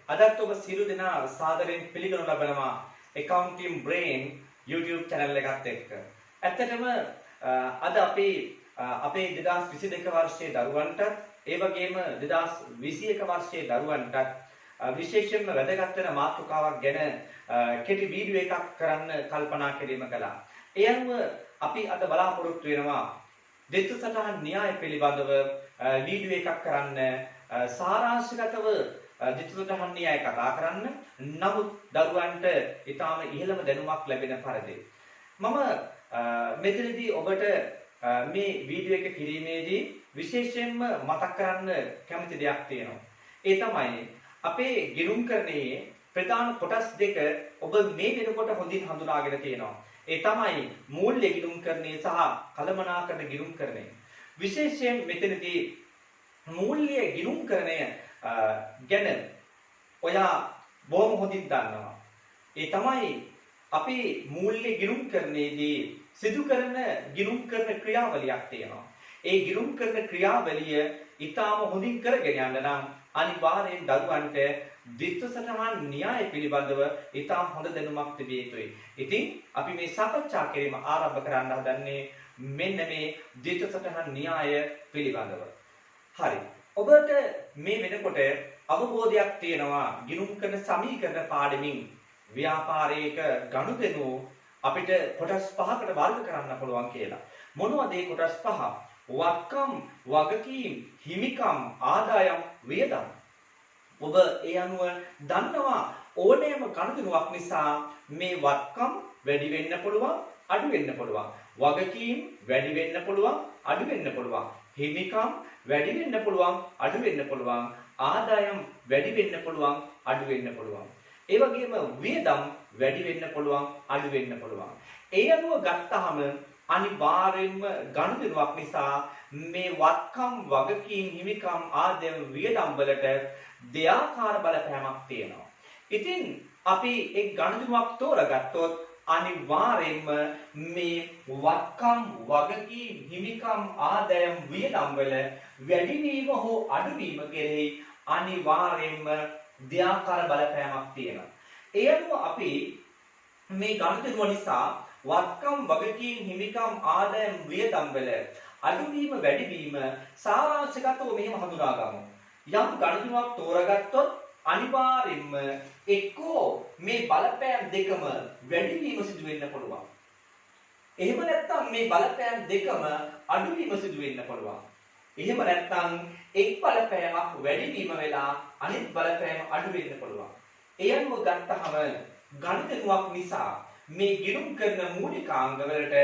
අදත් ඔබ සියලු දෙනා සාදරයෙන් පිළිගනු ලබනවා Accounting Brain YouTube channel එකත් එක්ක. ඇත්තටම අද අපි අපේ 2022 වර්ෂයේ දරුවන්ට ඒ වගේම 2021 වර්ෂයේ දරුවන්ට විශේෂයෙන්ම වැදගත් වෙන මාතෘකාවක් ගැන කෙටි වීඩියෝ එකක් කරන්න කල්පනා කිරීම කළා. ඒ අනුව අපි අද බලාපොරොත්තු වෙනවා දෙත්තු සටහන් න්‍යාය පිළිබඳව වීඩියෝ එකක් කරන්න සාරාංශගතව දෙත්තු සටහන් න්‍යාය කතා කරන්න. නමුත් දරුවන්ට ඊටාම ඉහළම දැනුමක් ලැබෙන පරිදි මම මෙතනදී ඔබට මේ වීඩියෝ එක කිරීමේදී විශේෂයෙන්ම මතක් කරන්න කැමති දෙයක් තියෙනවා. ඒ තමයි අපේ ගිණුම්කරණයේ ප්‍රධාන කොටස් දෙක ඔබ මේ වෙනකොට හොඳින් හඳුනාගෙන තියෙනවා. ඒ තමයි මූල්‍ය ගිණුම්කරණය සහ කළමනාකරණ ගිණුම්කරණය. විශේෂයෙන් මෙතනදී මූල්‍ය ගිණුම්කරණය ගැන ඔයා බොහොම හොඳින් දන්නවා. ඒ තමයි අපි මූල්‍ය ගිණුම්කරණයේදී සිදු කරන ගිණුම්කරණ ක්‍රියාවලියක් තියෙනවා. ඒ ගිණුම්කරණ ක්‍රියාවලිය ඊටාම හොඳින් කරගෙන යන්න නම් අනිවාර්යෙන් දරුවන්ට ද්විත්ව සටහන් න්‍යාය පිළිබඳව ඊටාම හොඳ දැනුමක් තිබිය යුතුයි. ඉතින් අපි මේ සාකච්ඡා කිරීම ආරම්භ කරන්න හදන්නේ මෙන්න මේ ද්විත්ව සටහන් න්‍යාය පිළිබඳව. හරි. ඔබට මේ වෙනකොට අවබෝධයක් තියෙනවා ගිණුම්කරණ සමීකරණ පාඩමින් ව්‍යාපාරයක ගනුදෙනු අපිට කොටස් පහකට වර්ග කරන්න පුළුවන් කියලා. මොනවද මේ කොටස් පහ? වත්කම්, වගකීම්, හිමිකම්, ආදායම්, වියදම්. ඔබ ඒ අනුව දන්නවා ඕනෑම ගනුදෙනුවක් නිසා මේ වත්කම් වැඩි වෙන්න පුළුවන්, අඩු වෙන්න පුළුවන්. වගකීම් වැඩි වෙන්න පුළුවන්, අඩු වෙන්න පුළුවන්. හිමිකම් වැඩි වෙන්න පුළුවන්, අඩු වෙන්න පුළුවන්. ආදායම් වැඩි වෙන්න පුළුවන්, අඩු වෙන්න පුළුවන්. ඒ වගේම වියදම් වැඩි වෙන්න පුළුවන්, අඩු වෙන්න පුළුවන්. ඒ අනුව ගත්තාම අනිවාර්යයෙන්ම ගනුදෙනුවක් නිසා මේ වත්කම්, වගකීම්, හිමිකම්, ආදායම්, වියදම් වලට දෙආකාර බලපෑමක් තියෙනවා. ඉතින් අපි ඒ ගනුදෙනුවක් තෝරගත්තොත් අනිවාර්යයෙන්ම මේ වත්කම්, වගකීම්, හිමිකම්, ආදායම්, වියදම් වල වැඩිවීම හෝ අඩුවීම කෙරෙහි අනිවාර්යයෙන්ම දෙආකාර බලපෑමක් තියෙනවා. ඒ අනුව අපි මේ ගනුදෙනුව නිසා වත්කම්, වගකීම්, හිමිකම්, ආදායම්, වියදම් වල අඩුවීම වැඩිවීම සාරාංශගතව මෙහෙම හඳුනා ගමු. යම් ගනුදෙනුවක් තෝරගත්තොත් අනිවාර්යයෙන්ම එක්කෝ මේ බලපෑම් දෙකම වැඩිවීම සිදු වෙන්න පුළුවන්. එහෙම නැත්නම් මේ බලපෑම් දෙකම අඩුවීම සිදු වෙන්න පුළුවන්. එහෙම නැත්නම් එක් බලපෑමක් වැඩිවීම වෙලා අනිත් බලපෑම අඩු වෙන්න පුළුවන්. ඒ අනුව ගත්තහම ගනුදෙනුවක් නිසා මේ ගිණුම් කරන මූලිකාංග වලට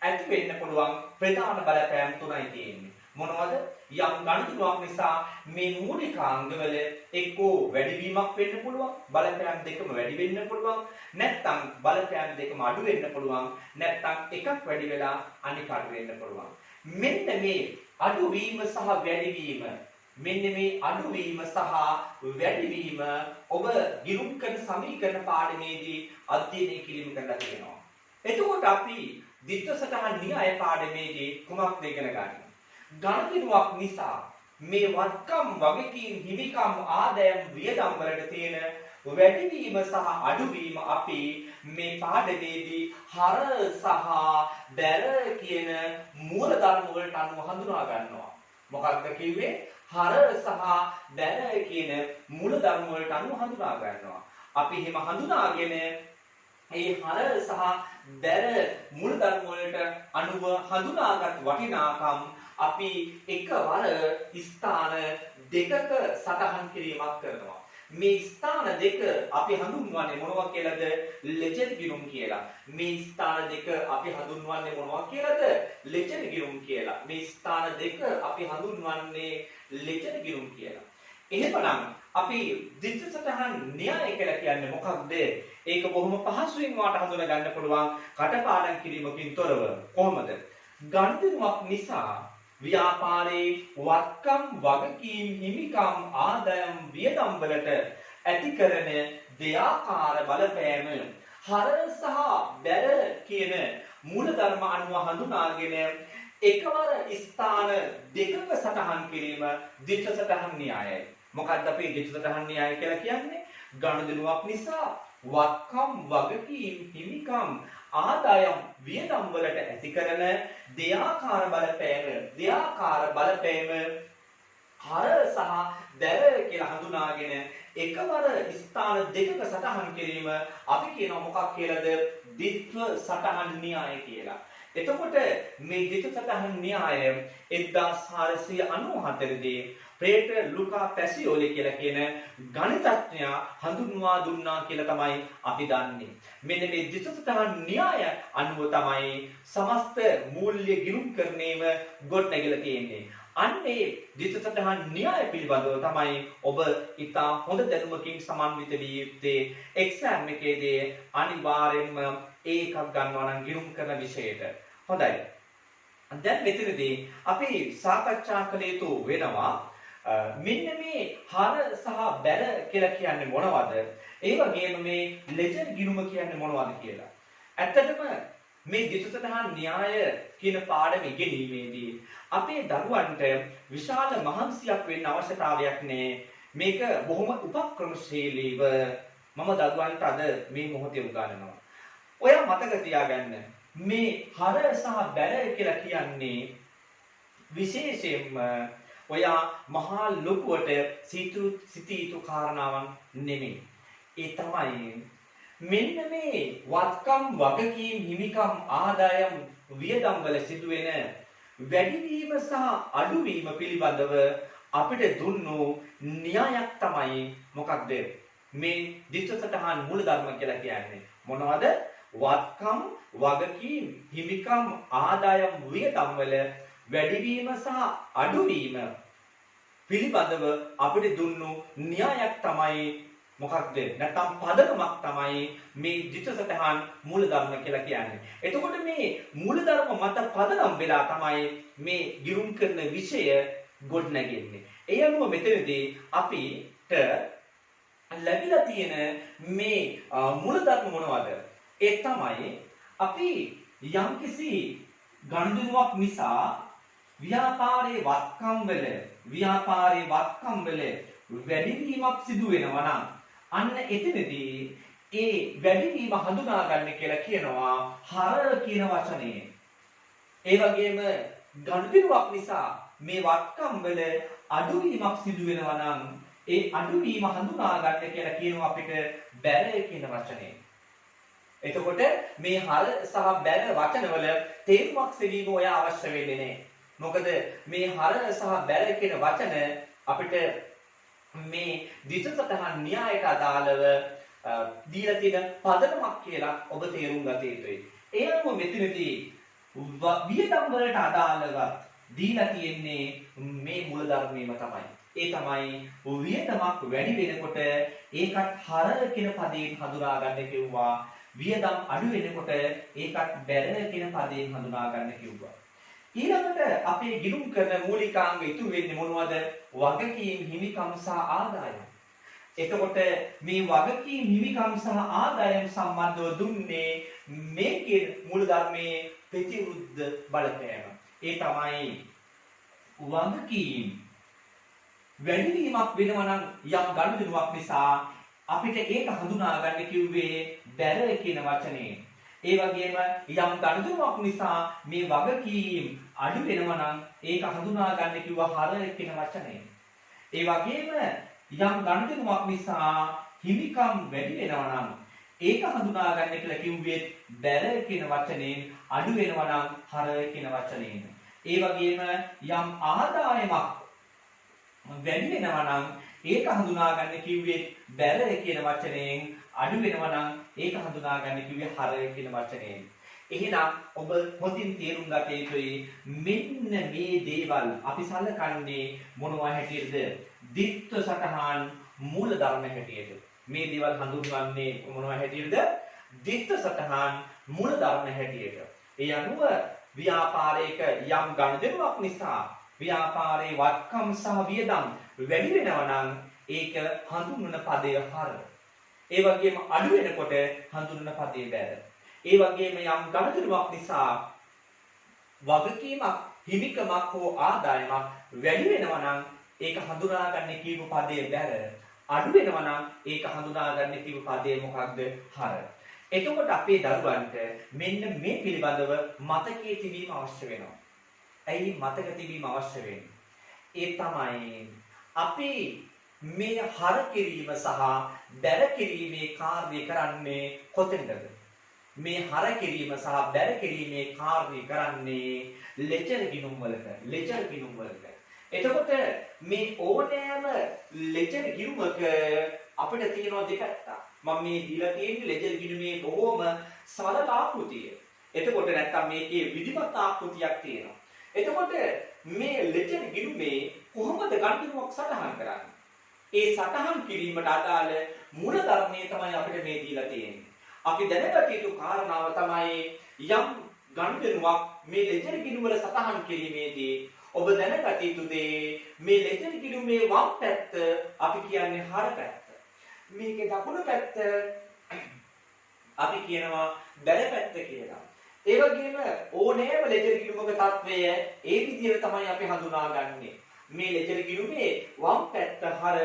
ඇති වෙන්න පුළුවන් ප්‍රධාන බලපෑම් තුනයි තියෙන්නේ. මොනවද? යම් ගනුදෙනුවක් නිසා මේ මූලිකාංග වල එක්කෝ වැඩිවීමක් වෙන්න පුළුවන්, බලපෑම් දෙකම වැඩි වෙන්න පුළුවන්, නැත්නම් බලපෑම් දෙකම අඩු වෙන්න පුළුවන්, නැත්නම් එකක් වැඩි වෙලා අනික අඩු වෙන්න පුළුවන්. මෙන්න මේ අඩුවීම සහ වැඩිවීම, මෙන්න මේ අඩුවීම සහ වැඩිවීම ඔබ ගිණුම් කරන සමීකරණ පාඩමේදී අධ්‍යයනය කිරීම කරලා තියෙනවා. එතකොට අපි ද්විත්ව සටහන් න්‍යාය පාඩමේදී කුමක්ද ඉගෙන ගන්නේ? ගනුදෙනුවක් නිසා මේ වත්කම්, වගකීම්, හිමිකම්, ආදායම්, වියදම් වලට තියෙන වැඩිවීම සහ අඩුවීම අපි මේ පාඩමේදී හර සහ බැර කියන මූලධර්ම වලට අනුව හඳුනා ගන්නවා. මොකක්ද කිව්වේ? හර සහ බැර කියන මූලධර්ම වලට අනුව හඳුනා ගන්නවා. අපි එහෙම හඳුනාගෙන ඒ හර සහ බැර මූලධර්ම වලට අනුව හඳුනාගත් වටිනාකම් අපි එකවර ස්ථාන දෙකක සටහන් කිරීමක් කරනවා. මේ ස්ථාන දෙක අපි හඳුන්වන්නේ මොනවා කියලාද? ලෙජර් ගිණුම් කියලා. මේ ස්ථාන දෙක අපි හඳුන්වන්නේ මොනවා කියලාද? ලෙජර් ගිණුම් කියලා. මේ ස්ථාන දෙක අපි හඳුන්වන්නේ ලෙජර් ගිණුම් කියලා. එහෙමනම් අපි ද්විත්ව සටහන් න්‍යාය කියලා කියන්නේ මොකක්ද? ඒක බොහොම පහසුවෙන් වාට හඳුනා ගන්න පුළුවන් කටපාඩම් කිරීමකින් තොරව. කොහොමද? ගනුදෙනුවක් නිසා ව්‍යාපාරයේ වත්කම්, වගකීම්, හිමිකම්, ආදායම්, වියදම් වලට ඇති කරන දෙආකාර බලපෑම හර සහ බැර කියන මූලධර්ම අනුව හඳුනාගෙන එකවර ස්ථාන දෙකක සටහන් කිරීම ද්විත්ව සටහන් න්‍යායයි. මොකක්ද අපි ද්විත්ව සටහන් න්‍යාය කියලා කියන්නේ? ගනුදෙනුවක් නිසා වත්කම්, වගකීම්, හිමිකම්, ආදායම්, වියදම් වලට ඇති කරන දෙආකාර බලපෑම හර සහ දැර කියලා හඳුනාගෙන එකවර ස්ථාන දෙකක සටහන් කිරීම අපි කියනවා මොකක් කියලාද? ද්විත්ව සටහන් න්‍යාය කියලා. එතකොට මේ ද්විත්ව සටහන් න්‍යාය 1494 දී ප්‍රේටර් ලුකා පැසියෝලි කියලා කියන ගණිතඥයා හඳුන්වා දුන්නා කියලා තමයි අපි දන්නේ. මෙන්න මේ ද්විත්ව සටහන් න්‍යාය අනුව තමයි සමස්ත මූල්‍ය ගිණුම්කරණයම ගොඩනැගිලා තියෙන්නේ. අන්නේ ද්විත්ව සටහන් න්‍යාය පිළිබඳව තමයි ඔබ ඉතා හොඳ දැනුමකින් සමන්විත වී යුත්තේ. එක්සෑම් එකේදී අනිවාර්යෙන්ම ඒකක් ගන්නවා නම් ගිණුම් කරන විෂයට. හොඳයි. දැන් මෙතනදී අපි සාකච්ඡා කළ යුතු වෙනවා මෙන්න මේ හර සහ බැල කියලා කියන්නේ මොනවද? ඒ වගේම මේ ලෙජර් ගිණුම කියන්නේ මොනවද කියලා. ඇත්තටම මේ ද්විත්ව සටහන් න්‍යාය කියන පාඩම ඉගෙනීමේදී අපේ දරුවන්ට විශාල මහන්සියක් වෙන්න අවශ්‍යතාවයක් නෑ. මේක බොහොම උපක්‍රමශීලීව මම දරුවන්ට අද මේ මොහොතේ උගන්වනවා. ඔයා මතක තියාගන්න මේ හර සහ බැල කියලා කියන්නේ විශේෂයෙන්ම ඔයා මහා ලොකුවට සිතීතු කාරණාවක් නෙමෙයි. ඒ තමයි මෙන්න මේ වත්කම්, වගකීම්, හිමිකම්, ආදායම්, වියදම් වල සිදුවෙන වැඩිවීම සහ අඩුවීම පිළිබඳව අපිට දුන්නු න්‍යායක් තමයි මොකක්ද? මේ ද්විත්ව සටහන් මූලධර්ම කියලා කියන්නේ. මොනවද? වත්කම්, වගකීම්, හිමිකම්, ආදායම්, වියදම් වල වැඩිවීම සහ අඩුවීම පිළිබඳව අපිට දුන්නු න්‍යායක් තමයි මොකක්ද? නැත්නම් පදනමක් තමයි මේ ද්විත්ව සටහන් මූලධර්ම කියලා කියන්නේ. එතකොට මේ මූලධර්ම මත පදනම් වෙලා තමයි මේ ගිණුම් කරන විෂය ගොඩනැගෙන්නේ. ඒ අනුව මෙතනදී අපිට ලැබිලා තියෙන මේ මූලධර්ම මොනවද? ඒ තමයි අපි යම්කිසි ගනුදෙනුවක් නිසා ව්‍යාපාරයේ වත්කම් වල වැඩිවීමක් සිදු වෙනවා නම් අන්න එතනදී ඒ වැඩිවීම හඳුනා ගන්න කියලා කියනවා හර කියන වචනේ. ඒ වගේම ගනුදෙනුවක් නිසා මේ වත්කම් වල අඩුවීමක් සිදු වෙනවා නම් ඒ අඩුවීම හඳුනා ගන්න කියලා කියනවා අපිට බැල කියන වචනේ. එතකොට මේ හර සහ බැල වචනවල තේරුමක් සෙවීම ඔය අවශ්‍ය වෙන්නේ නැහැ. මොකද මේ හර සහ බැල කියන වචන අපිට මේ ද්විත්ව සටහන් න්‍යායට අදාළව දීලා තියෙන පදනමක් කියලා ඔබ තේරුම් ගත යුතුයි. ඒ අනුව මෙතනදී වියදම් වලට අදාළව දීලා තියෙන්නේ මේ මූලධර්මයම තමයි. ඒ තමයි වියදමක් වැඩි වෙනකොට ඒකත් හර කියන පදයෙන් හඳුනා ගන්න කිව්වා. වියදම් අඩු වෙනකොට ඒකත් බැල කියන පදයෙන් හඳුනා ගන්න කිව්වා. ඊළඟට අපේ ගිණුම් කරන මූලිකාංග ඉතුරු වෙන්නේ මොනවද? වගකීම්, හිමිකම් සහ ආදායම්. එතකොට මේ වගකීම්, හිමිකම් සහ ආදායම් සම්බන්ධව දුන්නේ මේකේ මූලධර්මයේ ප්‍රතිවිරුද්ධ බලපෑම. ඒ තමයි වගකීම් වැඩිවීමක් වෙනවා නම් යම් ගනුදෙනුවක් නිසා අපිට ඒක හඳුනා ගන්න කිව්වේ බැල කියන වචනේ. ඒ වගේම යම් ගනුදෙනුවක් නිසා මේ වගකීම් අඩු වෙනවා නම් ඒක හඳුනා ගන්න කිව්වා හර කියන වචනේ. ඒ වගේම යම් ගනුදෙනුවක් නිසා හිමිකම් වැඩි වෙනවා නම් ඒක හඳුනා ගන්න කියලා කිව්වේ බැල කියන වචනේ. අඩු වෙනවා නම් හර කියන වචනේ. ඒ වගේම යම් ආදායමක් වැඩි වෙනවා නම් ඒක හඳුනා ගන්න කිව්වේ බැල කියන වචනයෙන්. අඩු වෙනවා නම් ඒක හඳුනා ගන්න කිව්වේ හර කියන වචනයෙන්. එහෙනම් ඔබ හොඳින් තේරුම් ගත යුතුයි මෙන්න මේ දේවල් අපි සලකන්නේ මොනවා හැටියටද? ද්විත්ව සටහන් මූලධර්ම හැටියට. මේ දේවල් හඳුන්වන්නේ මොනවා හැටියටද? ද්විත්ව සටහන් මූලධර්ම හැටියට. ඒ අනුව ව්‍යාපාරයක යම් ගනුදෙනුවක් නිසා ව්‍යාපාරයේ වත්කම් සහ වියදම් වැඩි වෙනවා නම් ඒක හඳුන්වන පදය හර. ඒ වගේම අඩු වෙනකොට හඳුන්වන පදේ බැල. ඒ වගේම යම් ගනුදෙනුවක් නිසා වගකීමක්, හිමිකමක් හෝ ආදායමක් වැඩි වෙනවා නම් ඒක හඳුනාගන්නේ කියපු පදයේ බැර. අඩු වෙනවා නම් ඒක හඳුනාගන්නේ කියපු පදයේ මොකක්ද? හර. එතකොට අපේ දරුවන්ට මෙන්න මේ පිළිබඳව මතකයේ තිබීම අවශ්‍ය වෙනවා. ඇයි මතක තිබීම අවශ්‍ය වෙන්නේ? ඒ තමයි අපි මේ හර කිරීම සහ බැර කිරීමේ කාර්යය කරන්නේ කොතෙන්ද? මේ හර කිරීම සහ බැර කිරීමේ කාර්යය කරන්නේ ලෙජර් ගිණුම් වලට. ලෙජර් ගිණුම් වලට. එතකොට මේ ඕනෑම ලෙජර් ගිණුමක අපිට තියෙනවා දෙකක්. මම මේ දීලා තියෙන්නේ ලෙජර් ගිණුමේ බොහොම සරල ආකෘතිය. එතකොට නැත්තම් මේකේ විධිමත් ආකෘතියක් තියෙනවා. එතකොට මේ ලෙජර් ගිණුමේ කොහොමද ගණිතයක් සටහන් කරන්නේ? ඒ සටහන් කිරීමට අදාළ මූල ධර්මයේ තමයි අපිට මේ දීලා තියෙන්නේ. අපි දැනගත යුතු කාරණාව තමයි යම් ගණිතයක් මේ ලෙජර් ගිණුම වල සටහන් කිරීමේදී ඔබ දැනගත යුතු දේ මේ ලෙජර් ගිණුමේ වම් පැත්ත අපි කියන්නේ හර පැත්ත. මේකේ දකුණු පැත්ත අපි කියනවා බැල පැත්ත කියලා. ඒ වගේම ඕනෑම ලෙජර් ගිණුමක තත්වය ඒ විදිහට තමයි අපි හඳුනාගන්නේ. මේ ලෙජර් ගිණුමේ වම් පැත්ත හර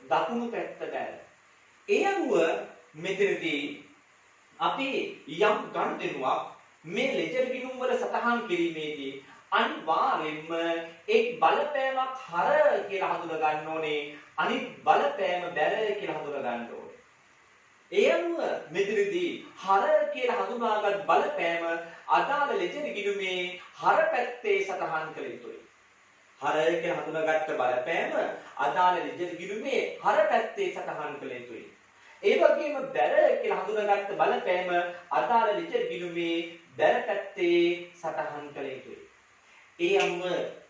දකුණු පැත්ත බැල. ඒ අනුව මෙතනදී අපි යම් ගණිතයක් මේ ලෙජර් ගිණුම් වල සටහන් කිරීමේදී අනිවාර්යෙන්ම එක් බලපෑමක් හර කියලා හඳුනා ගන්න ඕනේ. අනිත් බලපෑම බැර කියලා හඳුනා ගන්න ඕනේ. ඒ අනුව මෙතනදී හර කියලා හඳුනාගත් බලපෑම අදාළ ලෙජර් ගිණුමේ හර පැත්තේ සටහන් කළ යුතුයි. හර කියලා හඳුනාගත්ත බලපෑම අදාළ ලෙජර් ගිණුමේ හර පැත්තේ සටහන් කළ යුතුයි. ඒ වගේම බැර කියලා හඳුනාගත්ත බලපෑම අදාළ ලෙජර් ගිණුමේ බැර පැත්තේ සටහන් කළ යුතුයි. ඒ අනුව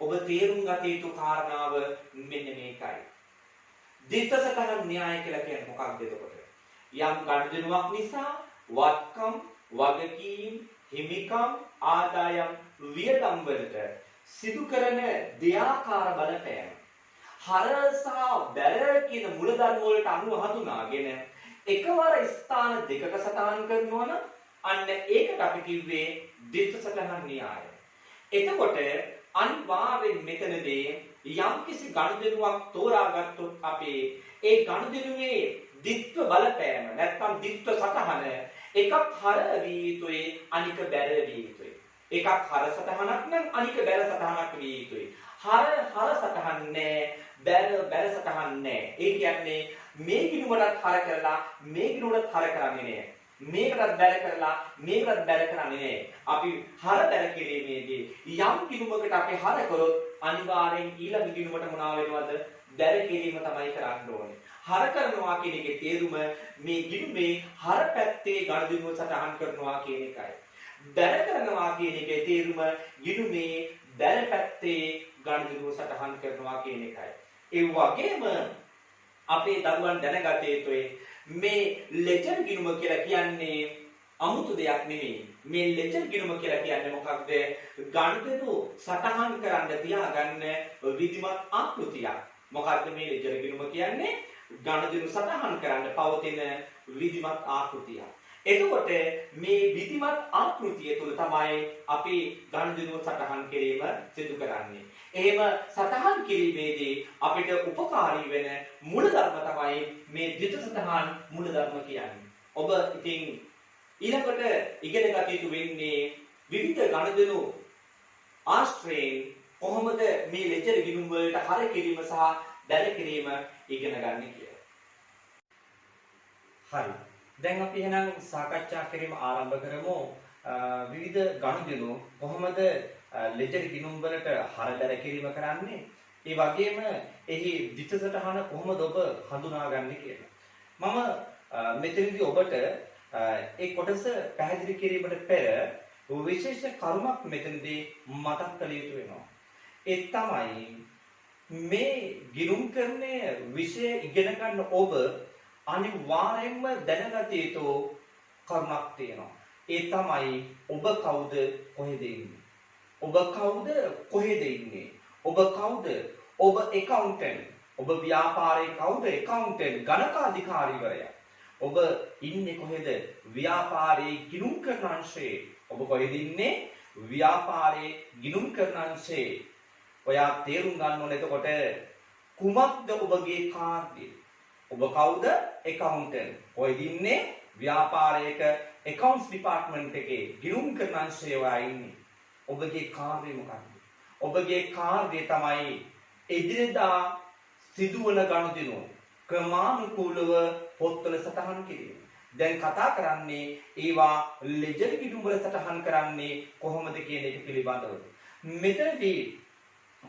ඔබ තේරුම් ගත යුතු කාරණාව මෙන්න මේකයි. ද්විත්ව සටහන් න්‍යාය කියලා කියන්නේ මොකක්ද එතකොට? යම් ගණිතයක් නිසා වත්කම්, වගකීම්, හිමිකම්, ආදායම්, වියදම් වලට සිදු කරන දෙආකාර බලපෑම හර සහ බැර කියන මූලධර්ම වලට අනුව හඳුනාගෙන එකවර ස්ථාන දෙකක සටහන් කරනවා නම් අන්න ඒකට අපි කිව්වේ ද්විත්ව සටහන් න්‍යාය. එතකොට අනිවාර්යෙන් මෙතනදී යම්කිසි ගණිතයක් තෝරාගත්තොත් අපි ඒ ගණිතයේ ද්විත්ව බලපෑම නැත්නම් ද්විත්ව සටහන එකක් හර විය යුතුයි අනික බැර විය යුතුයි. එකක් හර සටහනක් නම් අනික බැර සටහනක් විය යුතුයි. හර සටහන් නෑ බැර සටහන් නෑ. ඒ කියන්නේ මේ ගිණුමකට හර කරලා මේ ගිණුමකට හර කරන්නේ නෑ. මේකටත් බැර කරලා මේකටත් බැර කරන්නේ නෑ. අපි හර බැර කිරීමේදී යම් ගිණුමකට අපි හර කරොත් අනිවාර්යෙන් ඊළඟ ගිණුමට මොනවා වෙනවද? බැර කිරීම තමයි කරන්න ඕනේ. හර කරනවා කියන එකේ තේරුම මේ ගිණුමේ හර පැත්තේ ගණිතය සටහන් කරනවා කියන එකයි. බැර කරනවා කියන එකේ තේරුම ගිණුමේ බැර පැත්තේ ගණිතය සටහන් කරනවා කියන එකයි. ඒ වගේම අපේ දරුවන් දැනගත යුතුයි මේ ලෙජර් ගිණුම කියලා කියන්නේ අමුතු දෙයක් නෙමෙයි. මේ ලෙජර් ගිණුම කියලා කියන්නේ මොකක්ද? ගණිතය සටහන් කරන්න තියාගන්න විධිමත් ආකෘතියක්. මොකක්ද මේ ලෙජර් ගිණුම කියන්නේ? ගණිතය සටහන් කරන්න පවතින විධිමත් ආකෘතියක්. එතකොට මේ විධිමත් ආකෘතිය තුළ තමයි අපි ගණිතය සටහන් කිරීම සිදු කරන්නේ. එහෙම සටහන් කිරීමේදී අපිට උපකාරී වෙන මූලධර්ම තමයි මේ ද්විත්ව සටහන් මූලධර්ම කියන්නේ. ඔබ ඉතින් ඊළඟට ඉගෙන ගත යුතු වෙන්නේ විවිධ ගණිතණු ආශ්‍රයෙන් කොහොමද මේ ලෙජර් ගිණුම් වලට හර කිරීම සහ බැර කිරීම ඉගෙන ගන්න කියලා. හරි. දැන් අපි එහෙනම් සාකච්ඡා කිරීම ආරම්භ කරමු. විවිධ ගණිතණු කොහොමද ලෙජර් ගිණුම් වලට හර බැර කිරීම කරන්නේ? ඒ වගේම එහි ද්විත්ව සටහන කොහොමද ඔබ හඳුනාගන්නේ කියලා. මම මෙතනදී ඔබට ඒ කොටස පැහැදිලි කිරීමට පෙර විශේෂ කරුණක් මෙතනදී මතක් කළ යුතු වෙනවා. ඒ තමයි මේ ගිණුම් කරන්නේ විෂය ඉගෙන ගන්න ඔබ අනිවාර්යයෙන්ම දැනගත යුතු කරුණක් තියෙනවා. ඒ තමයි ඔබ කවුද කොහෙද ඉන්නේ? ඔබ කවුද කොහෙද ඉන්නේ? ඔබ කවුද? ඔබ accountant. ඔබ ව්‍යාපාරයේ කවුද? accountant ගණකාධිකාරීවරයා. ඔබ ඉන්නේ කොහෙද? ව්‍යාපාරයේ ගිණුම් කරන අංශයේ. ඔබ කොහෙද ඉන්නේ? ව්‍යාපාරයේ ගිණුම් කරන අංශයේ. ඔයා තේරුම් ගන්න ඕනේ එතකොට කුමක්ද ඔබගේ කාර්යය? ඔබ කවුද? accountant. ඔය ඉන්නේ ව්‍යාපාරයක accounts department එකේ ගිණුම් කරන අංශයේ ඔයා ඉන්නේ. ඔබගේ කාර්යය මොකක්ද? ඔබගේ කාර්යය තමයි එදිනෙදා සිදුවන ගනුදෙනු ක්‍රමානුකූලව පොත්වල සටහන් කිරීම. දැන් කතා කරන්නේ ඒවා ලෙජර් ගිණුම් වල සටහන් කරන්නේ කොහොමද කියන එක පිළිබඳව. මෙතනදී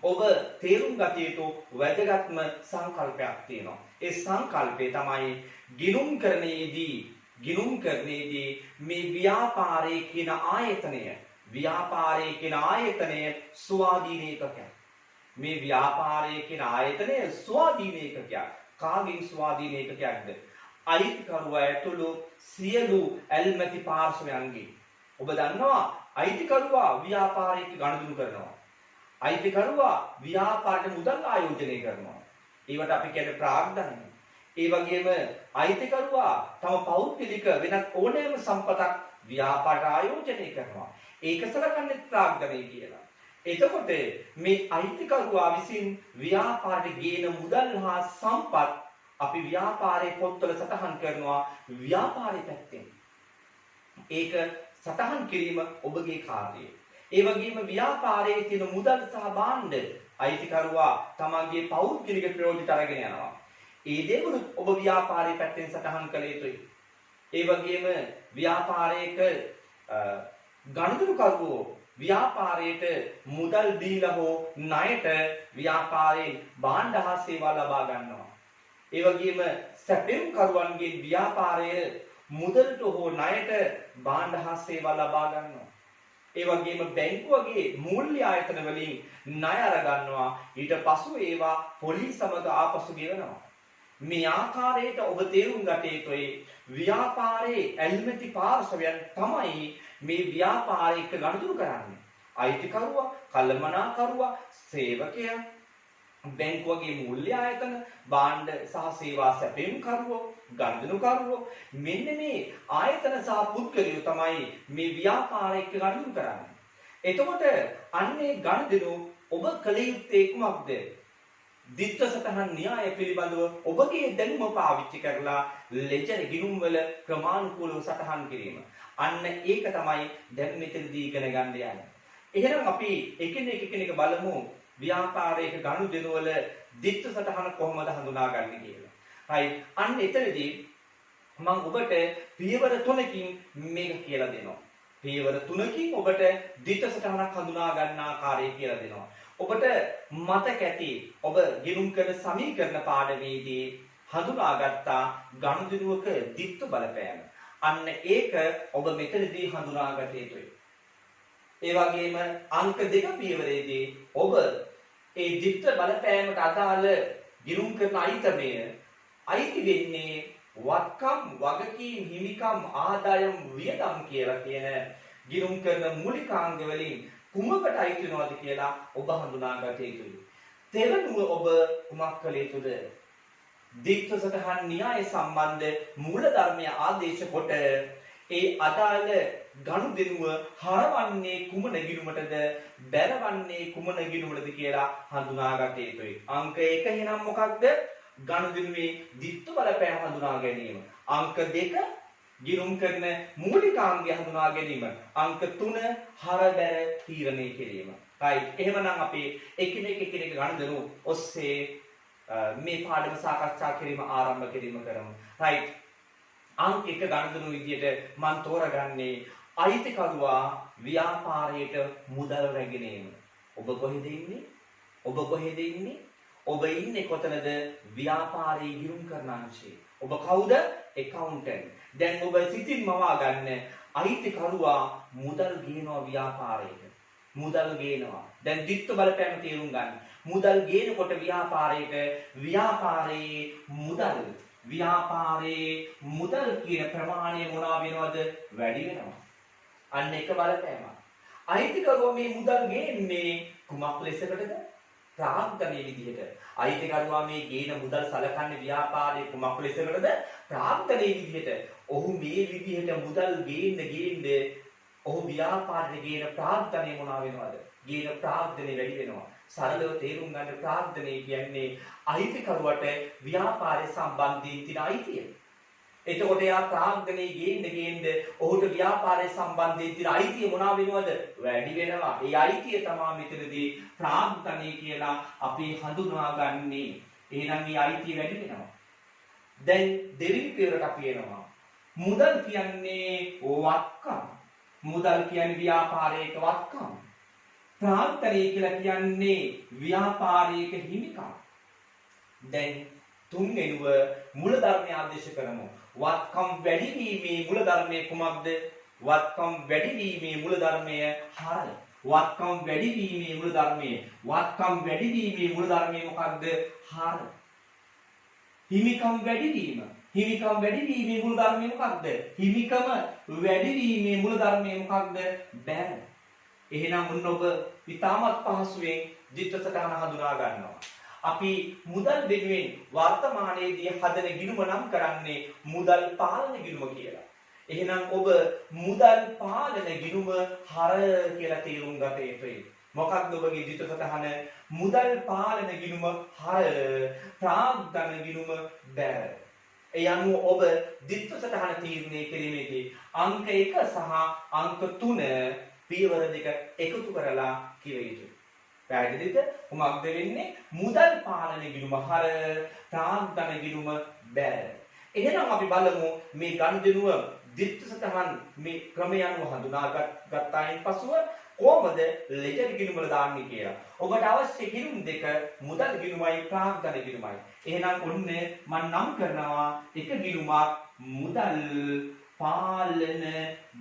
ඔබ තේරුම් ගත යුතු වැදගත්ම සංකල්පයක් තියෙනවා. ඒ සංකල්පය තමයි ගිණුම් කරන්නේදී මේ ව්‍යාපාරයේ කියන ආයතනය ස්වාධීන ඒකකයක්. මේ ව්‍යාපාරයේ කියන ආයතනය ස්වාධීන ඒකකයක්. කාගෙන් ස්වාධීන ඒකකයක්ද? අයිතිකරුවා ඇතුළු සියලු ඇල්මැති පාර්ශවයන්ගේ. ඔබ දන්නවා අයිතිකරුවා ව්‍යාපාරයක ගනුදෙනු කරනවා. අයිතිකරුවා ව්‍යාපාරයට මුදල් ආයෝජනය කරනවා. ඒවට අපි කියන්නේ ප්‍රාග්ධනය. ඒ වගේම අයිතිකරුවා තම පෞද්ගලික වෙනත් ඕනෑම සම්පතක් ව්‍යාපාරයට ආයෝජනය කරනවා. ඒක සලකන්නේ ප්‍රාග්ධනය කියලා. එතකොට මේ අයිතිකරුවා විසින් ව්‍යාපාරයට ගේන මුදල් හා සම්පත් අපි ව්‍යාපාරයේ පොත්වල සටහන් කරනවා ව්‍යාපාරයේ පැත්තෙන්. ඒක සටහන් කිරීම ඔබගේ කාර්යය. ඒ වගේම ව්‍යාපාරයේ තියෙන මුදල් සහ භාණ්ඩ අයිතිකරුවා තමන්ගේ පෞද්ගලික ප්‍රයෝජනට අරගෙන යනවා. ඒ දේවලුත් ඔබ ව්‍යාපාරයේ පැත්තෙන් සටහන් කළ යුතුයි. ඒ වගේම ව්‍යාපාරයක ගනුදෙනුකරුවෝ ව්‍යාපාරයට මුදල් දීලා හෝ ණයට ව්‍යාපාරයෙන් භාණ්ඩ හා සේවා ලබා ගන්නවා. ඒ වගේම සැපෙම්කරුවන්ගේ ව්‍යාපාරය මුදලට හෝ ණයට භාණ්ඩ හා සේවා ලබා ගන්නවා. ඒ වගේම බැංකුවගේ මූල්‍ය ආයතන වලින් ණය අර ගන්නවා. ඊට පසු ඒවා පොලිස් සමග ආපසු ගෙවනවා. මේ ආකාරයට ඔබ තේරුම් ගත යුතුයි ව්‍යාපාරයේ ඇල්මැති පාර්ශවයන් තමයි මේ ව්‍යාපාරයක ගනුදෙනු කරන්නේ. අයිතිකරුවා, කළමනාකරුවා, සේවකයා, බැංකුවගේ මූල්‍ය ආයතන, භාණ්ඩ සහ සේවා සැපයීම්කරුවෝ, ගනුදෙනුකරුවෝ, මෙන්න මේ ආයතන සහ පුද්ගලයෝ තමයි මේ ව්‍යාපාරයක ගනුදෙනු කරන්නේ. එතකොට අන්නේ ගනුදෙනු ඔබ කළ යුත්තේ කුමක්ද? දිත්ත සටහන් න්‍යාය පිළිබඳව ඔබගේ දැනුම පාවිච්චි කරලා ලෙජර් ගිණුම් වල ක්‍රමානුකූලව සටහන් කිරීම. අන්න ඒක තමයි දැන් මෙතනදී ඉගෙන ගන්න යන්නේ. එහෙනම් අපි එකිනෙක බලමු ව්‍යාපාරයක ගනුදෙනු වල දිත්ත සටහන කොහොමද හඳුනාගන්නේ කියලා. හරි. අන්න එතනදී මම ඔබට පියවර 3කින් මේක කියලා දෙනවා. පියවර 3කින් ඔබට දිත්ත සටහනක් හඳුනා ගන්න ආකාරය කියලා දෙනවා. ඔබට මතක ඇති ඔබ ගිණුම් කරන සමීකරණ පාඩමේදී හඳුනාගත්තා ගනුදෙනුවක දිත්ත බලපෑම. අන්න ඒක ඔබ මෙතනදී හඳුනාගත යුතුයි. ඒ වගේම අංක 2 පියවරේදී ඔබ ඒ දිත්ත බලපෑමට අදාළ ගිණුම් කරන අයිතමය අයිති වෙන්නේ වත්කම්, වගකීම්, හිමිකම්, ආදායම්, වියදම් කියලා කියන ගිණුම් කරන මූලිකාංග වලින් කුමකට අයිති වෙනවද කියලා ඔබ හඳුනාගත යුතුයි. තෙවනුව ඔබ කුමක් කළ යුතුද? දිත්ත සටහන් න්‍යාය සම්බන්ධ මූලධර්මය ආදේශ කොට ඒ අදාළ ගනුදෙනුව හරවන්නේ කුමන ගිණුමටද, බැරවන්නේ කුමන ගිණුමටද කියලා හඳුනාගත යුතුයි. අංක 1 එහෙනම් මොකක්ද? ගනුදෙනුවේ දිත්ත බලපෑම හඳුනා ගැනීම. අංක 2 ගිණුම් කරන මූලිකාංගය හඳුනා ගැනීම. අංක 3 හරබැර තීරණය කිරීම. right. එහෙමනම් අපි එකිනෙක ගනුදෙනු ඔස්සේ මේ පාඩම සාකච්ඡා කිරීම ආරම්භ කරමු. right. අංක 1 ගනුදෙනු විදියට මම තෝරගන්නේ අයිතිකරුවා ව්‍යාපාරයට මුදල් රැගෙන ඒම. ඔබ කොහෙද ඉන්නේ? ඔබ ඉන්නේ කොතනද? ව්‍යාපාරයේ ගිණුම් කරන අංශයේ. ඔබ කවුද? accountant. දැන් ඔබ සිතින් මවා ගන්න අයිතිකරුවා මුදල් ගේනවා ව්‍යාපාරයට. මුදල් ගේනවා. දැන් දිත්ත බලපෑම තේරුම් ගන්න. මුදල් ගේනකොට ව්‍යාපාරයේ මුදල් කියන ප්‍රමාණය මොනවා වෙනවද? වැඩි වෙනවා. අන්න එක බලපෑමක්. අයිතිකරුවා මේ මුදල් ගේන්නේ කුමක් ලෙසකටද? ප්‍රාග්ධනයේ විදිහට. අයිතිකරුවා මේ ගේන මුදල් සලකන්නේ ව්‍යාපාරයේ කුමක් ලෙසකටද? ප්‍රාග්ධනයේ විදිහට. ඔහු මේ විදිහට මුදල් ගේන්න ඔහු ව්‍යාපාරයේ ගේන ප්‍රාග්ධනය මොනවා වෙනවද? ගේන ප්‍රාග්ධනය වැඩි වෙනවා. සරලව තේරුම් ගන්න ප්‍රාර්ථනය කියන්නේ අයිතිකරුවට ව්‍යාපාරය සම්බන්ධයෙන් තියෙන අයිතිය. එතකොට යා ප්‍රාර්ථනයේ ගේන්න ඔහුට ව්‍යාපාරය සම්බන්ධයෙන් තියෙන අයිතිය මොනවා වෙනවද? වැඩි වෙනවා. ඒ අයිතිය තමයි මෙතනදී ප්‍රාර්ථනය කියලා අපි හඳුනාගන්නේ. එහෙනම් මේ අයිතිය වැඩි වෙනවා. දැන් දෙවෙනි පියවරට අපි එනවා. මුදල් කියන්නේ වත්කම්. මුදල් කියන්නේ ව්‍යාපාරයක වත්කම්. ප්‍රාර්ථනය කියලා කියන්නේ ව්‍යාපාරයක හිමිකම්. දැන් තුන්වෙනිව මූලධර්මය ආදේශ කරමු. වත්කම් වැඩිවීමේ මූලධර්මය කුමක්ද? වත්කම් වැඩිවීමේ මූලධර්මය හරය. වත්කම් වැඩිවීමේ මූලධර්මය. වත්කම් වැඩිවීමේ මූලධර්මය මොකක්ද? හරය. හිමිකම් වැඩිවීම. හිමිකම් වැඩිවීමේ මූලධර්මය මොකක්ද? හිමිකම වැඩිවීමේ මූලධර්මය මොකක්ද? බැල. එහෙනම් ඔන්න ඔබ ඉතාමත් පහසුවෙන් ධිට්ඨ සටහන හඳුනා ගන්නවා. අපි මුදල් වෙනුවෙන් වර්තමානයේදී හදන ගිණුම නම් කරන්නේ මුදල් පාලන ගිණුම කියලා. එහෙනම් ඔබ මුදල් පාලන ගිණුම හර කියලා තේරුම් ගත යුතුයි. මොකක්ද ඔබගේ ධිට්ඨ සටහන? මුදල් පාලන ගිණුම හර, ප්‍රාග්ධන ගිණුම බැර. ඒ අනුව ඔබ ධිට්ඨ සටහන තීරණය කිරීමේදී අංක 1 සහ අංක 3 පියවර දෙක එකතු කරලා කිව යුතුයි. පැහැදිලිද? කොහොමද වෙන්නේ? මුදල් පාලන ගිණුම හර, ප්‍රාග්ධන ගිණුම බැර. එහෙනම් අපි බලමු මේ ගනුදෙනුව ධිට්ඨ සටහන් මේ ක්‍රමය අනුව හඳුනාගත්තායින් පසුව කොහොමද ලෙජර් ගිණුම වල දාන්නේ කියලා. ඔබට අවශ්‍ය ගිණුම් දෙක මුදල් ගිණුමයි ප්‍රාග්ධන ගිණුමයි. එහෙනම් ඔන්න මම නම් කරනවා එක ගිණුමක් මුදල් පාලන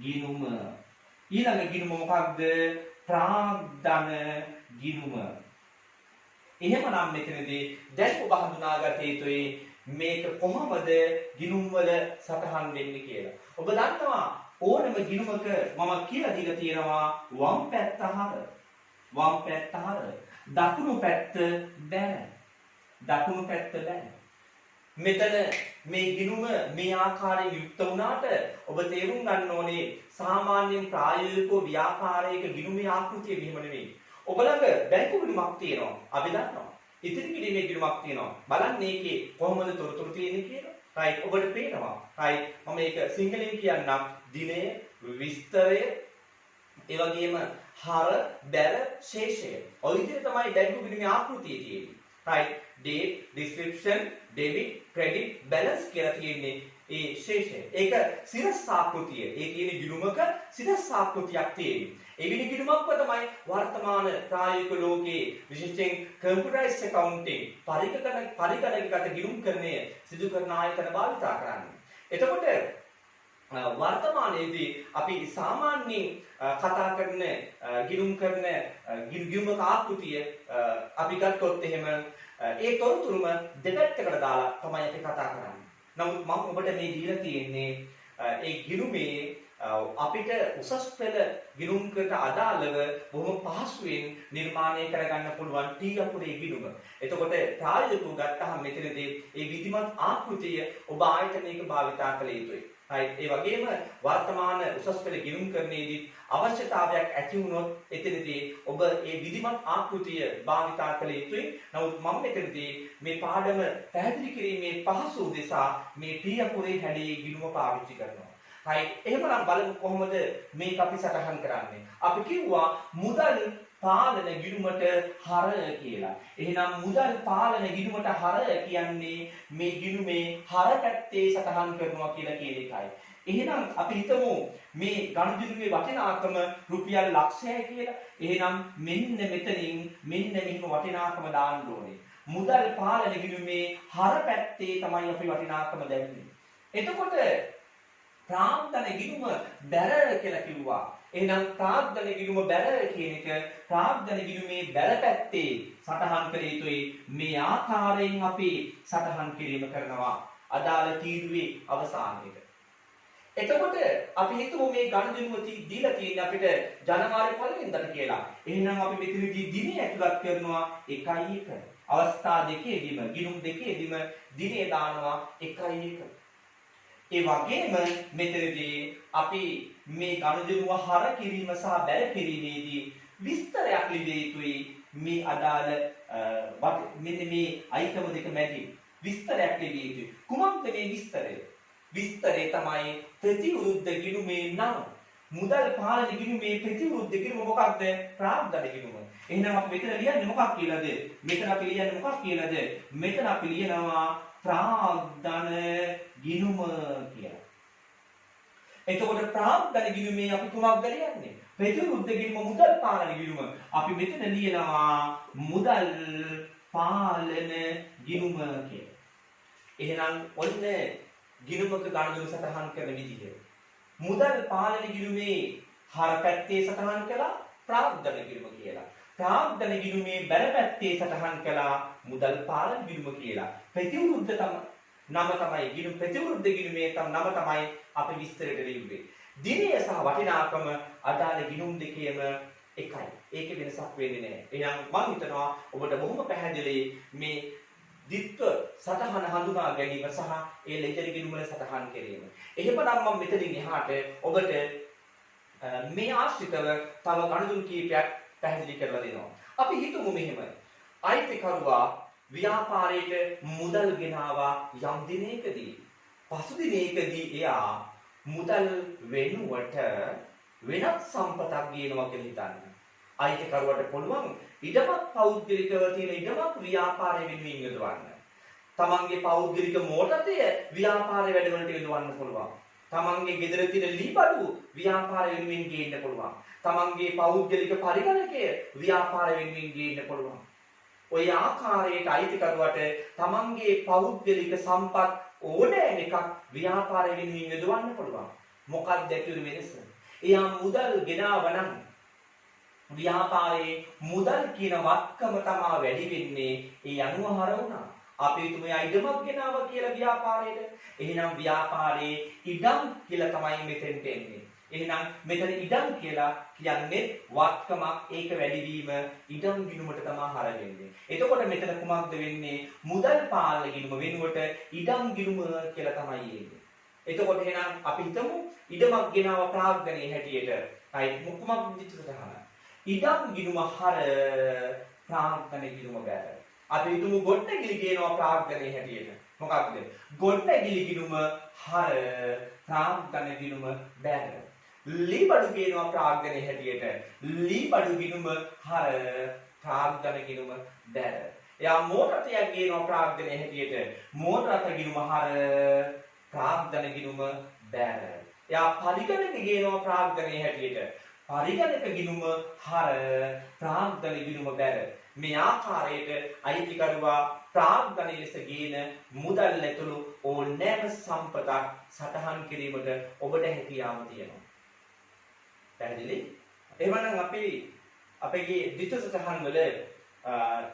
ගිණුම. ඊළඟ ගිණුම මොකක්ද? ප්‍රාග්ධන ගිණුම. එහෙමනම් මෙතනදී දැන් ඔබ හඳුනාගත යුතුයි මේක කොහොමද ගිණුම් වල සටහන් වෙන්නේ කියලා. ඔබ දන්නවා ඕනම ගිණුමක මම කියලා දීලා තියෙනවා වම් පැත්ත හර. වම් පැත්ත හර. දකුණු පැත්ත බැර. දකුණු පැත්ත බැර. මෙතන මේ ගිණුම මේ ආකාරයෙන් යුක්ත වුණාට ඔබ තේරුම් ගන්න ඕනේ සාමාන්‍යයෙන් ප්‍රායෝගික ව්‍යාපාරයක ගිණුමේ ආකෘතිය මෙහෙම නෙවෙයි. ඔබ ළඟ බැංකු ගිණුමක් තියෙනවා. අපි දන්නවා. ඉතිරි කිරීමේ ගිණුමක් තියෙනවා. බලන්න මේකේ කොහොමද තොරතුරු තියෙන්නේ කියලා. right ඔබට පේනවා. right මම මේක සිංහලෙන් කියන්නම්. දිනය, විස්තරය, ඒ වගේම හර, බැර, ශේෂය. ඔය විදිහට තමයි බැංකු ගිණුමේ ආකෘතිය තියෙන්නේ. right date, description, debit, credit, balance කියලා තියෙන්නේ ඒ ශේෂය. ඒක සිරස් ආකෘතිය. ඒ කියන්නේ ගිණුමක සිරස් ආකෘතියක් තියෙන්නේ. එවැනි ගිණුමක්ව තමයි වර්තමාන ප්‍රායෝගික ලෝකයේ විශේෂයෙන් කම්පියුටරයිස්ඩ් accounting පරිගණකගත ගිණුම්කරණය සිදු කරන ආයතන භාවිතා කරන්නේ. එතකොට වර්තමානයේදී අපි සාමාන්‍යයෙන් කතා කරන ගිණුමක ආකෘතිය අපි ගත්තොත් එහෙම ඒ තොරතුරුම දෙපැත්තකට දාලා තමයි අපි කතා කරන්නේ. නමුත් මම ඔබට මේ දීලා තියෙන්නේ ඒ ගිණුමේ අපිට උසස් පෙළ ගිණුම්කට අදාළව බොහොම පහසුවෙන් නිර්මාණය කරගන්න පුළුවන් ටී අකුරේ ගිණුම. එතකොට ප්‍රායෝගිකව ගත්තහම මෙතනදී ඒ විධිමත් ආකෘතිය ඔබ ආයතනයක භාවිතා කළ යුතුයි. right ඒ වගේම වර්තමාන උසස් පෙළ ගිණුම්කරණයේදී අවශ්‍යතාවයක් ඇති වුණොත් එතනදී ඔබ ඒ විධිමත් ආකෘතිය භාවිතා කළ යුතුයි. නමුත් මම මෙතනදී මේ පාඩම පැහැදිලි කිරීමේ පහසු උදෙසා මේ ටී අකුරේ හැඩයේ ගිණුම පාවිච්චි කරනවා. right එහෙමනම් බලමු කොහොමද මේක අපි සටහන් කරන්නේ. අපි කිව්වා මුදල් පාලන ගිණුමට හර කියලා. එහෙනම් මුදල් පාලන ගිණුමට හර කියන්නේ මේ ගිණුමේ හර පැත්තේ සටහන් කරනවා කියලා කියන එකයි. එහෙනම් අපි හිතමු මේ ගනුදෙනුවේ වටිනාකම රුපියල් ලක්ෂයයි කියලා. එහෙනම් මෙන්න මෙතනින් මෙන්න මෙහිම වටිනාකම දාන්න ඕනේ. මුදල් පාලන ගිණුමේ හර පැත්තේ තමයි අපි වටිනාකම දැම්මේ. එතකොට ප්‍රාග්ධන ගිණුම බැර කියලා කිව්වා. එහෙනම් ප්‍රාග්ධන ගිණුම බැර කියන එක ප්‍රාග්ධන ගිණුමේ බැර පැත්තේ සටහන් කළ යුතුයි. මේ ආකාරයෙන් අපි සටහන් කිරීම කරනවා අදාළ තීරුවේ අවසානයේදී. එතකොට අපි හිතමු මේ ගනුදෙනුව දීලා තියෙන්නේ අපිට ජනවාරි 1 වෙනිදාට කියලා. එහෙනම් අපි මෙතනදී දිනය ඇතුළත් කරනවා 1:1. අවස්ථා දෙකේදීම ගිණුම් දෙකේදීම දිනය දානවා 1:1. ඒ වගේම මෙතනදී අපි මේ ගනුදෙනුව හර කිරීම සහ බැර කිරීමේදී විස්තරයක් ලිවිය යුතුයි. මේ අදාළ මෙන්න මේ අයිටම දෙක මැදි විස්තරයක් ලැබිය යුතුයි. කුමක්ද මේ විස්තරය? විස්තරය තමයි ප්‍රතිවිරුද්ධ ගිණුමේ නම. මුදල් පාලන ගිණුමේ ප්‍රතිවිරුද්ධ ගිණුම මොකක්ද? ප්‍රාග්ධන ගිණුම. එහෙනම් අපි මෙතන ලියන්නේ මොකක් කියලාද? මෙතන අපි ලියන්නේ මොකක් කියලාද? මෙතන අපි ලියනවා ප්‍රාග්ධන ගිණුම කියලා. එතකොට ප්‍රාග්ධන ගිණුමේ අපි කුමක්ද ලියන්නේ? ප්‍රතිවිරුද්ධ ගිණුම මුදල් පාලන ගිණුම. අපි මෙතන ලියනවා මුදල් පාලන ගිණුම කියලා. එහෙනම් ඔන්න ගිණුමක ගණනුව සටහන් කරන විදිහ. මුදල් පාලන ගිණුමේ හර පැත්තේ සටහන් කළා ප්‍රාග්ධන ගිණුම කියලා. ප්‍රාග්ධන ගිණුමේ බැල පැත්තේ සටහන් කළා මුදල් පාලන ගිණුම කියලා. ප්‍රතිවිරුද්ධ නම තමයි ගිණුම ප්‍රතිවිරුද්ධ ගිණුමේ නම තමයි අපි විස්තරයට ලියුවේ. දිනය සහ වටිනාකම අදාළ ගිණුම් දෙකේම එකයි. ඒකේ වෙනසක් වෙන්නේ නැහැ. එහෙනම් මම හිතනවා ඔබට බොහොම පැහැදිලි මේ දිත්ව සටහන හඳුනා ගැනීම සහ ඒ ලෙජර් ගිණුම වල සටහන් කිරීම. එහෙමනම් මම මෙතනින් එහාට ඔබට මේ ආශ්‍රිතව තව ගණතුන් කීපයක් පැහැදිලි කරලා දෙනවා. අපි හිතමු මෙහෙම. අයිතිකරුවා ව්‍යාපාරයට මුදල් ගෙනාවා යම් දිනයකදී. පසු දිනයකදී එයා මුදල් වෙනුවට වෙනත් සම්පතක් ගේනවා කියලා හිතන්න. අයිතිකරුවට පුළුවන් ඉඩමක් පෞද්ගලිකව තියෙන ඉඩමක් ව්‍යාපාරය වෙනුවෙන් යොදවන්න. තමන්ගේ පෞද්ගලික මෝටරය ව්‍යාපාර වැඩවලට යොදවන්න පුළුවන්. තමන්ගේ ගෙදර තියෙන ලීබඩු ව්‍යාපාර වෙනුවෙන් ගේන්න පුළුවන්. තමන්ගේ පෞද්ගලික පරිගණකය ව්‍යාපාර වෙනුවෙන් ගේන්න පුළුවන්. ඔය ආකාරයට අයිතිකරුවට තමන්ගේ පෞද්ගලික සම්පත් ඕනෑම එකක් ව්‍යාපාර වෙනුවෙන් යොදවන්න පුළුවන්. මොකක්ද ඇතුළේ වෙනස? එයා මුදල් ගෙනාව නම් ව්‍යාපාරයේ මුදල් කියන වත්කම තමයි වැඩි වෙන්නේ. ඒ අනුව හර වුණා. අපි හිතමු ඉඩමක් ගෙනාවා කියලා ව්‍යාපාරයට. එහෙනම් ව්‍යාපාරයේ ඉඩම් කියලා තමයි මෙතෙන්ට එන්නේ. එහෙනම් මෙතන ඉඩම් කියලා කියන්නේ වත්කමක් ඒක වැඩිවීම ඉඩම් ගිණුමට තමයි හර වෙන්නේ. එතකොට මෙතන කුමක්ද වෙන්නේ? මුදල් පාලන ගිණුම වෙනුවට ඉඩම් ගිණුම කියලා තමයි එන්නේ. එතකොට එහෙනම් අපි හිතමු ඉඩමක් ගෙනාව ප්‍රාග්ධනයේ හැටියට. කුමක්ද විදිහට ඉඩම් ගිණුම හර ප්‍රාග්ධන ගිණුම බැර. අපි හිතමු ගොඩනැගිලි ගේනවා ප්‍රාග්ධනයේ හැටියට. මොකක්ද? ගොඩනැගිලි ගිණුම හර ප්‍රාග්ධන ගිණුම බැර. ලීබඩු ගේනවා ප්‍රාග්ධනයේ හැටියට. ලීබඩු ගිණුම හර ප්‍රාග්ධන ගිණුම බැර. එයා මෝටරයක් ගේනවා ප්‍රාග්ධනයේ හැටියට. මෝටර ගිණුම හර ප්‍රාග්ධන ගිණුම බැර. එයා පරිගණක ගේනවා ප්‍රාග්ධනයේ හැටියට. පරිගණක ගිණුම හර ප්‍රාග්ධන ගිණුම බැර. මේ ආකාරයට අයිතිකරුවා ප්‍රාග්ධන ලෙස ගේන මුදල් ඇතුළු ඕනෑම සම්පතක් සටහන් කිරීමට ඔබට හැකියාව තියෙනවා. පැහැදිලි? එහෙනම් අපි අපේ ද්විත සටහන් වල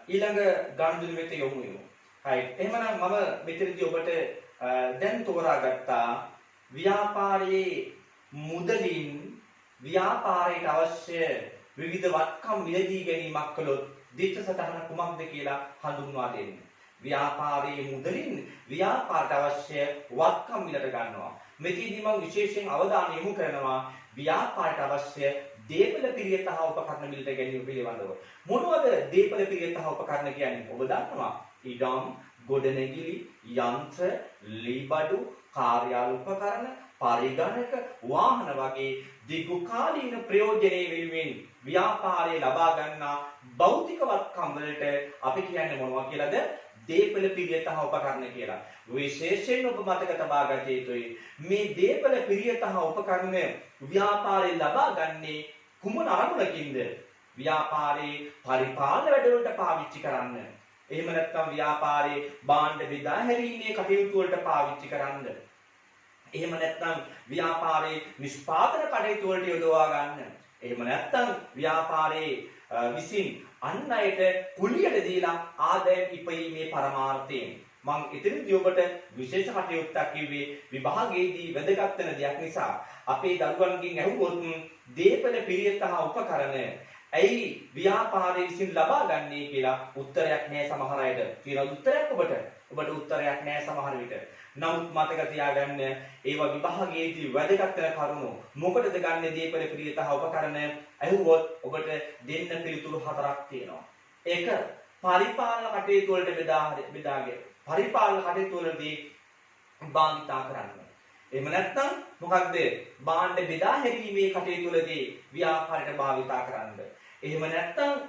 ඊළඟ ගණන්දුන වෙත යොමු වෙමු. හරි. එහෙනම් මම මෙතනදී ඔබට දැන් තෝරාගත්තා ව්‍යාපාරයේ මුදලින් ව්‍යාපාරයට අවශ්‍ය විවිධ වත්කම් මිලදී ගැනීමක් කළොත් ද්විත සටහන කුමක්ද කියලා හඳුන්වා දෙන්න. ව්‍යාපාරයේ මුදලින් ව්‍යාපාරයට අවශ්‍ය වත්කම් මිලට ගන්නවා. මෙතනදී මම විශේෂයෙන් අවධානය යොමු කරනවා ව්‍යාපාරයට අවශ්‍ය දේපල පිරියත හා උපකරණ මිලට ගැනීම පිළිබඳව. මොනවද දේපල පිරියත හා උපකරණ කියන්නේ? ඔබ දන්නවා. ඉඩම්, ගොඩනැගිලි, යන්ත්‍ර, ලීබඩු, කාර්යාල උපකරණ, පරිගණක, වාහන වගේ දීර්ඝකාලීන ප්‍රයෝජනෙ වෙනුවෙන් ව්‍යාපාරයේ ලබා ගන්නා භෞතික වත්කම් වලට අපි කියන්නේ මොනවා කියලාද? දේපල පිරියත හා උපකරණ කියලා. විශේෂයෙන් ඔබ මතක තබා ගත යුතුයි. මේ දේපල පිරියත හා උපකරණ ව්‍යාපාරයේ ලබා ගන්නේ කුමන අරමුණකින්ද? ව්‍යාපාරයේ පරිපාලන වැඩවලට පාවිච්චි කරන්න. එහෙම නැත්නම් ව්‍යාපාරයේ භාණ්ඩ බෙදා හැරීමේ කටයුතු වලට පාවිච්චි කරන්න. එහෙම නැත්නම් ව්‍යාපාරයේ නිෂ්පාදන කටයුතු වලට යොදවා ගන්න. එහෙම නැත්නම් ව්‍යාපාරයේ විසින් අන් අයට කුලියට දීලා ආදායම් ඉපයීමේ පරමාර්ථයෙන් මම ඉදිරියදී ඔබට විශේෂ කටයුත්තක් කිව්වේ විභාගයේදී වැදගත් වෙන දෙයක් නිසා අපේ දරුවන්ගෙන් ඇහුවොත් දේපල පිරියත හා උපකරණ ඇයි ව්‍යාපාරයේ විසින් ලබා ගන්නේ කියලා උත්තරයක් නැහැ සමහර අයට. තියෙන උත්තරයක් ඔබට උත්තරයක් නැහැ සමහර විට. නමුත් මතක තියාගන්න ඒවා විභාගයේදී වැදගත් වෙන කරුණු. මොකටද ගන්න දේපල පිරියත හා උපකරණ? ඇහුවොත් ඔබට දෙන්න පිළිතුරු හතරක් තියෙනවා. ඒක පරිපාලන කටයුතු වලට බෙදාගෙන පරිපාලන කටයුතු වලදී භාවිතා කරන්න. එහෙම නැත්නම් මොකක්ද? භාණ්ඩ බෙදා හැරීමේ කටයුතු වලදී ව්‍යාපාරයට භාවිතා කරන්න. එහෙම නැත්නම්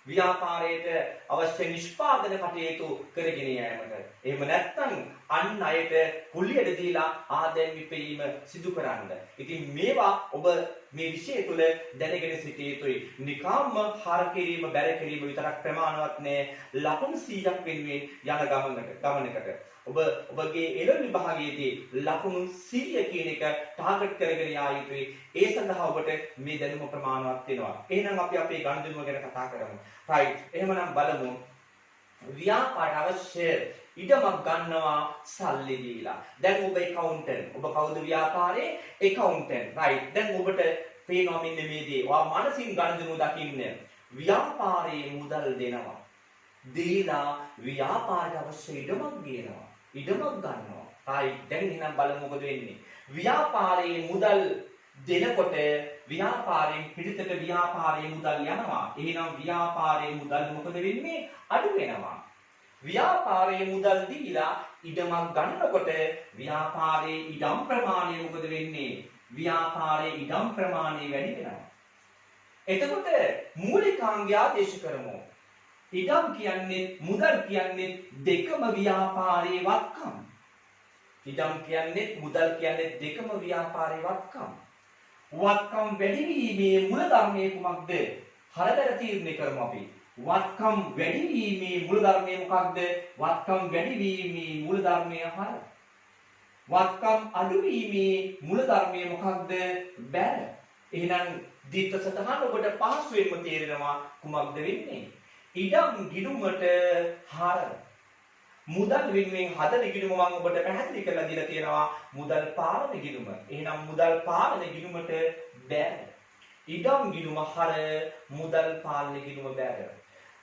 ව්‍යාපාරයට අවශ්‍ය නිෂ්පාදන කටයුතු කරගෙන යාමට. එහෙම නැත්නම් අන් අයට කුලියට දීලා ආදායම් විපීම සිදු කරන්න. ඉතින් මේවා ඔබ මේ විෂය තුළ දැනගෙන සිටිය යුතුයි. නිකම්ම හර කිරීම බැර කිරීම විතරක් ප්‍රමාණවත් නෑ. ලකුණු 100ක් වෙනුවෙන් යන ගමනකට ඔබගේ එළවලු විභාගයේදී ලකුණු 100 කියන එක ටාගට් කරගෙන යා යුතුයි. ඒ සඳහා ඔබට මේ දැනුම ප්‍රමාණවත් වෙනවා. එහෙනම් අපි අපේ ගණිතය ගැන කතා කරමු. right. එහෙමනම් බලමු. ව්‍යාපාරයට අවශ්‍ය ඉඩමක් ගන්නවා සල්ලි දීලා. දැන් ඔබ accountant. ඔබ කවුද ව්‍යාපාරයේ accountant. right. දැන් ඔබට පේනවා මෙන්න මේ දේ. ඔයා මනසින් ගණිතය දකින්න. ව්‍යාපාරයේ මුදල් දෙනවා. දීලා ව්‍යාපාරයට අවශ්‍ය ඉඩමක් ගේනවා. ඉඩමක් ගන්නවා. right. දැන් එහෙනම් බලමු මොකද වෙන්නේ. ව්‍යාපාරයේ මුදල් දෙනකොට ව්‍යාපාරයෙන් පිටතට ව්‍යාපාරයේ මුදල් යනවා. එහෙනම් ව්‍යාපාරයේ මුදල් මොකද වෙන්නේ? අඩු වෙනවා. ව්‍යාපාරයේ මුදල් දීලා ඉඩමක් ගන්නකොට ව්‍යාපාරයේ ඉඩම් ප්‍රමාණය මොකද වෙන්නේ? ව්‍යාපාරයේ ඉඩම් ප්‍රමාණය වැඩි වෙනවා. එතකොට මූලිකාංගය ආදේශ කරමු. ඉඩම් කියන්නේ මුදල් කියන්නේ දෙකම ව්‍යාපාරයේ වත්කම්. ඉඩම් කියන්නේ මුදල් කියන්නේ දෙකම ව්‍යාපාරයේ වත්කම්. වත්කම් වැඩිවීමේ මූලධර්මය කුමක්ද? හරදර තීරණය කරමු අපි. වත්කම් වැඩිවීමේ මූලධර්මය මොකක්ද? වත්කම් වැඩිවීමේ මූලධර්මය හර. වත්කම් අඩුවීමේ මූලධර්මය මොකක්ද? බැර. එහෙනම් දිත්ත සතහන ඔබට පහසුවෙන්ම තේරෙනවා කුමක්ද වෙන්නේ? ඉඩම් ගිණුමට හර. මුදල් වෙනුවෙන් හදන ගිණුම මම ඔබට පැහැදිලි කරලා දීලා තියෙනවා මුදල් පාලන ගිණුම. එහෙනම් මුදල් පාලන ගිණුමට බැර. ඉඩම් ගිණුම හර මුදල් පාලන ගිණුම බැර.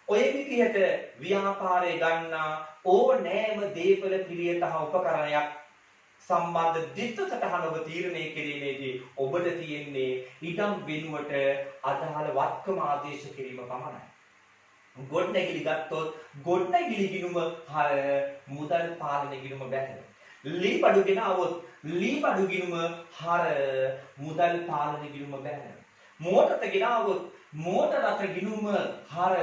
ඔය විදිහට ව්‍යාපාරයේ ගන්නා ඕනෑම දේපල පිළියෙත හා උපකරණයක් සම්බන්ධ දිත්ත සටහන ඔබ තීරණය කිරීමේදී ඔබට තියෙන්නේ ඉඩම් වෙනුවට අදාළ වත්කම ආදේශ කිරීම පමණයි. ගොඩනැගිලි ගත්තොත් ගොඩනැගිලි ගිණුම හර මුදල් පාලන ගිණුම බැහැ. ලී බඩු ගෙනාවොත් ලී බඩු ගිණුම හර මුදල් පාලන ගිණුම බැහැ. මෝටර ගෙනාවොත් මෝටර රථ ගිණුම හර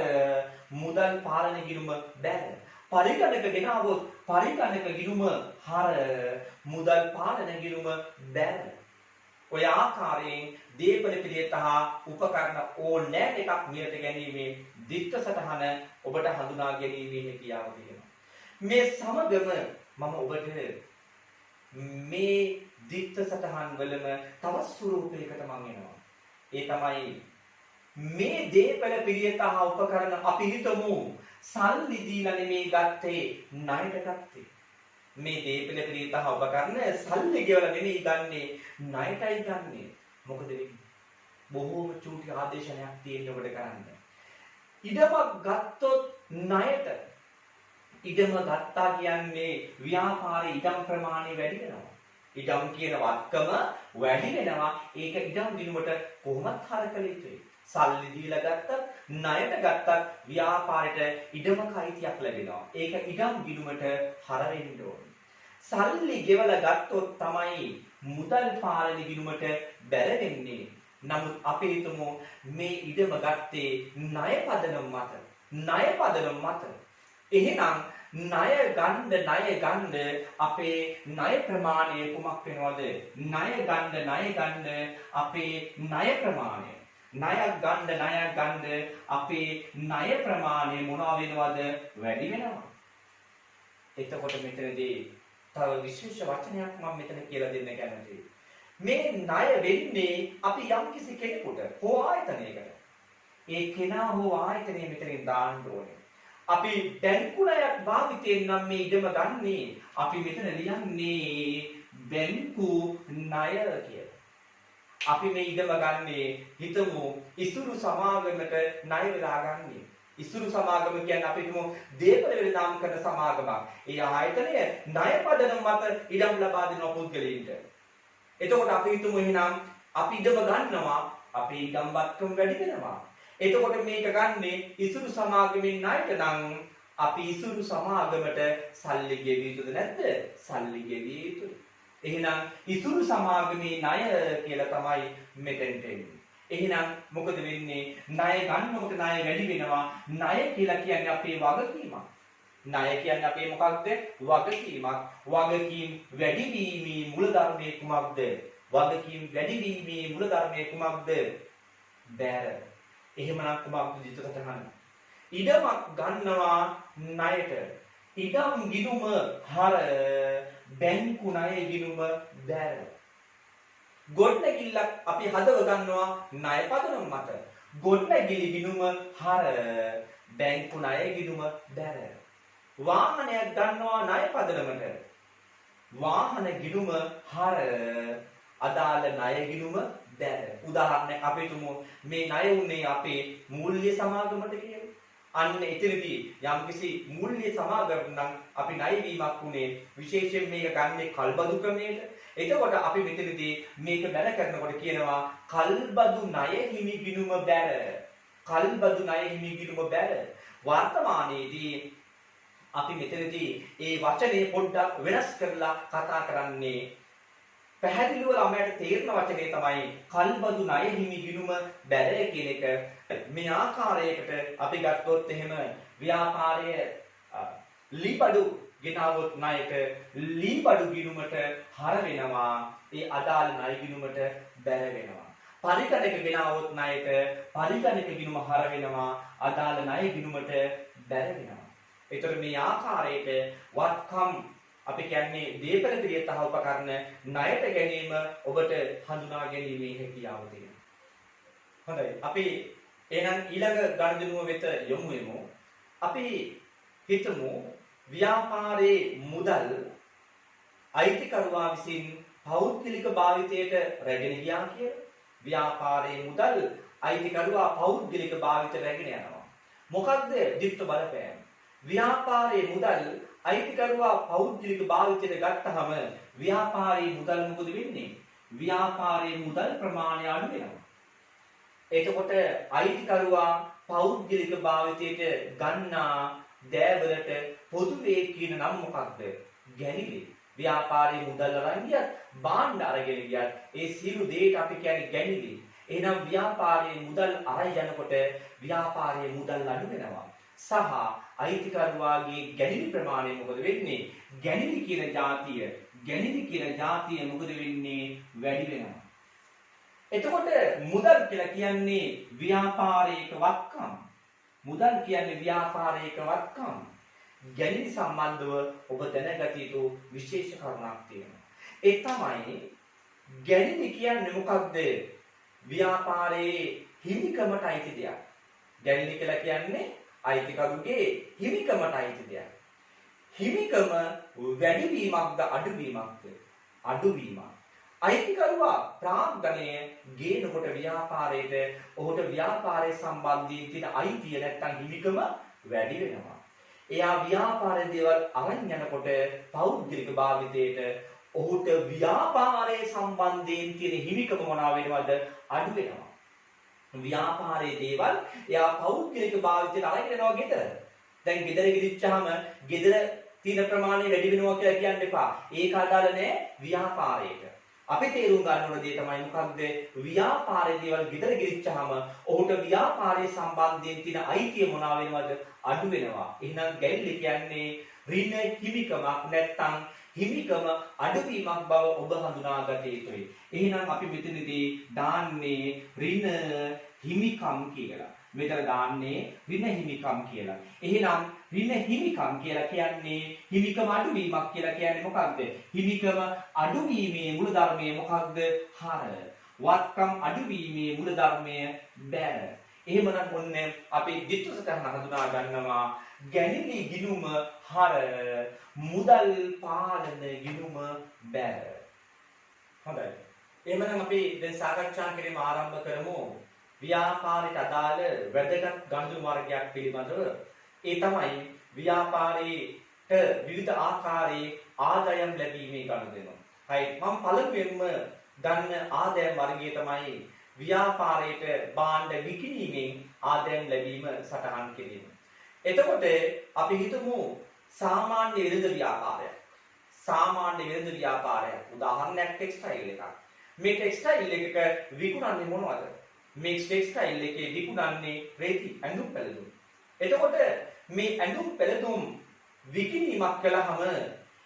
මුදල් පාලන ගිණුම බැහැ. පරිගණක ගෙනාවොත් පරිගණක ගිණුම හර මුදල් පාලන ගිණුම බැහැ. ඔය ආකාරයෙන් දේපල පිළියෙත හා උපකරණ ඕනෑම එකක් මිලට ගැනීමේ දිත්ත සටහන ඔබට හඳුනා ගැනීමේ හැකියාව තියෙනවා. මේ සමගම මම ඔබට මේ දිත්ත සටහන් වලම තවත් ස්වරූපයකට මම එනවා. ඒ තමයි මේ දේපල පිළියෙත හා උපකරණ අපි හිතමු සල්ලි දීලා නෙමේ ගත්තේ ණයට ගත්තේ. මේ දේපල පිළියෙත හා උපකරණ සල්ලි ගෙවලා නෙමේ ගන්නේ ණයටයි ගන්නේ. මොකද වෙන්නේ? බොහෝම චූටි ආදේශනයක් තියෙන්න ඔබට කරන්න. ඉඩමක් ගත්තොත් ණයට ඉඩම ගත්තා කියන්නේ ව්‍යාපාරයේ ඉඩම් ප්‍රමාණය වැඩි වෙනවා. ඉඩම් කියන වත්කම වැඩි වෙනවා. ඒක ඉඩම් ගිණුමට කොහොමත් හරකල යුතුයි. සල්ලි දීලා ගත්තත් ණයට ගත්තත් ව්‍යාපාරයට ඉඩමක අයිතියක් ලැබෙනවා. ඒක ඉඩම් ගිණුමට හර වෙන්න ඕනේ. සල්ලි ගෙවලා ගත්තොත් තමයි මුදල් පාලන ගිණුමට බැර වෙන්නේ. නමුත් අපි හිතමු මේ ඉඩම ගත්තේ ණය පදනම මත. ණය පදනම මත. එහෙනම් ණය ගන්න අපේ ණය ප්‍රමාණය කුමක් වෙනවද? ණය ගන්න අපේ ණය ප්‍රමාණය. ණයක් ගන්න අපේ ණය ප්‍රමාණය මොනවා වෙනවද? වැඩි වෙනවා. එතකොට මෙතනදී තව විශේෂ වචනයක් මම මෙතන කියලා දෙන්න කැමතියි. මේ ණය වෙන්නේ අපි යම්කිසි කෙනෙකුට හෝ ආයතනයකට. ඒ කෙනා හෝ ආයතනය මෙතනින් දාන්න ඕනේ. අපි බැංකු ණයක් භාවිතයෙන් නම් මේ ඉඩම ගන්නේ. අපි මෙතන ලියන්නේ බැංකු ණය කියලා. අපි මේ ඉඩම ගන්නේ හිතමු ඉසුරු සමාගමකට ණය වෙලා ගන්නේ. ඉසුරු සමාගම කියන්නේ අපි හිතමු දේපල වෙළඳාම් කරන සමාගමක්. ඒ ආයතනය ණය පදනම මත ඉඩම් ලබා දෙන පුද්ගලයින්ට. එතකොට අපි හිතමු එහෙනම් අපි ඉඩම ගන්නවා. අපේ ඉඩම් වත්කම වැඩි වෙනවා. එතකොට මේක ගන්නෙ ඉසුරු සමාගමෙන් ණයට නම් අපි ඉසුරු සමාගමට සල්ලි ගෙවිය යුතුද නැද්ද? සල්ලි ගෙවිය යුතුයි. එහෙනම් ඉසුරු සමාගමේ ණය කියලා තමයි මෙතෙන්ට එන්නේ. එහෙනම් මොකද වෙන්නේ? ණය ගන්නකොට ණය වැඩි වෙනවා. ණය කියලා කියන්නේ අපේ වගකීමක්. ණය කියන්නේ අපේ මොකක්ද? වගකීමක්. වගකීම් වැඩිවීමේ මූලධර්මයේ කුමක්ද? වගකීම් වැඩිවීමේ මූලධර්මයේ කුමක්ද? බෑර. එහෙමනම් කුමක්ද දිටසටහන? ඉඩමක් ගන්නවා ණයට. ඉඩම් ගිණුම හර බැංකු ණය ගිණුම බෑර. ගොඩනැගිල්ලක් අපි හදව ගන්නවා ණය පදනම මත. ගොඩනැගිලි ගිණුම හර බැංකු ණය ගිණුම බෑර. වාහනයක් ගන්නවා ණය පදනමට. වාහන ගිණුම හර අදාළ ණය ගිණුම බෑර. උදාහරණයක් අපි තුමු මේ ණය උන්නේ අපේ මූල්‍ය සමාගමට කියලා. අන්න එතනදී යම්කිසි මූල්‍ය සමාගමක් නම් අපි ණය වීමක් උනේ විශේෂයෙන් මේක ගන්නේ කල්බදු ක්‍රමයට. එතකොට අපි මෙතනදී මේක බැල කරනකොට කියනවා කල්බදු ණය හිමි ගිණුම බෑර. කල්බදු ණය හිමි ගිණුම බෑර. වර්තමානයේදී අපි මෙතනදී ඒ වචනේ පොඩ්ඩක් වෙනස් කරලා කතා කරන්නේ පැහැදිලිව ළමයට තේරෙන වචනේ තමයි කල්බදු ණය හිමි ගිණුම බැරය කියන එක. මේ ආකාරයකට අපි ගත්තොත් එහෙම ව්‍යාපාරයේ ලීබඩු ගෙනාවොත් ණයට ලීබඩු ගිණුමට හර වෙනවා. ඒ අදාළ ණය ගිණුමට බැර වෙනවා. පරිගණක ගෙනාවොත් ණයට පරිගණක ගිණුම හර වෙනවා. අදාළ ණය ගිණුමට බැර වෙනවා. ඒතර මේ ආකාරයට වත්කම් අපි කියන්නේ දීපල ක්‍රියාතහ උපකරණ ණයට ගැනීම ඔබට හඳුනා ගැනීමේ හැකියාව තියෙනවා. හොඳයි. අපි එහෙනම් ඊළඟ ගණදෙනුව වෙත යමු වෙමු. අපි හිතමු ව්‍යාපාරයේ මුදල් අයිතිකරුවා විසින් පෞද්ගලික භාවිතයට රැගෙන ගියා කියලා. ව්‍යාපාරයේ මුදල් අයිතිකරුවා පෞද්ගලික භාවිතයට රැගෙන යනවා. මොකක්ද ද්විත්ව බලපෑම? ව්‍යාපාරයේ මුදල් අයිතිකරුවා පෞද්ගලික භාවිතයට ගත්තහම ව්‍යාපාරයේ මුදල් මොකද වෙන්නේ? ව්‍යාපාරයේ මුදල් ප්‍රමාණය අඩු වෙනවා. එතකොට අයිතිකරුවා පෞද්ගලික භාවිතයට ගන්නා දෑවලට පොදුවේ කියන නම මොකක්ද? ගැනිලි. ව්‍යාපාරයේ මුදල් අරන් ගියත් භාණ්ඩ අරගෙන ගියත් ඒ සියලු දේට අපි කියන්නේ ගැනිලි. එහෙනම් ව්‍යාපාරයේ මුදල් අරන් යනකොට ව්‍යාපාරයේ මුදල් අඩු වෙනවා. සහ අයිතිකරුවාගේ ගැනිලි ප්‍රමාණය මොකද වෙන්නේ? ගැනිලි කියන જાතිය මොකද වෙන්නේ? වැඩි වෙනවා. එතකොට මුදල් කියලා කියන්නේ ව්‍යාපාරයක වත්කම්. මුදල් කියන්නේ ව්‍යාපාරයක වත්කම්. ගැනිලි සම්බන්ධව ඔබ දැනගත යුතු විශේෂ කරුණක් තියෙනවා. ඒ තමයි ගැනිලි කියන්නේ මොකක්ද? ව්‍යාපාරයේ හිමිකමට අයිති දෙයක්. ගැනිලි කියලා කියන්නේ අයිතිකරුගේ හිමිකමට අයිති දෙයක්. හිමිකම වැඩිවීමක්ද අඩුවීමක්ද? අඩුවීමක්. අයිතිකරුවා ප්‍රාග්ධනය ගේනකොට ව්‍යාපාරයට ඔහුට ව්‍යාපාරයේ සම්බන්ධයෙන් තියෙන අයිතිය නැත්තම් හිමිකම වැඩි වෙනවා. එයා ව්‍යාපාරයේ දේවල් අරන් යනකොට පෞද්ගලික භාවිතයට ඔහුට ව්‍යාපාරයේ සම්බන්ධයෙන් තියෙන හිමිකම මොනවා වෙනවද? අඩු වෙනවා. ව්‍යාපාරයේ දේවල් එයා පෞද්ගලික භාවිතයට අරගෙන යනවා ගෙදර. දැන් ගෙදර ගිහිච්චාම ගෙදර තියෙන ප්‍රමාණය වැඩි වෙනවා කියලා කියන්න එපා. ඒක අදාළ නැහැ ව්‍යාපාරයට. අපි තේරුම් ගන්න ඕන දේ තමයි මොකක්ද? ව්‍යාපාරයේ දේවල් ගෙදර ගිහිච්චාම ඔහුට ව්‍යාපාරයේ සම්බන්ධයෙන් තියෙන අයිතිය මොනවා වෙනවද? අඩු වෙනවා. එහෙනම් ගැල්ලි කියන්නේ ඍණ හිමිකමක් නැත්තම් හිමිකම අඩුවීමක් බව ඔබ හඳුනාගත යුතුයි. එහෙනම් අපි මෙතනදී දාන්නේ ඍණ හිමිකම් කියලා. මෙතන දාන්නේ ඍණ හිමිකම් කියලා. එහෙනම් ඍණ හිමිකම් කියලා කියන්නේ හිමිකම අඩුවීමක් කියලා කියන්නේ මොකක්ද? හිමිකම අඩුවීමේ මූල ධර්මය මොකක්ද? හර. වත්කම් අඩුවීමේ මූල ධර්මය බැර. එහෙමනම් ඔන්න අපි ditthසතහන හඳුනා ගන්නවා ගැනිලි ගිණුම හර මුදල් පාලන ගිණුම බැර. හොඳයි. එහෙමනම් අපි දැන් සාකච්ඡා කිරීම ආරම්භ කරමු. ව්‍යාපාරයට අදාළ වැදගත් ගණිත මාර්ගයක් පිළිබඳව. ඒ තමයි ව්‍යාපාරයට විවිධ ආකාරයේ ආදායම් ලැබීමේ ගණිතය. හරි. මම පළමුවෙන්ම ගන්න ආදායම් වර්ගය තමයි ව්‍යාපාරයට භාණ්ඩ විකිණීමෙන් ආදායම් ලැබීම සටහන් කිරීම. එතකොට අපි හිතමු සාමාන්‍ය වෙළඳ ව්‍යාපාරයක්. සාමාන්‍ය වෙළඳ ව්‍යාපාරයක්. උදාහරණයක් ටෙක්ස්ටයිල් එකක්. මේ ටෙක්ස්ටයිල් එකක විකුණන්නේ මොනවද? මේ ටෙක්ස්ටයිල් එකේ විකුණන්නේ රේති ඇඳුම් පැළඳුම්. එතකොට මේ ඇඳුම් පැළඳුම් විකිණීමක් කළාම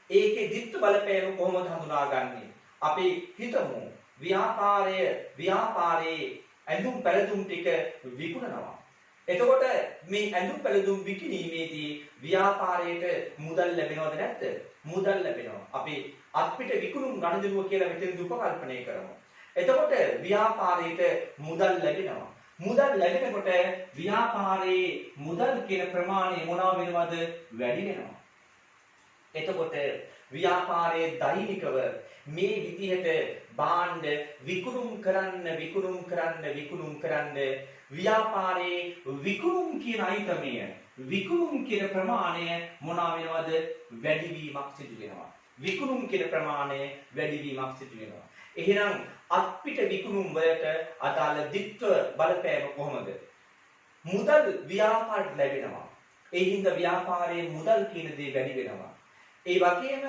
ඒකේ දිත්ත බලපෑම කොහොමද හඳුනාගන්නේ? අපි හිතමු ව්‍යාපාරයේ ඇඳුම් පැළඳුම් ටික විකුණනවා. එතකොට මේ ඇඳුම් පැළඳුම් විකිණීමේදී ව්‍යාපාරයට මුදල් ලැබෙනවද නැද්ද? මුදල් ලැබෙනවා. අපි අත්පිට විකුණුම් ගණන්දුව කියලා මෙතෙන්දී උපකල්පනය කරමු. එතකොට ව්‍යාපාරයට මුදල් ලැබෙනවා. මුදල් ලැබෙනකොට ව්‍යාපාරයේ මුදල් කියන ප්‍රමාණය මොනවා වෙනවද? වැඩි වෙනවා. එතකොට ව්‍යාපාරයේ දෛනිකව මේ විදිහට භාණ්ඩ විකුණුම් කරන්න ව්‍යාපාරයේ විකුණුම් කියන අයිතමය විකුණුම් කියන ප්‍රමාණය මොනවා වෙනවද? වැඩිවීමක් සිදු වෙනවා. විකුණුම් කියන ප්‍රමාණය වැඩිවීමක් සිදු වෙනවා. එහෙනම් අත්පිට විකුණුම් වලට අදාළ දිත්ව බලපෑම කොහොමද? මුදල් ව්‍යාපාරයට ලැබෙනවා. ඒ හින්දා ව්‍යාපාරයේ මුදල් කියන දේ වැඩි වෙනවා. ඒ වගේම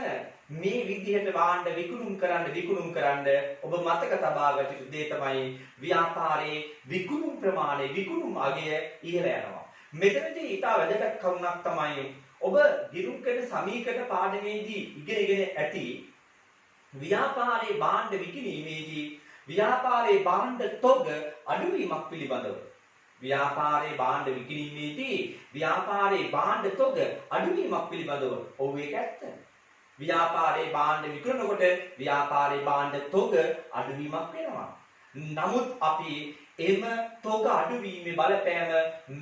මේ විදිහට භාණ්ඩ විකුණුම් කරන්න ඔබ මතක තබා ගත යුතු දේ තමයි ව්‍යාපාරයේ විකුණුම් ප්‍රමාණය විකුණුම් අගය ඉහළ යනවා. මෙතනදී ඊට වැදගත් කරුණක් තමයි ඔබ දිනුම්කඩ සමීකරණ පාඩමේදී ඉගෙනගෙන ඇති ව්‍යාපාරයේ භාණ්ඩ විකිණීමේදී ව්‍යාපාරයේ භාණ්ඩ තොග අඩුවීමක් පිළිබඳව ව්‍යාපාරයේ භාණ්ඩ විකිණීමේදී ව්‍යාපාරයේ භාණ්ඩ තොග අඩුවීමක් පිළිබඳව ඔව් ඒක ඇත්ත. ව්‍යාපාරයේ භාණ්ඩ විකුණනකොට ව්‍යාපාරයේ භාණ්ඩ තොග අඩුවීමක් වෙනවා. නමුත් අපි එම තොග අඩුවීමේ බලපෑම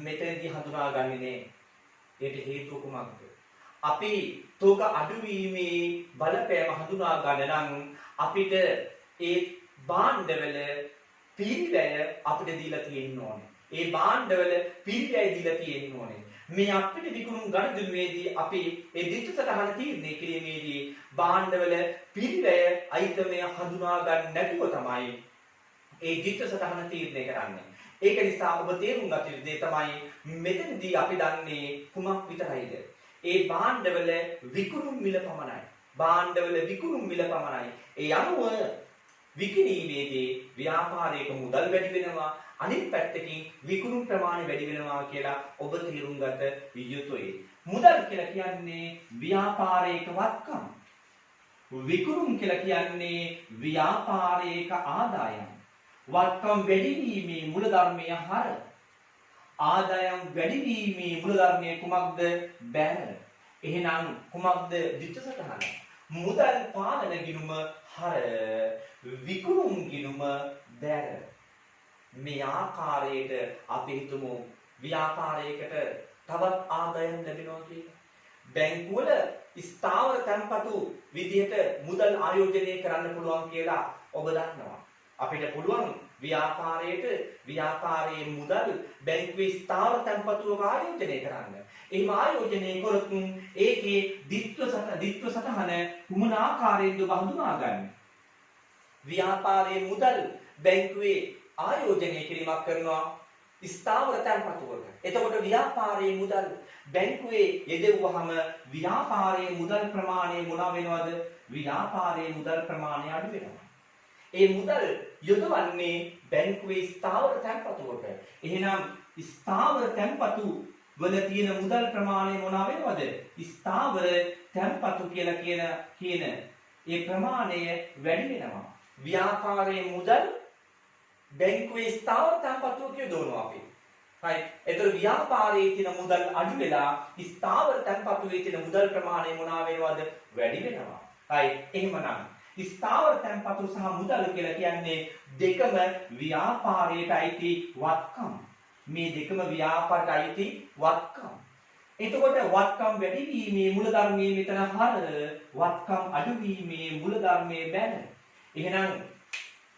මෙතනදී හඳුනාගන්නේ නැහැ. ඒකට හේතුව කුමක්ද? අපි තොග අඩුවීමේ බලපෑම හඳුනා ගන්න නම් අපිට ඒ භාණ්ඩවල පිරිවැය අපිට දීලා තියෙන්න ඕනේ. ඒ භාණ්ඩවල පිරිවැය දීලා තියෙන්න ඕනේ. මේ අපිට විකුණුම් ගණන්දුමේදී අපි ඒ දිත්ත සටහන තීරණය කිරීමේදී භාණ්ඩවල පිරිවැය අයිතමය හඳුනා ගන්න නැතුව තමයි ඒ දිත්ත සටහන තීරණය කරන්නේ. ඒක නිසා ඔබ තේරුම් ගත යුතු දේ තමයි මෙතනදී අපි දන්නේ කුමක් විතරයිද? ඒ භාණ්ඩවල විකුණුම් මිල පමණයි. භාණ්ඩවල විකුණුම් මිල පමණයි. ඒ අනුව විකිණීමේදී ව්‍යාපාරයක මුදල් වැඩි වෙනවා. අනිත් පැත්තකින් විකුණුම් ප්‍රමාණය වැඩි වෙනවා කියලා ඔබ තේරුම් ගත යුතුයි. මුදල් කියලා කියන්නේ ව්‍යාපාරයක වත්කම්. විකුණුම් කියලා කියන්නේ ව්‍යාපාරයක ආදායම්. වත්කම් වැඩිවීමේ මූලධර්මය හර. ආදායම් වැඩිවීමේ මූලධර්මය කුමක්ද? බැල. එහෙනම් කුමක්ද දිත්ත සටහන? මුදල් පාලන ගිණුම හර. විකුණුම් ගිණුම බැල. මේ ආකාරයට අපි හිතමු ව්‍යාපාරයකට තවත් ආදායම් ලැබෙනවා කියලා. බැංකුවල ස්ථාවර තැන්පතු විදිහට මුදල් ආයෝජනය කරන්න පුළුවන් කියලා ඔබ දන්නවා. අපිට පුළුවන් ව්‍යාපාරයේ මුදල් බැංකුවේ ස්ථාවර තැන්පතුවක ආයෝජනය කරන්න. එහෙම ආයෝජනය කරොත් ඒකේ දිත්ව සටහන කුමන ආකාරයෙන්ද හඳුනාගන්නේ? ව්‍යාපාරයේ මුදල් බැංකුවේ ආයෝජනය කිරීමක් කරනවා ස්ථාවර තැන්පතුවක. එතකොට ව්‍යාපාරයේ මුදල් බැංකුවේ යෙදුවහම ව්‍යාපාරයේ මුදල් ප්‍රමාණය මොනවා වෙනවද? ව්‍යාපාරයේ මුදල් ප්‍රමාණය අඩු වෙනවා. ඒ මුදල් යොදවන්නේ බැංකුවේ ස්ථාවර තැන්පතුවක. එහෙනම් ස්ථාවර තැන්පතු වල තියෙන මුදල් ප්‍රමාණය මොනවා වෙනවද? ස්ථාවර තැන්පතු කියලා කියන ඒ ප්‍රමාණය වැඩි වෙනවා. ව්‍යාපාරයේ මුදල් බැංකුවේ ස්ථාවර තැන්පතුවක යොදවනවා අපි. right. ඒතර ව්‍යාපාරයේ තියෙන මුදල් අඩු වෙලා ස්ථාවර තැන්පතුවේ තියෙන මුදල් ප්‍රමාණය මොනවා වෙනවද? වැඩි වෙනවා. right. එහෙමනම් ස්ථාවර තැන්පතු සහ මුදල් කියලා කියන්නේ දෙකම ව්‍යාපාරයට අයිති වත්කම්. මේ දෙකම ව්‍යාපාරයට අයිති වත්කම්. එතකොට වත්කම් වැඩි වීමේ මූලධර්මයේ මෙතන හර, වත්කම් අඩු වීමේ මූලධර්මයේ බැල. එහෙනම්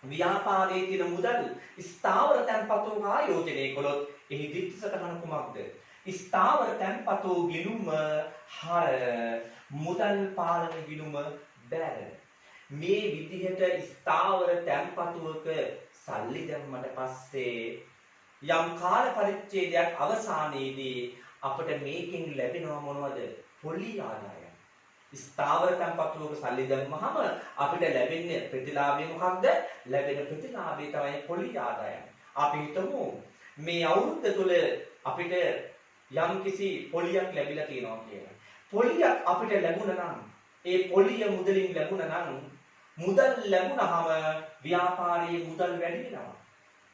ව්‍යාපාරයේ තියෙන මුදල් ස්ථාවර තැන්පතුවක ආයෝජනය කළොත් එහි දිත්ත සටහන කුමක්ද? ස්ථාවර තැන්පතු ගිණුම හර, මුදල් පාලන ගිණුම බැල. මේ විදිහට ස්ථාවර තැන්පතුවක සහ සල්ලි දැම්මට පස්සේ යම් කාල පරිච්ඡේදයක් අවසානයේදී අපිට මේකෙන් ලැබෙනවා මොනවද? පොලි ආදායම්. ස්ථාවර තැන්පතුවක සල්ලි දැම්මහම අපිට ලැබෙන්නේ ප්‍රතිලාභය මොකක්ද? ලැබෙන ප්‍රතිලාභය තමයි පොලි ආදායම්. අපි හිතමු මේ අවුරුද්ද තුල අපිට යම් කිසි පොලියක් ලැබිලා තියෙනවා කියලා. පොලියක් අපිට ලැබුණා නම් ඒ පොලිය මුදලින් ලැබුණා නම් මුදල් ලැබුණාම ව්‍යාපාරයේ මුදල් වැඩි වෙනවා.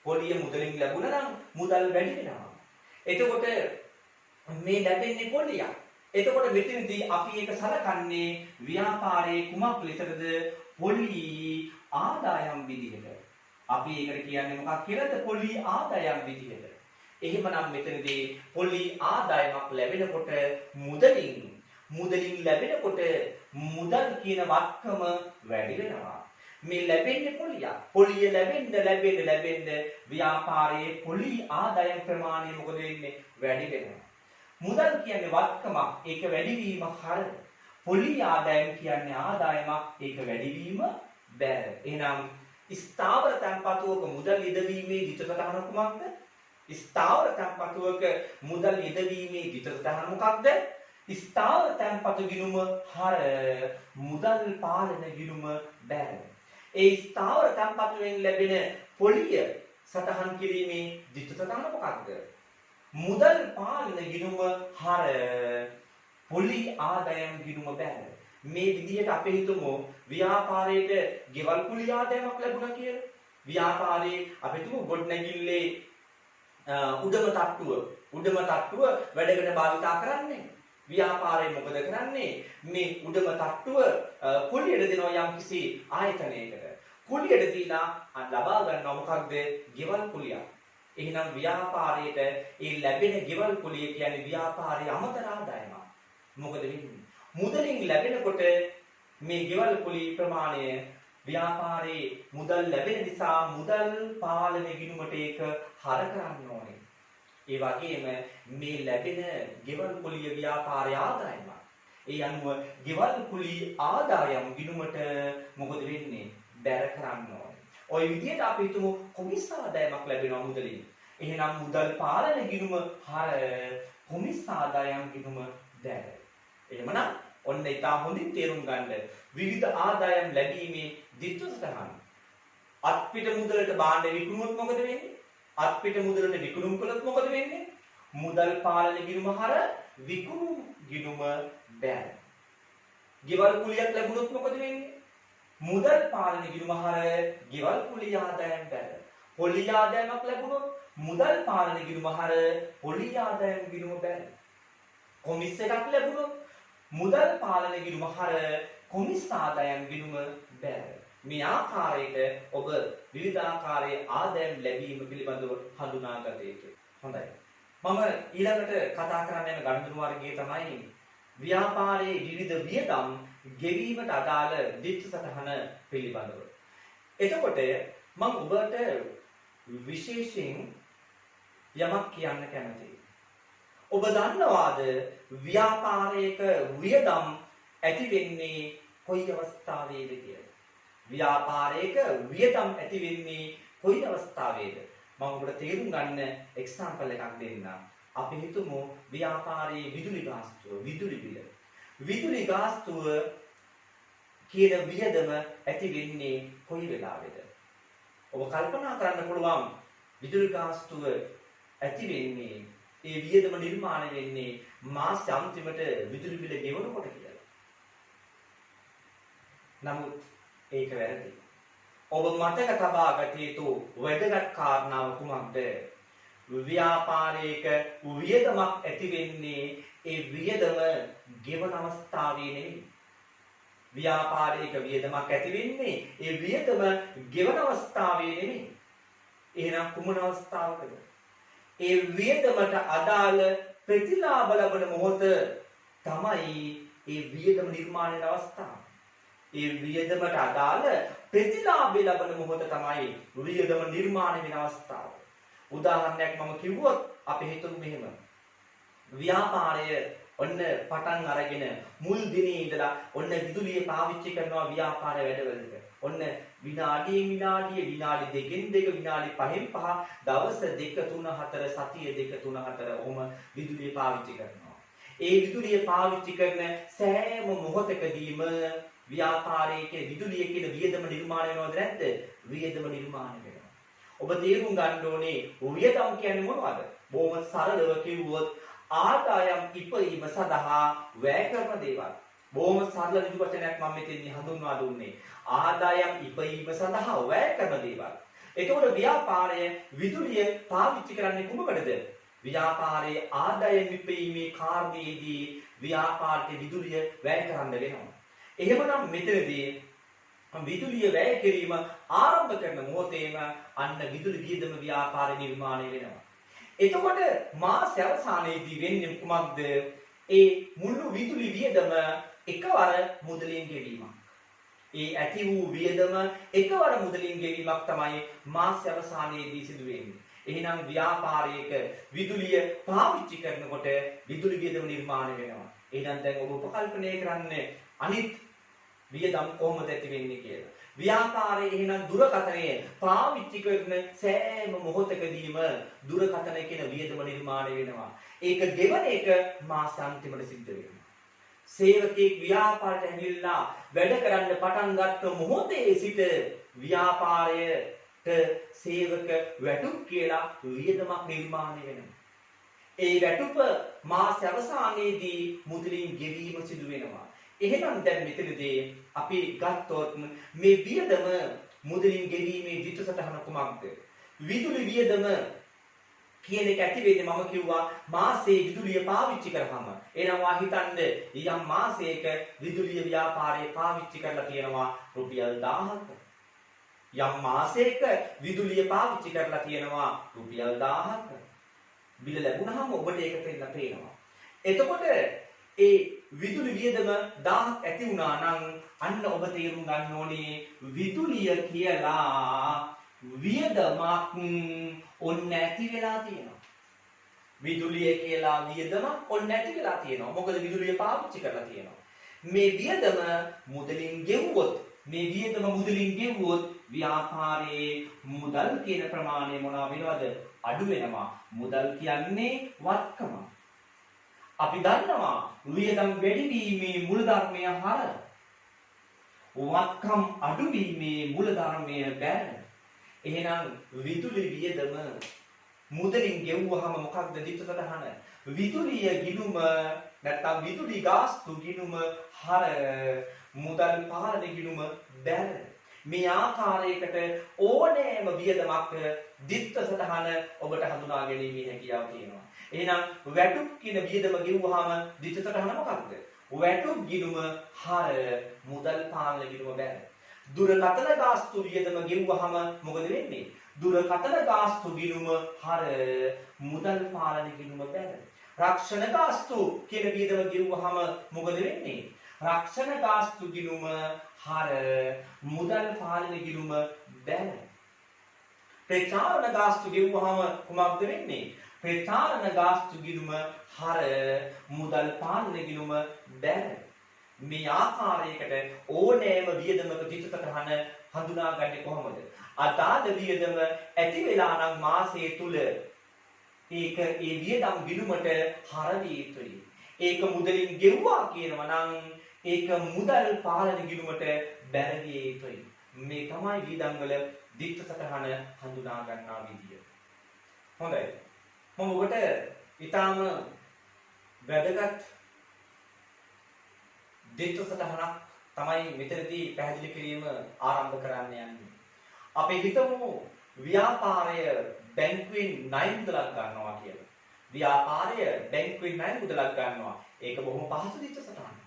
පොලිය මුදලින් ලැබුණා නම් මුදල් වැඩි වෙනවා. එතකොට මේ ලැබෙන්නේ පොලියක්. එතකොට මෙතනදී අපි ඒක සලකන්නේ ව්‍යාපාරයේ කුමක් ලෙසද? පොලි ආදායම් විදිහට. අපි ඒකට කියන්නේ මොකක් කියලාද? පොලි ආදායම් විදිහට. එහෙමනම් මෙතනදී පොලි ආදායමක් ලැබෙනකොට මුදලින් ලැබෙනකොට මුදල් කියන වත්කම වැඩි වෙනවා. මේ ලැබෙන්නේ පොලියක්. පොලිය ලැබෙන්න ව්‍යාපාරයේ පොලි ආදායම් ප්‍රමාණය මොකද වෙන්නේ? වැඩි වෙනවා. මුදල් කියන්නේ වත්කමක්, ඒක වැඩිවීම හර. පොලි ආදායම් කියන්නේ ආදායමක්, ඒක වැඩිවීම බැර. එහෙනම් ස්ථාවර තැන්පතුවක මුදල් යෙදවීමේ විතරතහන කුමක්ද? ස්ථාවර තැන්පතුවක මුදල් යෙදවීමේ විතරතහන මොකක්ද? ස්ථාවර තැන්පතු ගිණුම හර මුදල් පාලන ගිණුම බැර. ඒ ස්ථාවර තැන්පතුවෙන් ලැබෙන පොලිය සටහන් කිරීමේ විතරතහන මොකක්ද? මුදල් පාලන ගිණුම හර පොලි ආදායම් ගිණුම බැර. මේ විදිහට අපි හිතමු ව්‍යාපාරයේ ගෙවල් කුලී ආදායමක් ලැබුණා කියලා. ව්‍යාපාරයේ අපි හිතමු ගොඩනැගිල්ලේ උඩම තට්ටුව වැඩකට භාවිතා කරන්නේ. ව්‍යාපාරයේ මොකද කරන්නේ? මේ උඩම තට්ටුව කුලියට දෙනවා යම්කිසි ආයතනයකට. කුලියට දීලා ලබා ගන්නවා මොකක්ද? ගෙවල් කුලියක්. එහෙනම් ව්‍යාපාරයට ඒ ලැබෙන ගෙවල් කුලිය කියන්නේ ව්‍යාපාරයේ අමතර ආදායමක්. මොකද වෙන්නේ? මුදලින් ලැබෙනකොට මේ ගෙවල් කුලී ප්‍රමාණය ව්‍යාපාරයේ මුදල් ලැබෙන නිසා මුදල් පාලන ගිණුමට ඒක හර කරන්න ඕනේ. ඒ වගේම මේ ලැබෙන ගෙවල් කුලිය ව්‍යාපාරයේ ආදායමක්. ඒ අනුව ගෙවල් කුලී ආදායම් ගිණුමට මොකද වෙන්නේ? බැර කරන්න ඕනේ. ওই විදිහට අපි හිතමු කොමිස් ආදායමක් ලැබෙනවා මුදලින්. එහෙනම් මුදල් පාලන ගිණුම හර කොමිස් ආදායම් ගිණුම බැර. එහෙමනම් ඔන්න ඉතා හොඳින් තේරුම් ගන්න විවිධ ආදායම් ලැබීමේ දිට්ඨි සටහන්. අත්පිට මුදලට භාණ්ඩ විකුණුවොත් මොකද වෙන්නේ? අත්පිට මුදලට විකුණුම් කළොත් මොකද වෙන්නේ? මුදල් පාලන ගිණුම හර විකුණුම් ගිණුම බැර. ගෙවල් කුලියක් ලැබුණොත් මොකද වෙන්නේ? මුදල් පාලන ගිණුම හර ගෙවල් කුලිය ආදායම් බැර. පොලි ආදායමක් ලැබුණොත් මුදල් පාලන ගිණුම හර පොලි ආදායම් ගිණුම බැර. කොමිස් එකක් ලැබුණොත් මුදල් පාලන ගිණුම හර කොමිස් ආදායම් ගිණුම බැර. මේ ආකාරයට ඔබ විවිධාකාරයේ ආදායම් ලැබීම පිළිබඳව හඳුනා ගත යුතුයි. හොඳයි. මම ඊළඟට කතා කරන්න යන ගනුදෙනු වර්ගය තමයි ව්‍යාපාරයේ විවිධ වියදම් ගෙවීමට අදාළ දිට්ඨි සටහන පිළිබඳව. එතකොට මම ඔබට විශේෂයෙන් යමක් කියන්න කැමතියි. ඔබ දන්නවාද ව්‍යාපාරයක වියදම් ඇති වෙන්නේ කොයි අවස්ථාවේද කියලා? ව්‍යාපාරයක වියදම් ඇති වෙන්නේ කොයි අවස්ථාවේද? මම ඔබට තේරුම් ගන්න එක්සැම්පල් එකක් දෙන්නම්. අපි හිතමු ව්‍යාපාරයේ විදුලි ගාස්තුව, විදුලි බිල. විදුලි ගාස්තුව කියන වියදම ඇති වෙන්නේ කොයි වෙලාවේද? ඔබ කල්පනා කරන්න පුළුවන් විදුලි ගාස්තුව ඇති වෙන්නේ ඒ වියදම නිර්මාණය වෙන්නේ මාස අන්තිමට විදුලි බිල ගෙවනකොට කියලා. නමුත් ඒක වැරදි. ඔබ මතක තබා ගත යුතු වැදගත් කාරණාව කුමක්ද? ව්‍යාපාරයක වියදමක් ඇති වෙන්නේ ඒ වියදම ගෙවන අවස්ථාවේ නෙවෙයි. ව්‍යාපාරයක වියදමක් ඇති වෙන්නේ ඒ වියදම ගෙවන අවස්ථාවේ නෙවෙයි. එහෙනම් කුමන අවස්ථාවකද? ඒ වියදමට අදාළ ප්‍රතිලාභ ලබන මොහොත තමයි ඒ වියදම නිර්මාණය වෙන අවස්ථාව. ඒ වියදමට අදාළ ප්‍රතිලාභය ලබන මොහොත තමයි වියදම නිර්මාණය වෙන අවස්ථාව. උදාහරණයක් මම කිව්වොත් අපි හිතමු මෙහෙම. ව්‍යාපාරය ඔන්න පටන් අරගෙන මුල් දිනේ ඉඳලා ඔන්න විදුලිය පාවිච්චි කරනවා ව්‍යාපාර වැඩවලට. ඔන්න විනාඩියෙන් විනාඩිය විනාඩි දෙකෙන් දෙක විනාඩි 5න් 5 දවස් 2 3 4 සතිය 2 3 4 ඔහොම විදුලිය පාවිච්චි කරනවා. ඒ විදුලිය පාවිච්චි කරන සෑම මොහොතකදීම ව්‍යාපාරයේ විදුලිය කියන වියදම නිර්මාණය වෙනවද නැද්ද? වියදම නිර්මාණය වෙනවා. ඔබ තේරුම් ගන්න ඕනේ වියදම් කියන්නේ මොනවද? බොහොම සරලව කිව්වොත් ආදායම් ඉපීම සඳහා වැය කරන දේවල්. බොහොම සරල ඍජු වචනයක් මම මෙතෙන්දී හඳුන්වා දුන්නේ. ආදායම් ඉපීම සඳහා වැය කරන දේවල්. එතකොට ව්‍යාපාරය විදුලිය පාවිච්චි කරන්නේ කුමකටද? ව්‍යාපාරයේ ආදායම් ඉපීමේ කාර්යයේදී ව්‍යාපාරයේ විදුලිය වැය කරන්න වෙනවා. එහෙමනම් මෙතනදී විදුලිය වැය කිරීම ආරම්භ කරන මොහොතේම අන්න විදුලි වියදම ව්‍යාපාර නිර්මාණය වෙනවා. එතකොට මාස අවසානයේදී වෙන්නේ කුමක්ද? ඒ මුළු විදුලි වියදම එකවර මුදලින් ගෙවීමක්. ඒ ඇති වූ වියදම එකවර මුදලින් ගෙවීමක් තමයි මාස අවසානයේදී සිදු වෙන්නේ. එහෙනම් ව්‍යාපාරයක විදුලිය පාවිච්චි කරනකොට විදුලි වියදම නිර්මාණය වෙනවා. එහෙනම් දැන් ඔබ උපකල්පනය කරන්නේ අනිත් වියදම් කොහොමද ඇති වෙන්නේ කියලා. ව්‍යාපාරයේ එහෙනම් දුරකථනය පාවිච්චි කරන සෑම මොහොතකදීම දුරකථන කියන වියදම නිර්මාණය වෙනවා. ඒක ගෙවන එක මාසාන්තිමට සිද්ධ වෙනවා. සේවකයෙක් ව්‍යාපාරයට ඇවිල්ලා වැඩ කරන්න පටන් ගත්ත මොහොතේ සිට ව්‍යාපාරයට සේවක වැටුප් කියලා වියදමක් නිර්මාණය වෙනවා. ඒ වැටුප මාස අවසානයේදී මුදලින් ගෙවීම සිදු වෙනවා. එහෙනම් දැන් මෙතනදී අපි ගත්තොත් මේ වියදම මුදලින් ගෙවීමේ විත්සටහන කුමක්ද? විදුලි වියදම කියන එක ඇති වෙන්නේ මම කිව්වා මාසයේ විදුලිය පාවිච්චි කරාම. එහෙනම් වා හිතන්න යම් මාසයක විදුලිය ව්‍යාපාරයේ පාවිච්චි කරලා තියෙනවා රුපියල් 1000ක. යම් මාසයක විදුලිය පාවිච්චි කරලා තියෙනවා රුපියල් 1000ක. බිල ලැබුණාම ඔබට ඒක පේනවා. එතකොට ඒ විදුලි වියදම 1000ක් ඇති වුණා නම් අන්න ඔබ තේරුම් ගන්න ඕනේ විදුලිය කියලා වියදමක් ඔන්න ඇති වෙලා තියෙනවා. විදුලිය කියලා වියදමක් ඔන්න ඇති වෙලා තියෙනවා. මොකද විදුලිය පාවිච්චි කරලා තියෙනවා. මේ වියදම මුදලින් ගෙවුවොත් ව්‍යාපාරයේ මුදල් කියන ප්‍රමාණය මොනවා වෙනවද? අඩු වෙනවා. මුදල් කියන්නේ වත්කම. අපි දන්නවා වියදම් වැඩි වීමේ මූලධර්මය හර. වත්කම් අඩු වීමේ මූලධර්මය බැර. එහෙනම් විදුලි වියදම මුදලින් ගෙවුවහම මොකක්ද දිට්ඨසටහන? විදුලිය ගිණුම නැත්නම් විදුලි ගාස්තු ගිණුම හර මුදල් පාලන ගිණුම බැර. මේ ආකාරයකට ඕනෑම වියදමක් දිට්ඨසටහන ඔබට හඳුනා ගැනීමේ හැකියාව තියෙනවා. එහෙනම් වැටුප් කියන වියදම ගෙවුවහම දිට්ඨසටහන මොකක්ද? වැටුප් ගිණුම හර මුදල් පාලන ගිණුම බැර. දුරකථන ගාස්තු වියදම ගෙවුවහම මොකද වෙන්නේ? දුරකථන ගාස්තු ගිණුම හර මුදල් පාලන ගිණුම බැර. රක්ෂණ ගාස්තු කියන වියදම ගෙවුවහම මොකද වෙන්නේ? රක්ෂණ ගාස්තු ගිණුම හර මුදල් පාලන ගිණුම බැර. ප්‍රචාරණ ගාස්තු ගෙවුවහම කුමක්ද වෙන්නේ? ප්‍රචාරණ ගාස්තු ගිණුම හර මුදල් පාලන ගිණුම බැර. මේ ආකාරයකට ඕනෑම වියදමක දිට්ඨසටහන හඳුනාගන්නේ කොහොමද? අදාළ වියදම ඇති වෙලා නම් මාසයේ තුල ඒක ඒ වියදම් ගිණුමට හර විය යුතුයි. ඒක මුදලින් ගෙවුවා කියනවා නම් ඒක මුදල් පාලන ගිණුමට බැර විය යුතුයි. මේ තමයි වියදම් වල දිට්ඨසටහන හඳුනා ගන්නා විදිය. හොඳයි. මම ඔබට ඊටාම වැදගත් දිට්ඨසටහනක් තමයි මෙතනදී පැහැදිලි කිරීම ආරම්භ කරන්න යන්නේ. අපි හිතමු ව්‍යාපාරය බැංකුවෙන් ණය මුදලක් ගන්නවා කියලා. ව්‍යාපාරය බැංකුවෙන් ණය මුදලක් ගන්නවා. ඒක බොහොම පහසු දිට්ඨසටහනක්.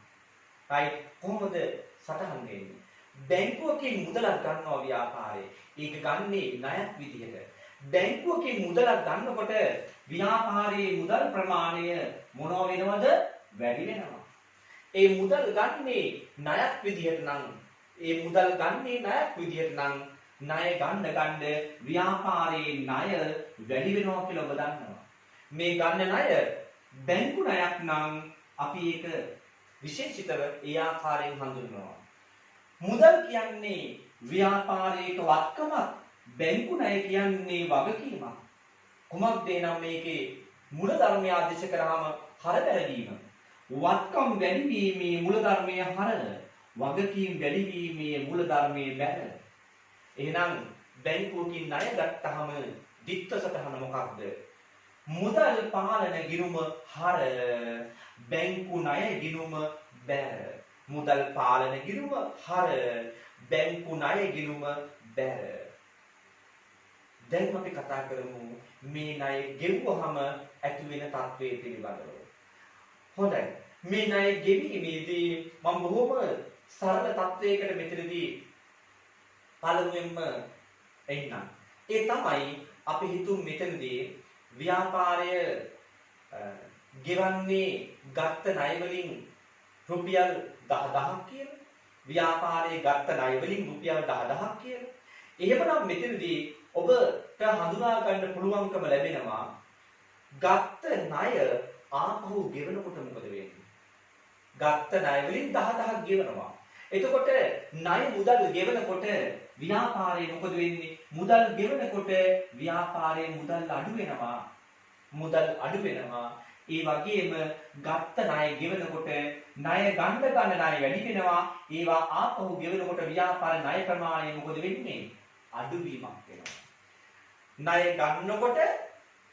right කොහොමද සටහන් වෙන්නේ? බැංකුවකින් මුදලක් ගන්නවා ව්‍යාපාරේ. ඒක ගන්නේ ණයක් විදිහට. බැංකුවකින් මුදලක් ගන්නකොට ව්‍යාපාරයේ මුදල් ප්‍රමාණය මොනව වෙනවද? වැඩි වෙනවා. ඒ මුදල් ගන්නේ ණයක් විදිහට නම් ණය ගන්න ව්‍යාපාරයේ ණය වැඩි වෙනවා කියලා ඔබ දන්නවා. මේ ගන්න ණය බැංකු ණයක් නම් අපි ඒක විශේෂිතව ඒ ආකාරයෙන් හඳුන්වනවා. මුදල් කියන්නේ ව්‍යාපාරයක වත්කමක්. බැංකු ණය කියන්නේ වගකීමක්. කුමක්ද නම් මේකේ මූල ධර්මය ආදේශ කරාම හර බැලීම. වත්කම් වැඩිවීමේ මූල ධර්මයේ හර, වගකීම් වැඩිවීමේ මූල ධර්මයේ බැර. එහෙනම් බැංකුවකින් ණය ගත්තාම දිත්ත සටහන මොකක්ද? මුදල් පාලන ගිණුම හර, බැංකු ණය ගිණුම බැර. මුදල් පාලන ගිණුම හර, බැංකු ණය ගිණුම බැර. දැන් අපි කතා කරමු මේ ණය ගෙවුවහම ඇති වෙන තත්ත්වයේ පිළිබඳව. හොඳයි. මේ ණය ගෙවීමේදී මම බොහොම සරල තත්ත්වයකට මෙතනදී පළමුවෙන්ම එන්නම්. ඒ තමයි අපි හිතුව මෙතනදී ව්‍යාපාරය ගෙවන්නේ ගත්ත ණය වලින් රුපියල් 10000ක් කියලා. ව්‍යාපාරයේ ගත්ත ණය වලින් රුපියල් 10000ක් කියලා. එහෙමනම් මෙතනදී ඔබට හඳුනා ගන්න පුළුවන්කම ලැබෙනවා ගත්ත ණය ආපහු ගෙවනකොට මොකද වෙන්නේ? ගත්ත ණය වලින් 10000ක් ගෙවනවා. එතකොට ණය මුදල් ගෙවනකොට ව්‍යාපාරයේ මොකද වෙන්නේ? මුදල් ගෙවනකොට ව්‍යාපාරයේ මුදල් අඩු වෙනවා. මුදල් අඩු වෙනවා. ඒ වගේම ගත්ත ණය ගෙවනකොට ණය ගන්න ණය වැඩි වෙනවා. ඒවා ආපහු ගෙවනකොට ව්‍යාපාර ණය ප්‍රමාණය මොකද වෙන්නේ? අඩුවීමක් වෙනවා. ණය ගන්නකොට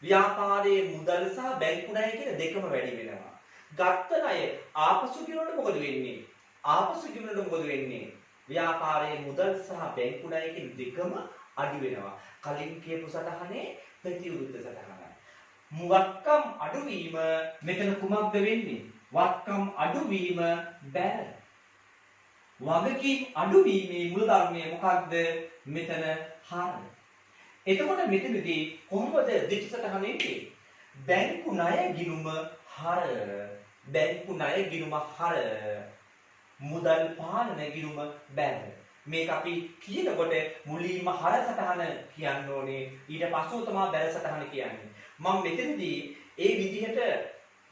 ව්‍යාපාරයේ මුදල් සහ බැංකු ණය කියන දෙකම වැඩි වෙනවා. ගත්ත ණය ආපසු ගෙවනකොට මොකද වෙන්නේ? ආපසු ගෙවනකොට මොකද වෙන්නේ? ව්‍යාපාරයේ මුදල් සහ බැංකු ණය කියන දෙකම අඩු වෙනවා. කලින් කියපු සටහනේ ප්‍රතිවිරුද්ධ සටහනයි. වත්කම් අඩුවීම මෙතන කුමක්ද වෙන්නේ? වත්කම් අඩුවීම බැර. වගකීම් අඩුවීමේ මූල ධර්මය මොකක්ද? මෙතන හර. එතකොට මෙතනදී කොහොමද දිට්ඨි සටහන එන්නේ? බැංකු ණය ගිණුම හර, බැංකු ණය ගිණුම හර, මුදල් පාලන ගිණුම බැර. මේක අපි කියනකොට මුලින්ම හර සටහන කියන්න ඕනේ, ඊට පස්සෙ තමයි බැර සටහන කියන්නේ. මම මෙතනදී ඒ විදිහට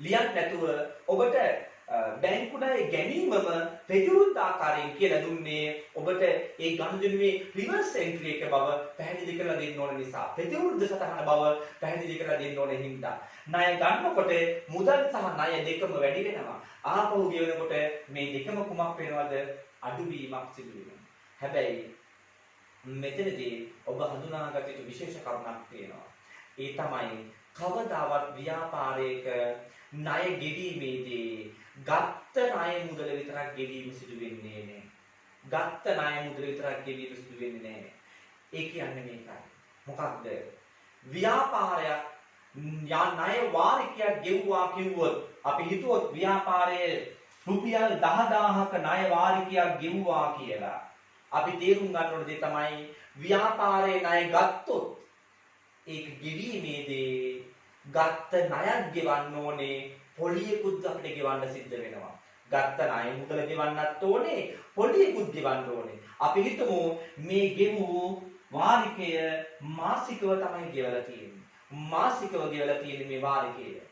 ලියන්න නැතුව ඔබට බැංකු ණය ගැනීමම ප්‍රතිවිරුද්ධ ආකාරයෙන් කියලා දුන්නේ ඔබට ඒ ගනුදෙනුවේ රිවර්ස් එන්ට්‍රි එක බව පැහැදිලි කරලා දෙන්න ඕන නිසා, ප්‍රතිවිරුද්ධ සටහන බව පැහැදිලි කරලා දෙන්න ඕනේ හින්දා. ණය ගන්නකොට මුදල් සහ ණය දෙකම වැඩි වෙනවා. ආපහු ගෙවනකොට මේ දෙකම කුමක් වෙනවද? අඩුවීමක් සිදු වෙනවා. හැබැයි මෙතනදී ඔබ හඳුනාගත යුතු විශේෂ කරුණක් තියෙනවා. ඒ තමයි කවදාවත් ව්‍යාපාරයක ණය ගෙවීමේදී ගත්ත ණය මුදල විතරක් ගෙවීම සිදු වෙන්නේ නැහැ. ගත්ත ණය මුදල විතරක් ගෙවීම සිදු වෙන්නේ නැහැ. ඒ කියන්නේ මේකයි. මොකක්ද? ව්‍යාපාරයක් ණය වාරිකයක් ගෙවුවා කිව්වොත් අපි හිතුවොත් ව්‍යාපාරයේ රුපියල් 10000ක ණය වාරිකයක් ගෙවුවා කියලා. අපි තේරුම් ගන්න ඕන දේ තමයි ව්‍යාපාරයේ ණය ගත්තොත් ඒක ගෙවීමේදී ගත්ත ණයක් ගෙවන්න ඕනේ, පොලියකුත් අපිට ගෙවන්න සිද්ධ වෙනවා. ගත්ත ණය මුදල ගෙවන්නත් ඕනේ, පොලියකුත් ගෙවන්න ඕනේ. අපි හිතමු මේ ගෙවූ වාරිකය මාසිකව තමයි ගෙවලා තියෙන්නේ. මාසිකව ගෙවලා තියෙන්නේ මේ වාරිකය.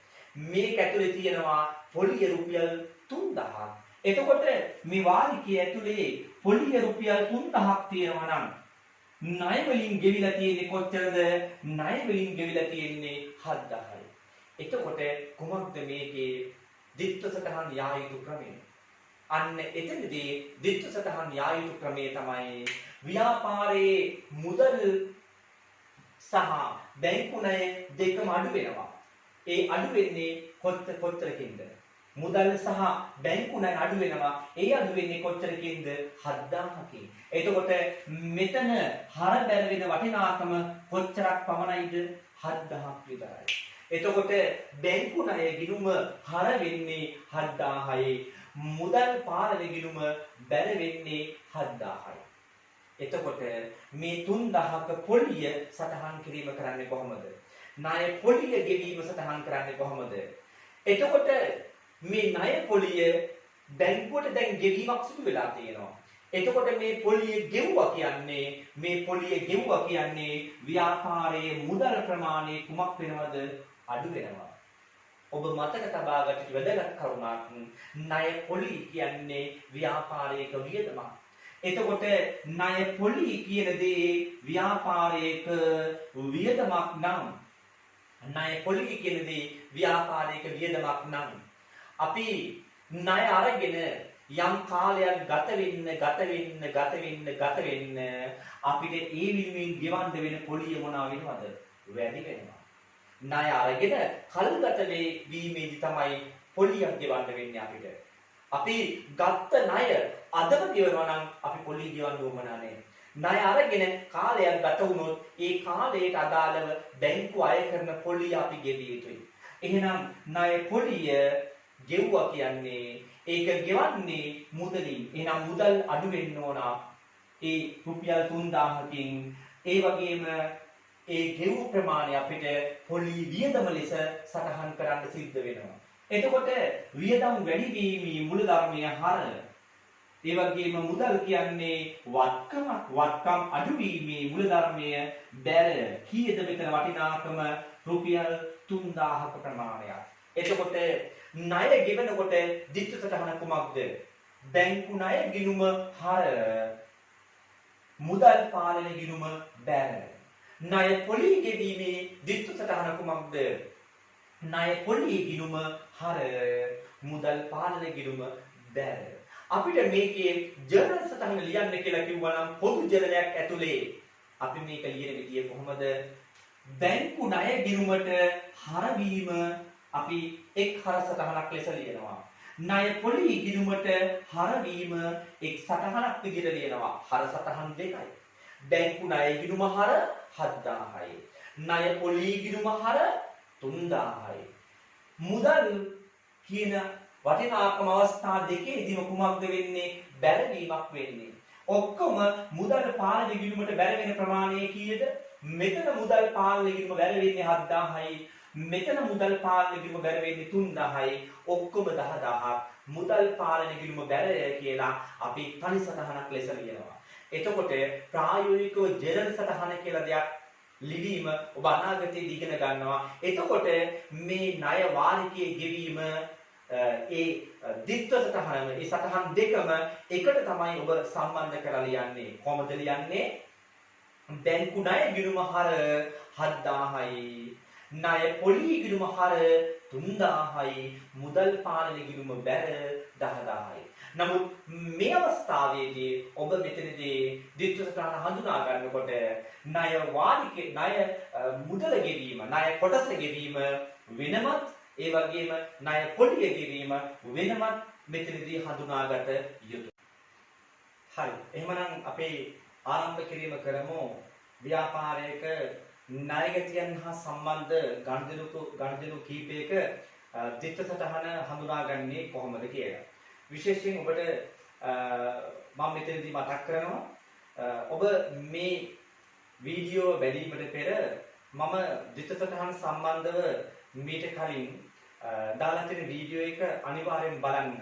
මේක ඇතුලේ තියෙනවා පොලිය රුපියල් 3000ක්. එතකොට මේ වාරිකය ඇතුලේ පොලිය රුපියල් 3000ක් තියෙනවා නම් ණය වලින් ගෙවිලා තියෙන්නේ කොච්චරද? ණය වලින් ගෙවිලා තියෙන්නේ 7000යි. එතකොට කොහොමද මේකේ දිත්ත සටහන් යා යුතු ක්‍රමය? අන්න එතනදී දිත්ත සටහන් යා යුතු ක්‍රමය තමයි ව්‍යාපාරයේ මුදල් සහ බැංකු ණය දෙකම අඩු වෙනවා. ඒ අඩු වෙන්නේ කොච්චරකින්ද? මුදල් සහ බැංකු ණය අඩු වෙනවා. ඒ අඩු වෙන්නේ කොච්චරකින්ද? 7000කින්. එතකොට මෙතන හර බැර වෙන වටිනාකම කොච්චරක් පමණයිද? 7000ක් විතරයි. එතකොට බැංකු ණය ගිණුම හර වෙන්නේ 7000යි. මුදල් පාලන ගිණුම බැර වෙන්නේ 7000යි. එතකොට මේ 3000ක පොලිය සටහන් කිරීම කරන්නේ කොහොමද? ණය පොලිය ගෙවීම සටහන් කරන්නේ කොහොමද? එතකොට මේ ණය පොලිය බැංකුවට දැන් ගෙවීමක් සිදු වෙලා තියෙනවා. එතකොට මේ පොලිය ගෙවුවා කියන්නේ ව්‍යාපාරයේ මුදල් ප්‍රමාණය කුමක් වෙනවද? අඩු වෙනවා. ඔබ මතක තබා ගන්න වැදගත් කරුණක් ණය පොලි කියන්නේ ව්‍යාපාරයක වියදමක්. එතකොට ණය පොලි කියන දේ ව්‍යාපාරයක වියදමක් නම් ණය පොලි කියන දේ ව්‍යාපාරයක වියදමක් නම් අපි ණය අරගෙන යම් කාලයක් ගත වෙන්න අපිට ඒ විදිහින් ගෙවන්න වෙන පොලිය මොනවා වෙනවද? වැඩි වෙනවා. ණය අරගෙන කල්ගත වීමේදී තමයි පොලියක් ගෙවන්න වෙන්නේ අපිට. අපි ගත්ත ණය අදම ගෙවනවා නම් අපි පොලිය ගෙවන්න ඕමනා නැහැ. ණය අරගෙන කාලයක් ගත වුණොත් ඒ කාලයට අදාළව බැංකුව අය කරන පොලිය අපි ගෙවිය යුතුයි. එහෙනම් ණය පොලිය ගෙවුවා කියන්නේ ඒක ගෙවන්නේ මුදලින්. එහෙනම් මුදල් අඩු වෙන්න ඕන. ඒ රුපියල් 3000කින් ඒ වගේම ඒ ගෙවු ප්‍රමාණය අපිට පොලි වියදම ලෙස සටහන් කරන්න සිද්ධ වෙනවා. එතකොට වියදම් වැඩි වීමේ මූලධර්මය හර ඒ වගේම මුදල් කියන්නේ වත්කම් අඩු වීමේ මූලධර්මය බැර කීයද මෙතන වටිනාකම රුපියල් 3000ක ප්‍රමාණයක්. එතකොට ණය ගෙවනකොට දිට්ඨ සටහන කුමක්ද? බැංකු ණය ගිණුම හර මුදල් පාලන ගිණුම බැර. ණය පොලි ගෙවීමේ දිට්ඨ සටහන කුමක්ද? ණය පොලි ගිණුම හර මුදල් පාලන ගිණුම බැර. අපිට මේකේ ජර්නල් සටහන ලියන්න කියලා කිව්වා නම් පොදු ජර්නලයක් ඇතුලේ අපි මේක ලියන විදිය කොහොමද? බැංකු ණය ගිණුමට හරවීම අපි එක් හර සටහනක් ලෙස ලියනවා. ණය පොලි ගිණුමට හරවීම එක් සටහනක් විදිහට ලියනවා. හර සටහන් දෙකයි. බැංකු ණය ගිණුම හර 7000යි. ණය පොලි ගිණුම හර 3000යි. මුදල් කියන වටිනාකම අවස්ථා දෙකේදීම කුමක්ද වෙන්නේ? බැරවීමක් වෙන්නේ. ඔක්කොම මුදල් පාලන ගිණුමට බැර වෙන ප්‍රමාණය කීයද? මෙතන මුදල් පාලන ගිණුම බැර වෙන්නේ 7000යි. මෙතන මුදල් පාලන ගිණුම බැර වෙන්නේ 3000යි. ඔක්කොම 10000ක්. මුදල් පාලන ගිණුම බැරය කියලා අපි තනි සටහනක් ලෙස ලියනවා. එතකොට ප්‍රායෝගිකව ජර්නල් සටහන කියලා දෙයක් ලිවීම ඔබ අනාගතයේ ඉගෙන ගන්නවා. එතකොට මේ ණය වාරිකයේ ගෙවීම ඒ දිට්ඨ සටහන මේ සටහන් දෙකම එකට තමයි ඔබ සම්බන්ධ කරලා ලියන්නේ. කොහොමද ලියන්නේ? බැංකු ණය ගිණුම හර 7000යි. ණය පොලි ගිණුම හර 3000යි. මුදල් පාලන ගිණුම බැර 10000යි. නමුත් මේ අවස්ථාවේදී ඔබ මෙතනදී දිට්ඨ සටහන හඳුනා ගන්නකොට ණය වාරිකේ ණය මුදල ගෙවීම, ණය කොටස ගෙවීම වෙනමත් ඒ වගේම ණය පොලිය ගෙවීම වෙනමත් මෙතනදී හඳුනාගත යුතුයි. හරි. එහෙමනම් අපේ ආරම්භ කිරීම කරමු ව්‍යාපාරයක ණයගැතියන් හා සම්බන්ධ ගනුදෙනු කීපයක දිට්ඨ සටහන හඳුනාගන්නේ කොහොමද කියලා. විශේෂයෙන් ඔබට මම මෙතනදී මතක් කරනවා ඔබ මේ වීඩියෝ බැලීමට පෙර මම දිට්ඨ සටහන් සම්බන්ධව මීට කලින් දාලා තියෙන වීඩියෝ එක අනිවාර්යෙන් බලන්න.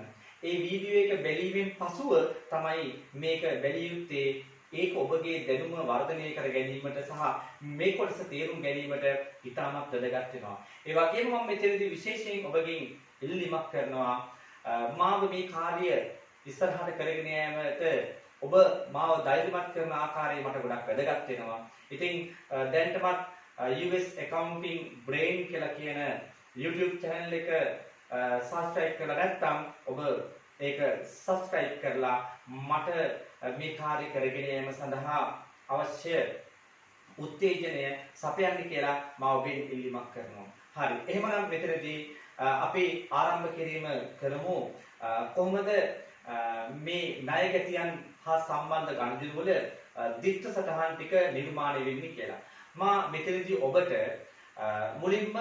ඒ වීඩියෝ එක බැලීමෙන් පසුව තමයි මේක බැලිය යුත්තේ. ඒක ඔබගේ දැනුම වර්ධනය කර ගැනීමට සහ මේ කොටස තේරුම් ගැනීමට ඉතාමත් වැදගත් වෙනවා. ඒ වගේම මම මෙතනදී විශේෂයෙන් ඔබගෙන් ඉල්ලීමක් කරනවා මාව මේ කාර්ය ඉස්සරහට කරගෙන යාමට ඔබ මාව ධෛර්යමත් කරන ආකාරය මට ගොඩක් වැදගත් වෙනවා. ඉතින් දැන්ටමත් US Accounting Brain කියලා කියන YouTube channel එක subscribe කරලා නැත්නම් ඔබ ඒක subscribe කරලා මට මේ කාර්ය කරගෙන යාම සඳහා අවශ්‍ය උත්තේජනය සපයන්න කියලා මම ඔබෙන් ඉල්ලීමක් කරනවා. හරි. එහෙමනම් මෙතනදී අපි ආරම්භ කිරීම කරමු කොහොමද මේ ණයගැතියන් හා සම්බන්ධ ගනුදෙනු වල දිට්ඨ සටහන් ටික නිර්මාණය වෙන්නේ කියලා. මා මෙතනදී ඔබට මුලින්ම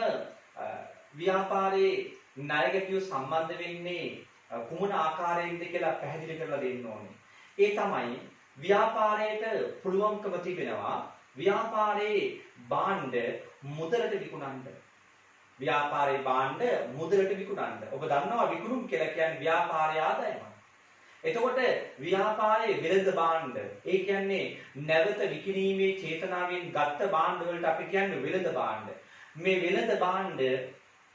ව්‍යාපාරයේ ණයගැතියෝ සම්බන්ධ වෙන්නේ කුමන ආකාරයෙන්ද කියලා පැහැදිලි කරලා දෙන්න ඕනේ. ඒ තමයි ව්‍යාපාරයට පුළුවන්කම තිබෙනවා ව්‍යාපාරයේ භාණ්ඩ මුදලට විකුණන්න. ව්‍යාපාරයේ භාණ්ඩ මුදලට විකුණන්න. ඔබ දන්නවා විකුණුම් කියලා කියන්නේ ව්‍යාපාරයේ ආදායම. එතකොට ව්‍යාපාරයේ වෙළඳ භාණ්ඩ ඒ කියන්නේ නැවත විකිණීමේ චේතනාවෙන් ගත්ත භාණ්ඩ වලට අපි කියන්නේ වෙළඳ භාණ්ඩ. මේ වෙළඳ භාණ්ඩ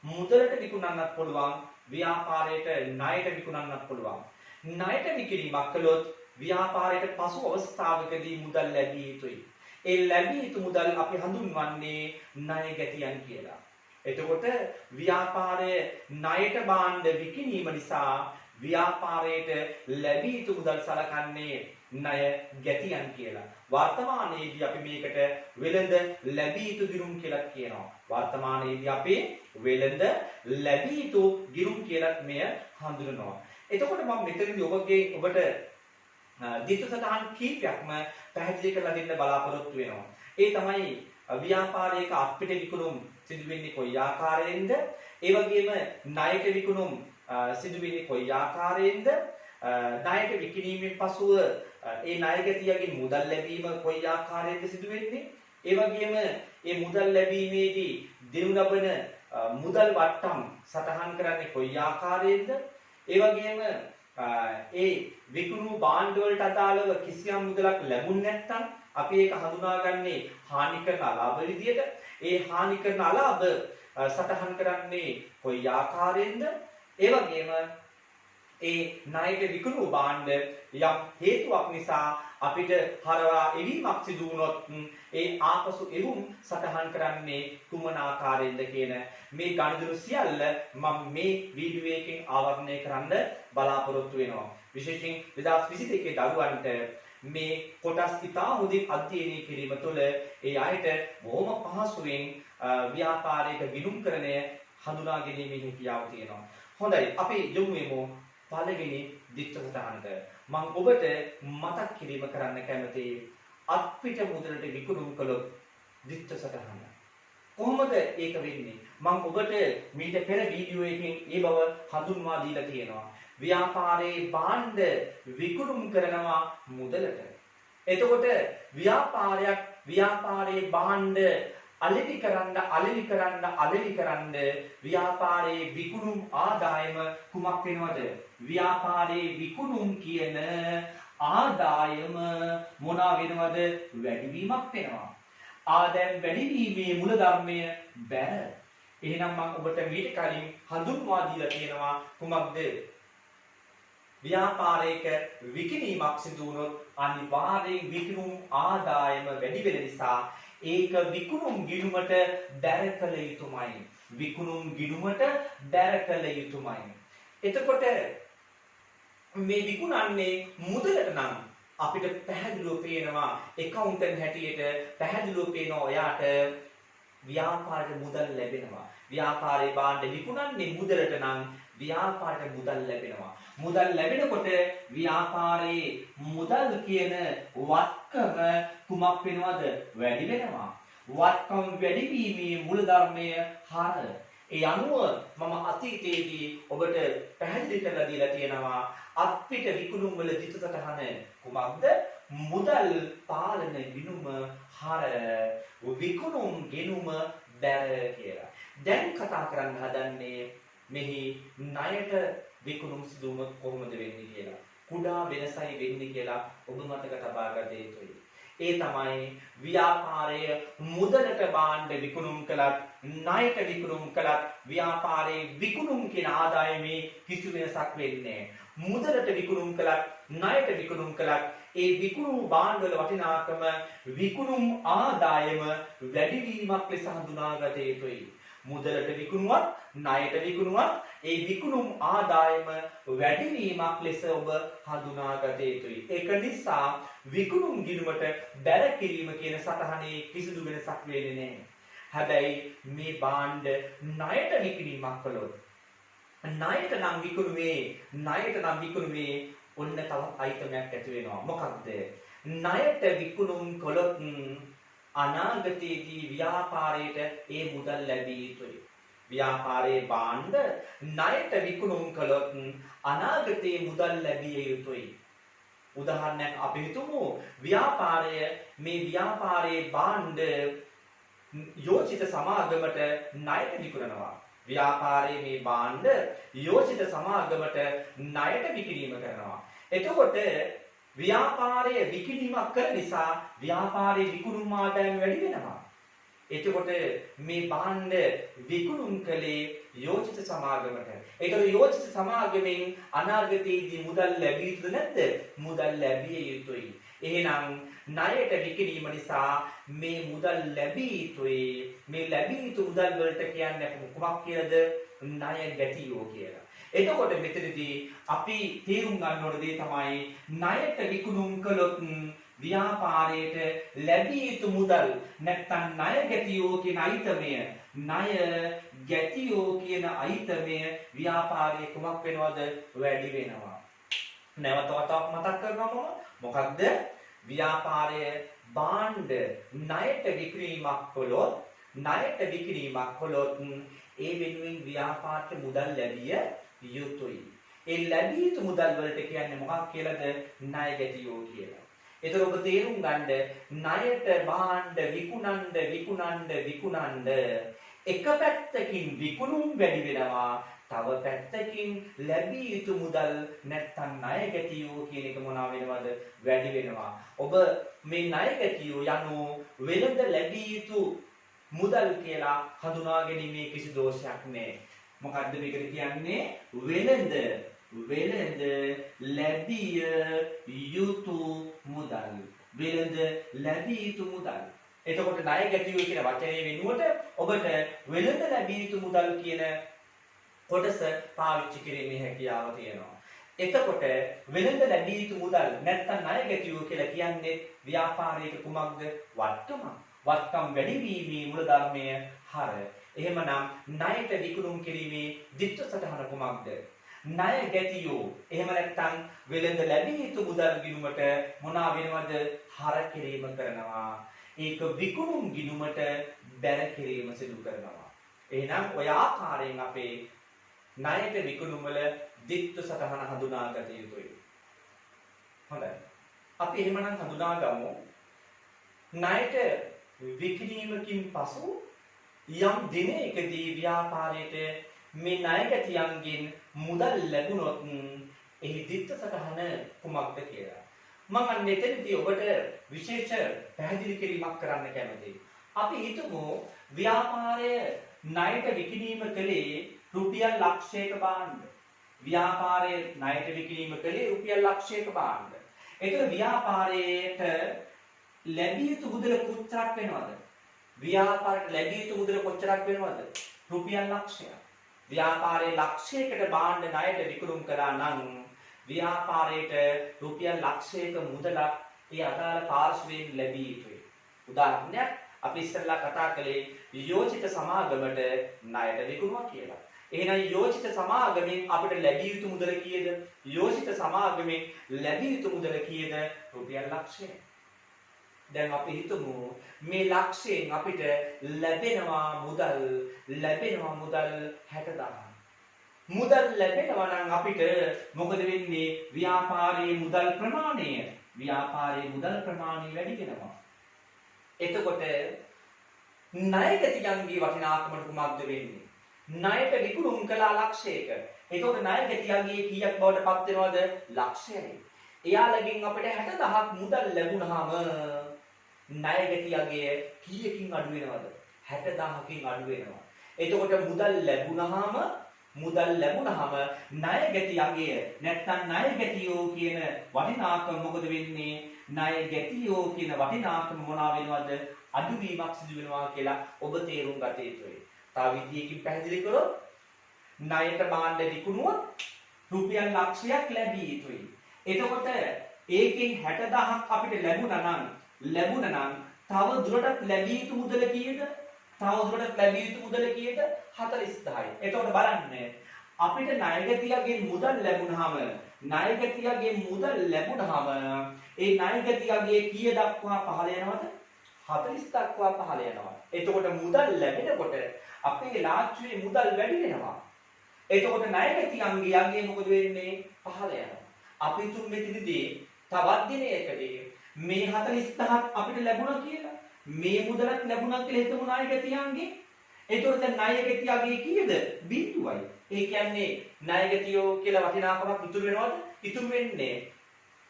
මුදලට විකුණන්නත් පුළුවන්, ව්‍යාපාරයට ණයට විකුණන්නත් පුළුවන්. ණයට විකිණීමක් කළොත් ව්‍යාපාරයට පසු අවස්ථාවකදී මුදල් ලැබිය යුතුයි. ඒ ලැබිය යුතු මුදල් අපි හඳුන්වන්නේ ණය ගැතියන් කියලා. එතකොට ව්‍යාපාරයේ ණයට භාණ්ඩ විකිණීම නිසා ව්‍යාපාරයට ලැබිය යුතු මුදල් සලකන්නේ ණය ගැතියන් කියලා. වර්තමානයේදී අපි මේකට වෙළඳ ලැබිය යුතු ගිණුම් කියලා කියනවා. වර්තමානයේදී අපි වෙළඳ ලැබිය යුතු ගිණුම් කියලා මෙය හඳුනනවා. එතකොට මම මෙතනදී ඔබට දිට්ඨ සටහන් කීපයක්ම පැහැදිලි කරලා දෙන්න බලාපොරොත්තු වෙනවා. ඒ තමයි ව්‍යාපාරයක අපිට විකුණුම් සිදු වෙන්නේ කොයි ආකාරයෙන්ද? ඒ වගේම ණයට විකුණුම් සිදු වෙන්නේ කොයි ආකාරයෙන්ද? ණයට විකිණීමෙන් පසුව ඒ ණයගැතියගෙන් මුදල් ලැබීම කොයි ආකාරයෙන්ද සිදු වෙන්නේ? ඒ වගේම මේ මුදල් ලැබීමේදී දෙනු ලබන මුදල් වට්ටම් සටහන් කරන්නේ කොයි ආකාරයෙන්ද? ඒ වගේම ඒ විකුණු භාණ්ඩ වලට අදාළව කිසියම් මුදලක් ලැබුණ නැත්නම් අපි ඒක හඳුනාගන්නේ හානි කරන අලාභ විදියට. ඒ හානි කරන අලාභ සටහන් කරන්නේ කොයි ආකාරයෙන්ද? ඒ වගේම ඒ ණයට විකුණු භාණ්ඩ යම් හේතුවක් නිසා අපිට හරවා එවීමක් සිදු වුණොත් ඒ ආපසු එවුම් සටහන් කරන්නේ කුමන ආකාරයෙන්ද කියන මේ ගණිතය සියල්ල මම මේ වීඩියෝ එකෙන් ආවරණය කරන්න බලාපොරොත්තු වෙනවා. විශේෂයෙන් 2022 දරුවන්ට මේ කොටස් ඉතා හොඳින් අධ්‍යයනය කිරීම තුළ ඒ අයට බොහොම පහසුවෙන් ව්‍යාපාරික ගිණුම්කරණය හඳුනා ගැනීමේ හැකියාව තියෙනවා. හොඳයි, අපි යමු පළවෙනි දිට්ඨ සටහනට. මම ඔබට මතක් කිරීම කරන්න කැමතියි අපිට මුදලට විකුණුම් කළොත් දිට්ඨ සටහන. කොහොමද ඒක වෙන්නේ? මම ඔබට මීට පෙර වීඩියෝ එකකින් ඒ බව හඳුන්වා දීලා තියෙනවා. ව්‍යාපාරයේ භාණ්ඩ විකුණුම් කරනවා මුදලට. එතකොට ව්‍යාපාරයේ භාණ්ඩ අලෙවි කරන්න ව්‍යාපාරයේ විකුණුම් ආදායම කුමක් වෙනවද? ව්‍යාපාරයේ විකුණුම් කියන ආදායම මොනවා වෙනවද? වැඩිවීමක් වෙනවා. ආදායම් වැඩිවීමේ මූලධර්මය බැර. එහෙනම් මම ඔබට මීට කලින් හඳුන්වා දීලා තියෙනවා කුමක්ද? ව්‍යාපාරයක විකිණීමක් සිදු වුණොත් අනිවාර්යෙන් විකුණුම් ආදායම වැඩි වෙන නිසා ඒක විකුණුම් ගිණුමට බැර කළ යුතුමයි. විකුණුම් ගිණුමට බැර කළ යුතුමයි. එතකොට මේ විකුණන්නේ මුදලට නම් අපිට පැහැදිලිව පේනවා accountant හැටියට පැහැදිලිව පේනවා ඔයාට ව්‍යාපාරයට මුදල් ලැබෙනවා. ව්‍යාපාරේ භාණ්ඩ විකුණන්නේ මුදලට නම් ව්‍යාපාරයට මුදල් ලැබෙනවා. මුදල් ලැබෙනකොට ව්‍යාපාරයේ මුදල් කියන වත්කම කුමක් වෙනවද? වැඩි වෙනවා. වත්කම් වැඩි වීමේ මූලධර්මය හර. ඒ අනුව මම අතීතයේදී ඔබට පැහැදිලි කරලා දීලා තියෙනවා අපිට විකුණුම් වල දිට්ඨ සටහන කුමක්ද? මුදල් පාලන ගිණුම හර විකුණුම් ගිණුම බැර කියලා. දැන් කතා කරන්න හදන්නේ මෙහි ණයට විකුණුම් සිදු වුණොත් කොහොමද වෙන්නේ කියලා. කුඩා වෙනසයි වෙන්නේ කියලා ඔබ මතක තබා ගත යුතුයි. ඒ තමයි ව්‍යාපාරයේ මුදලට භාණ්ඩ විකුණුම් කළත් ණයට විකුණුම් කළත් ව්‍යාපාරයේ විකුණුම් කියන ආදායමේ කිසි වෙනසක් වෙන්නේ නැහැ. මුදලට විකුණුම් කළත් ණයට විකුණුම් කළත් ඒ විකුණු භාණ්ඩ වල වටිනාකම විකුණුම් ආදායම වැඩිවීමක් ලෙස හඳුනාගත යුතුයි. මුදලට විකුණුවත් ණයට විකුණුවත් ඒ විකුණුම් ආදායම වැඩිවීමක් ලෙස ඔබ හඳුනාගත යුතුයි. ඒක නිසා විකුණුම් ගිණුමට බැර කිරීම කියන සටහනේ කිසිදු වෙනසක් වෙන්නේ නැහැ. හැබැයි මේ භාණ්ඩ ණයට විකිණීමක් කළොත් ණයට නම් විකුණුමේ ඔන්න තවත් අයිටමයක් ඇති වෙනවා. මොකක්ද? ණයට විකුණුම් කළොත් අනාගතයේදී ව්‍යාපාරයට ඒ මුදල් ලැබිය යුතුයි. ව්‍යාපාරයේ භාණ්ඩ ණයට විකුණුම් කළොත් අනාගතයේ මුදල් ලැබිය යුතුයි. උදාහරණයක් අපි හිතමු ව්‍යාපාරයේ භාණ්ඩ යෝජිත සමාගමට ණයට විකුණනවා. ව්‍යාපාරයේ මේ භාණ්ඩ යෝජිත සමාගමට ණයට විකිණීම කරනවා. එතකොට ව්‍යාපාරයේ විකිණීමක් කරන නිසා ව්‍යාපාරයේ විකුණුම් ආදායම වැඩි වෙනවා. එතකොට මේ භාණ්ඩ විකුණුම් කළේ යෝජිත සමාගමට. ඒතකොට යෝජිත සමාගමෙන් අනාගතයේදී මුදල් ලැබිය යුතුද නැද්ද? මුදල් ලැබිය යුතුයි. එහෙනම් ණයට විකිණීම නිසා මේ මුදල් ලැබිය යුතුයි. මේ ලැබිය යුතු මුදල් වලට කියන්නේ කොහොමද කියලාද? ණය ගැටියෝ කියලා. එතකොට මෙතනදී අපි තේරුම් ගන්න ඕන දේ තමයි ණයට විකුණුම් කළොත් ව්‍යාපාරයට ලැබිය යුතු මුදල් නැත්නම් ණය ගැටියෝ කියන අයිතමය ණය ගැටියෝ කියන අයිතමය ව්‍යාපාරයේ කොමක් වෙනවද? වැඩි වෙනවා. නැවත වතාවක් මතක් කරනවා මොකක්ද? ව්‍යාපාරයේ භාණ්ඩ ණයට විකිණීමක් කළොත් ඒ වෙනුවෙන් ව්‍යාපාරට මුදල් ලැබිය යුතුයි. ඒ ලැබිය යුතු මුදල් වලට කියන්නේ මොකක් කියලාද? ණය ගැටියෝ කියලා. ඒතර ඔබ තේරුම් ගන්න ණයට භාණ්ඩ විකුණන්න එක පැත්තකින් විකුණුම් වැඩි වෙනවා, තව පැත්තකින් ලැබිය යුතු මුදල් නැත්තම් ණය ගැටියෝ කියන එක මොනවා වෙනවද? වැඩි වෙනවා. ඔබ මේ ණය ගැටියෝ යනු වෙළඳ ලැබිය යුතු මුදල් කියලා හඳුනා ගැනීමේ කිසි දෝෂයක් නැහැ. මොකද්ද මේකට කියන්නේ? වෙළඳ ලැබිය යුතු මුදල්. වෙළඳ ලැබිය යුතු මුදල්. එතකොට ණය ගැටියෝ කියන වචනේ වෙනුවට ඔබට වෙළඳ ලැබිය යුතු මුදල් කියන කොටස පාවිච්චි කිරීමේ හැකියාව තියෙනවා. එතකොට වෙළඳ ලැබිය යුතු මුදල් නැත්නම් ණය ගැටියෝ කියලා කියන්නේ ව්‍යාපාරයක කුමක්ද? වත්කම් වැඩි වීමේ මූල ධර්මය හර. එහෙමනම් ණයට විකුණුම් කිරීමේ දිට්ඨ සටහන කුමක්ද? ණය ගැටියෝ. එහෙම නැත්නම් වෙළඳ ලැබිය යුතු මුදල් ගිණුමට මොනවා වෙනවද? හර කිරීම කරනවා. ඒක විකුණුම් ගිණුමට බැල කිරීම සිදු කරනවා. එහෙනම් ඔය ආකාරයෙන් අපේ ණයට විකුණුම් වල දිට්ඨ සටහන හඳුනාගත යුතුයි. හොඳයි. අපි එහෙමනම් හඳුනාගමු ණයට විකිණීමකින් පසු යම් දිනයකදී ව්‍යාපාරයට මේ ණය ගැටියන්ගෙන් මුදල් ලැබුණොත් එහි දිට්ඨ සටහන කුමක්ද කියලා. මම අන්න එතනදී ඔබට විශේෂ පැහැදිලි කිරීමක් කරන්න කැමතියි. අපි හිතමු ව්‍යාපාරය ණයට විකිණීම කළේ රුපියල් ලක්ෂයක භාණ්ඩ. ව්‍යාපාරයේ ණයට විකිණීම කළේ රුපියල් ලක්ෂයක භාණ්ඩ. ඒතර ව්‍යාපාරයට ලැබිය යුතු මුදල කොච්චරක් වෙනවද? ව්‍යාපාරයට ලැබිය යුතු මුදල කොච්චරක් වෙනවද? රුපියල් ලක්ෂයක්. ව්‍යාපාරයේ ලක්ෂයකට භාණ්ඩ ණයට විකුණුම් කළා නම් ව්‍යාපාරයට රුපියල් ලක්ෂයක මුදලක් ඒ අදාළ පාර්ශ්වයෙන් ලැබිය යුතුයි. උදාහරණයක් අපි ඉස්සෙල්ලා කතා කළේ යෝජිත සමාගමට ණයට විකුණුවා කියලා. එහෙනම් යෝජිත සමාගමෙන් අපිට ලැබිය යුතු මුදල කීයද? යෝජිත සමාගමෙන් ලැබිය යුතු මුදල කීයද? රුපියල් ලක්ෂය. දැන් අපි හිතමු මේ ලක්ෂයෙන් අපිට ලැබෙනවා මුදල් 60000. මුදල් ලැබෙනවා නම් අපිට මොකද වෙන්නේ? ව්‍යාපාරයේ මුදල් ප්‍රමාණය වැඩි වෙනවා. එතකොට ණය ගැටියන්ගේ වටිනාකමට කුමක්ද වෙන්නේ? ණයට විකුණුම් කළා ලක්ෂයක. එතකොට ණය ගැටියන්ගේ කීයක් බවට පත් වෙනවද? ලක්ෂයයි. එයාලගෙන් අපිට 60000ක් මුදල් ලැබුණාම ණය ගැටියන්ගේ කීයකින් අඩු වෙනවද? 60000කින් අඩු වෙනවා. එතකොට මුදල් ලැබුණාම ණය ගැටියන්ගේ නැත්නම් ණය ගැටියෝ කියන වටිනාකම මොකද වෙන්නේ? ණය ගැටියෝ කියන වටිනාකම මොනවා වෙනවද? අඩුවීමක් සිදු වෙනවා කියලා ඔබ තේරුම් ගත යුතුයි. තව විදියකින් පැහැදිලි කරොත් ණයට භාණ්ඩ විකුණුවොත් රුපියල් ලක්ෂයක් ලැබිය යුතුයි. එතකොට ඒකෙන් 60000ක් අපිට ලැබුණා නම් තව දුරටත් ලැබිය යුතු මුදල කීයද? 40000යි. එතකොට බලන්න අපිට ණයගැතියගෙන් මුදල් ලැබුණාම ඒ ණයගැතියගේ කීය දක්වා පහළ යනවද? 40 දක්වා පහළ යනවා. එතකොට මුදල් ලැබෙනකොට අපේ ලාච්චුවේ මුදල් වැඩි වෙනවා. එතකොට ණයගැතියන්ගේ යගේ මොකද වෙන්නේ? පහළ යනවා. අපි තුන් මෙතනදී තවත් දිනයකදී මේ 40000ක් අපිට ලැබුණා කියලා. මේ මුදලක් ලැබුණා කියලා හිතමු ණයගැතියන්ගේ. එතකොට දැන් ණයගැතියගේ කීයද? 0යි. ඒ කියන්නේ ණයගැතියෝ කියලා වටිනාකමක් ඉතුරු වෙනවද? ඉතුරු වෙන්නේ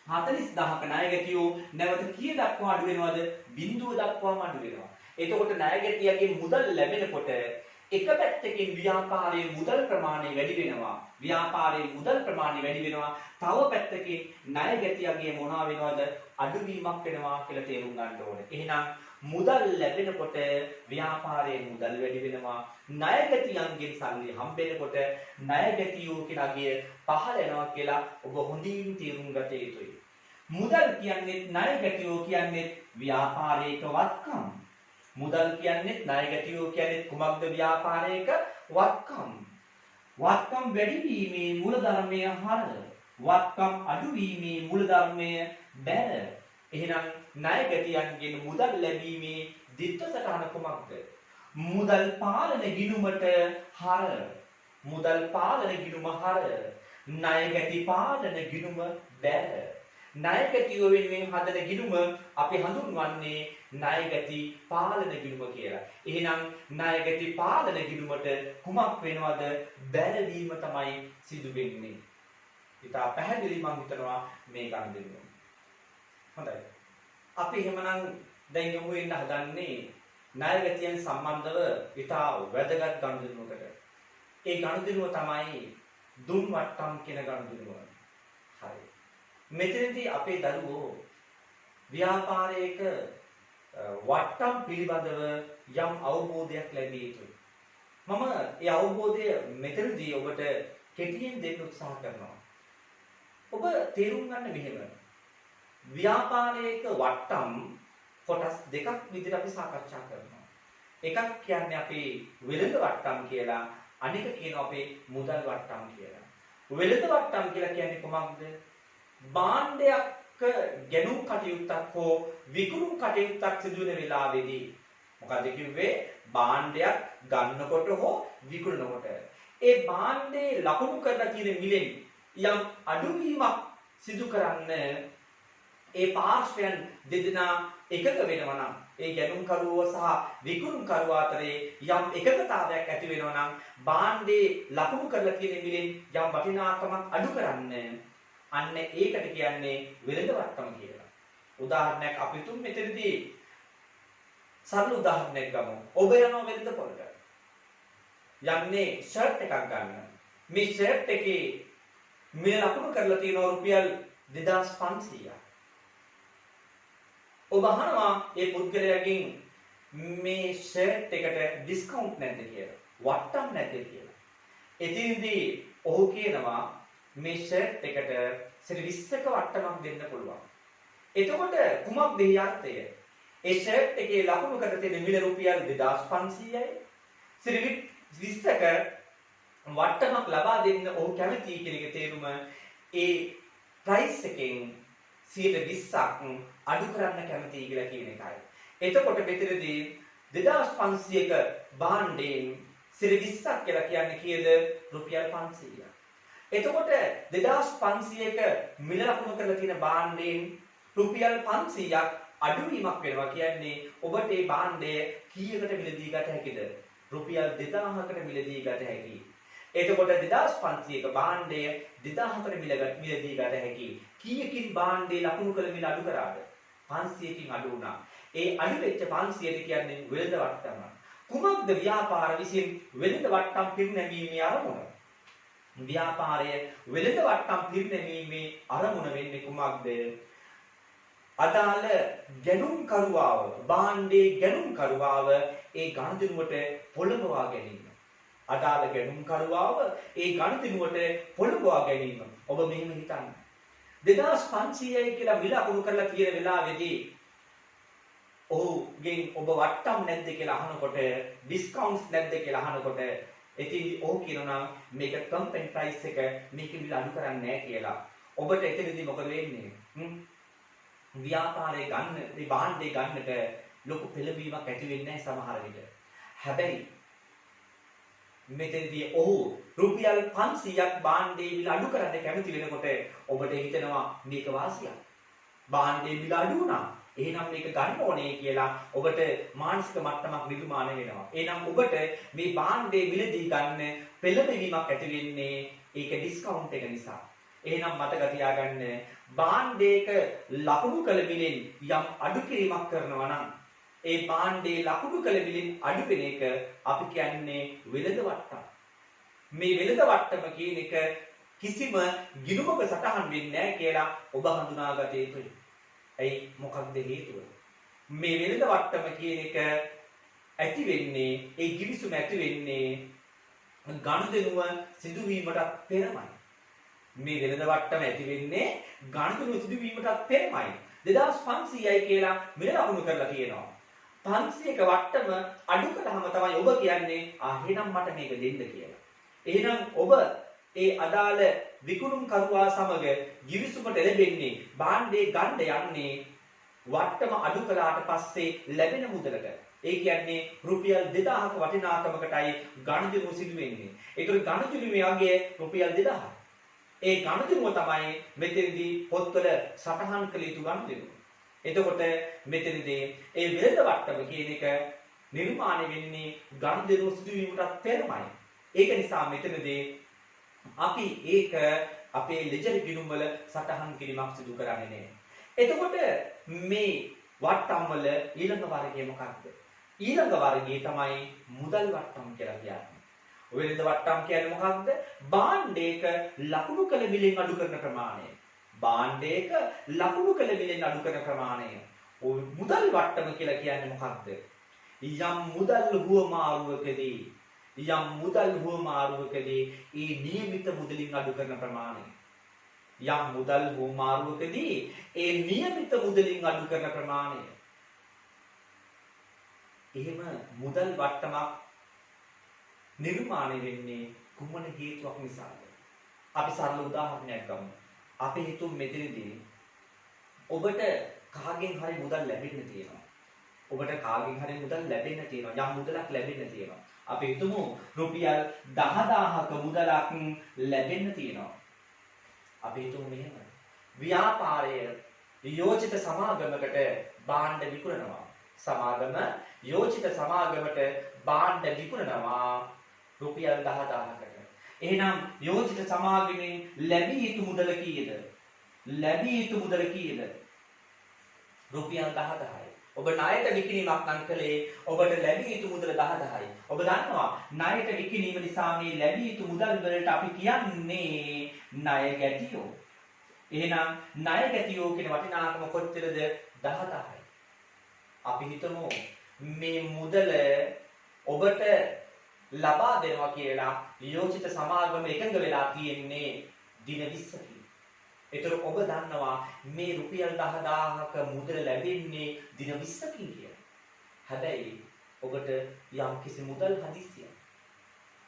40000ක ණය ගැටියෝ නැවත කීය දක්වා අඩු වෙනවද? 0 දක්වාම අඩු වෙනවා. එතකොට ණය ගැටියගේ මුදල් ලැබෙනකොට එක පැත්තකින් ව්‍යාපාරයේ මුදල් ප්‍රමාණය වැඩි වෙනවා. ව්‍යාපාරයේ මුදල් ප්‍රමාණය වැඩි වෙනවා. තව පැත්තකින් ණය ගැටියගේ මොනවා වෙනවද? අඩුවීමක් වෙනවා කියලා තේරුම් ගන්න ඕනේ. එහෙනම් මුදල් ලැබෙනකොට ව්‍යාපාරයේ මුදල් වැඩි වෙනවා. ණය ගැටියන්ගෙන් සල්ලි හම්බෙනකොට ණය ගැටියෝ කියලාගේ පහළ වෙනවා කියලා ඔබ හොඳින් තේරුම් ගත යුතුයි. මුදල් කියන්නේ ණය ගැටියෝ කියන්නේ ව්‍යාපාරයක වත්කම්. මුදල් කියන්නේ ණය ගැටියෝ කියන්නේ කුමක්ද? ව්‍යාපාරයක වත්කම්. වත්කම් වැඩි වීමේ මූලධර්මය හර. වත්කම් අඩු වීමේ මූලධර්මය බැර. එහෙනම් ණය ගැටියන්ගෙන් මුදල් ලැබීමේ දිට්ඨ සටහන කුමක්ද? මුදල් පාලන ගිණුමට හර. මුදල් පාලන ගිණුම හර. ණය ගැටි පාලන ගිණුම බැර. ණය ගැටියෝ වෙනුවෙන් හදන ගිණුම අපි හඳුන්වන්නේ ණය ගැටි පාලන ගිණුම කියලා. එහෙනම් ණය ගැටි පාලන ගිණුමට කුමක් වෙනවද? බැලවීම තමයි සිදු වෙන්නේ. ඉතා පැහැදිලි මම හිතනවා මේ ගන්න. හොඳයි. අපි එහෙමනම් දැන් යමු වෙන්න හදන්නේ ණය ගැටියන් සම්බන්ධව ඉතා වැදගත් ගනුදෙනුවකට. ඒ ගනුදෙනුව තමයි දුම් වට්ටම් කියන ගනුදෙනුව. හරි. මෙතනදී අපේ දරුවෝ ව්‍යාපාරයක වට්ටම් පිළිබඳව යම් අවබෝධයක් ලැබිය යුතුයි. මම ඒ අවබෝධය මෙතනදී ඔබට කෙටියෙන් දෙන්න උත්සාහ කරනවා. ඔබ තේරුම් ගන්න මෙහෙම. ව්‍යාපාරයක වට්ටම් කොටස් දෙකක් විදිහට අපි සාකච්ඡා කරනවා. එකක් කියන්නේ අපි වෙළඳ වට්ටම් කියලා, අනික කියනවා අපි මුදල් වට්ටම් කියලා. වෙළඳ වට්ටම් කියලා කියන්නේ කොහොමද? භාණ්ඩයක ගැනුම් කටයුත්තක් හෝ විකුණුම් කටයුත්තක් සිදු වෙන වෙලාවේදී මොකද කිව්වේ? භාණ්ඩයක් ගන්නකොට හෝ විකුණනකොට ඒ භාණ්ඩේ ලකුණු කරලා තියෙන මිලෙන් යම් අඩුවීමක් සිදු කරන්න ඒ පාර්ශ්වයන් දෙදෙනා එකක වෙනවා නම්, ඒ ගැනුම්කරුවෝ සහ විකුණුම්කරුවා අතරේ යම් එකකතාවයක් ඇති වෙනවා නම් භාණ්ඩේ ලකුණු කරලා තියෙන මිලෙන් යම් වටිනාකමක් අඩු කරන්න, අන්න ඒකට කියන්නේ වෙළඳ වට්ටම කියලා. උදාහරණයක් අපි තුන් මෙතනදී සරල උදාහරණයක් ගමු. ඔබ යනවා වෙළඳ පොළට. යන්නේ ෂර්ට් එකක් ගන්න. මේ ෂර්ට් එකේ මිල ලකුණු කරලා තියෙනවා රුපියල් 2500ක්. ඔබ අහනවා ඒ පුද්ගලයාගෙන් මේ ෂර්ට් එකට ඩිස්කවුන්ට් නැද්ද කියලා, වට්ටම් නැද්ද කියලා. එතින්දී ඔහු කියනවා මේ ෂර්ට් එකට 20ක වට්ටමක් දෙන්න පුළුවන්. එතකොට කුමක්ද ඒ අර්ථය? ඒ ෂර්ට් එකේ ලකුණු කට තියෙන මිල රුපියල් 2500යි. 20ක වට්ටමක් ලබා දෙන්න ඔහු කැමතියි කියන එක තේරුම ඒ ප්‍රයිස් එකෙන් 120ක් අඩු කරන්න කැමතියි කියලා කියන එකයි. එතකොට මෙතනදී 2500ක භාණ්ඩයෙන් 120ක් කියලා කියන්නේ කීයද? රුපියල් 500ක්. එතකොට 2500ක මිල ලකුණු කරලා තියෙන භාණ්ඩයෙන් රුපියල් 500ක් අඩුවීමක් වෙනවා කියන්නේ ඔබට මේ භාණ්ඩය කීයකට මිලදී ගත හැකිද? රුපියල් 2000කට මිලදී ගත හැකියි. එතකොට 2500ක භාණ්ඩය 2000කට මිලදී ගත හැකියි. කීයකින් භාණ්ඩේ ලකුණු කළ මිල අඩු කරාද? 500කින් අඩු වුණා. ඒ අඩු වෙච්ච 500ට කියන්නේ වෙළඳ වට්ටම. කුමක්ද ව්‍යාපාර විසින් වෙළඳ වට්ටම් පිරිනැමීමේ අරමුණ? ව්‍යාපාරය වෙළඳ වට්ටම් පිරිනැමීමේ අරමුණ වෙන්නේ කුමක්ද? අදාළ ගැනුම් කරුවාව, භාණ්ඩේ ගැනුම් කරුවාව ඒ ගනුදෙනුවට පොළඹවා ගැනීම. අදාළ ගැනුම් කරුවාව ඒ ගනුදෙනුවට පොළඹවා ගැනීම. ඔබ මෙහෙම හිතන්න. 2500යි කියලා මිල අකුණු කරලා තියෙන වෙලාවේදී ඔහුගෙන් ඔබ වට්ටම් නැද්ද කියලා අහනකොට, ඩිස්කවුන්ට්ස් නැද්ද කියලා අහනකොට, එතින්දී ඔහු කියනවා මේක කම්පෙන් ප්‍රයිස් එක, මේක මිල අඩු කරන්නේ නැහැ කියලා. ඔබට එතනදී මොකද වෙන්නේ? ව්‍යාපාරේ ගන්න, මේ භාණ්ඩේ ගන්නට ලොකු පෙළඹීමක් ඇති වෙන්නේ නැහැ සමහර විට. හැබැයි මෙතනදී ඔහු රුපියල් 500ක් භාණ්ඩේ මිල අඩු කරන්න කැමති වෙනකොට ඔබට හිතෙනවා මේක වාසියක්. භාණ්ඩේ මිල අඩු වුණා. එහෙනම් මේක ගන්න ඕනේ කියලා ඔබට මානසික මට්ටමක් නිර්මාණය වෙනවා. එහෙනම් ඔබට මේ භාණ්ඩේ මිලදී ගන්න පෙළඹවීමක් ඇති වෙන්නේ ඒක ඩිස්කවුන්ට් එක නිසා. එහෙනම් මතක තියාගන්න භාණ්ඩයක ලකුණු කළ මිලෙන් යම් අඩු කිරීමක් කරනවා නම් ඒ භාණ්ඩේ ලකුණු කළ මිලෙන් අඩු වෙන එක අපි කියන්නේ වෙළඳ වට්ටම. මේ වෙළඳ වට්ටම කියන එක කිසිම ගිණුමක සටහන් වෙන්නේ නැහැ කියලා ඔබ හඳුනාගත යුතුයි. ඇයි මොකක්ද හේතුව? මේ වෙළඳ වට්ටම කියන එක ඇති වෙන්නේ ඒ ගිවිසුම ඇති වෙන්නේ ගනුදෙනුව සිදුවීමට පෙරමයි. මේ වෙළඳ වට්ටම ඇති වෙන්නේ ගනුදෙනුව සිදුවීමට පෙරමයි. 2500යි කියලා මිල ලකුණු කරලා තියෙනවා. 500ක වට්ටම අඩු කළාම තමයි ඔබ කියන්නේ එහෙනම් මට මේක දෙන්න කියලා. එහෙනම් ඔබ ඒ අදාළ විකුණුම් කරුවා සමග ගිවිසුමට ලැබෙන්නේ භාණ්ඩේ ගන්න යන්නේ වට්ටම අඩු කළාට පස්සේ ලැබෙන මුදලට. ඒ කියන්නේ රුපියල් 2000ක වටිනාකමකටයි ගනුදෙනුව සිදු වෙන්නේ. ඒතර ගනුදෙනුවේ අගය රුපියල් 2000. ඒ ගනුදෙනුව තමයි මෙතනදී පොත්වල සටහන් කළ යුතු ගනුදෙනුව. එතකොට මෙතනදී ඒ වෙළඳ වට්ටම කියන එක නිර්මාණය වෙන්නේ ගනුදෙනුව සිදු වීමට පෙරමයි. ඒක නිසා මෙතනදී අපි ඒක අපේ ලෙජර් ගිණුම් වල සටහන් කිරීමක් සිදු කරන්නේ නැහැ. එතකොට මේ වට්ටම් වල ඊළඟ වර්ගය මොකක්ද? ඊළඟ වර්ගය තමයි මුදල් වට්ටම් කියලා කියන්නේ. වෙළඳ වට්ටම් කියන්නේ මොකක්ද? භාණ්ඩයක ලකුණු කළ මිලෙන් අඩු කරන ප්‍රමාණය. භාණ්ඩයක ලකුණු කළ මිලෙන් අඩු කරන ප්‍රමාණය. මුදල් වට්ටම කියලා කියන්නේ මොකක්ද? යම් මුදල් හුවමාරුවකදී ඒ නියමිත මුදලින් අඩු කරන ප්‍රමාණය. යම් මුදල් හුවමාරුවකදී ඒ නියමිත මුදලින් අඩු කරන ප්‍රමාණය. එහෙම මුදල් වට්ටමක් නිර්මාණය වෙන්නේ කුමන හේතුවක් නිසාද? අපි සරල උදාහරණයක් ගමු. අපි හිතමු මෙතනදී ඔබට කාගෙන් හරි මුදල් ලැබෙන්න තියෙනවා. යම් මුදලක් ලැබෙන්න තියෙනවා. අපි හිතමු රුපියල් 10000ක මුදලක් ලැබෙන්න තියෙනවා. අපි හිතමු මෙහෙම. ව්‍යාපාරයේ යෝජිත සමාගමකට භාණ්ඩ විකුණනවා. යෝජිත සමාගමට භාණ්ඩ විකුණනවා රුපියල් 10000කට. එහෙනම් යෝජිත සමාගමෙන් ලැබිය යුතු මුදල කීයද? රුපියල් 10000යි. ඔබ ණයට විකිණීමක් නම් කළේ ඔබට ලැබිය යුතු මුදල 10000යි. ඔබ දන්නවා ණයට විකිණීම නිසා මේ ලැබිය යුතු මුදල් වලට අපි කියන්නේ ණය ගැටියෝ. එහෙනම් ණය ගැටියෝ කියන වටිනාකම කොච්චරද? 10000යි. අපි හිතමු මේ මුදල ඔබට ලබා දෙනවා කියලා යෝජිත සමාගම එකඟ වෙලා තියෙන්නේ දින 20කින්. ඒතර ඔබ දන්නවා මේ රුපියල් 10000ක මුදල ලැබෙන්නේ දින 20කින් කියලා. හැබැයි ඔබට යම් කිසි මුදල් හදිස්සියක්.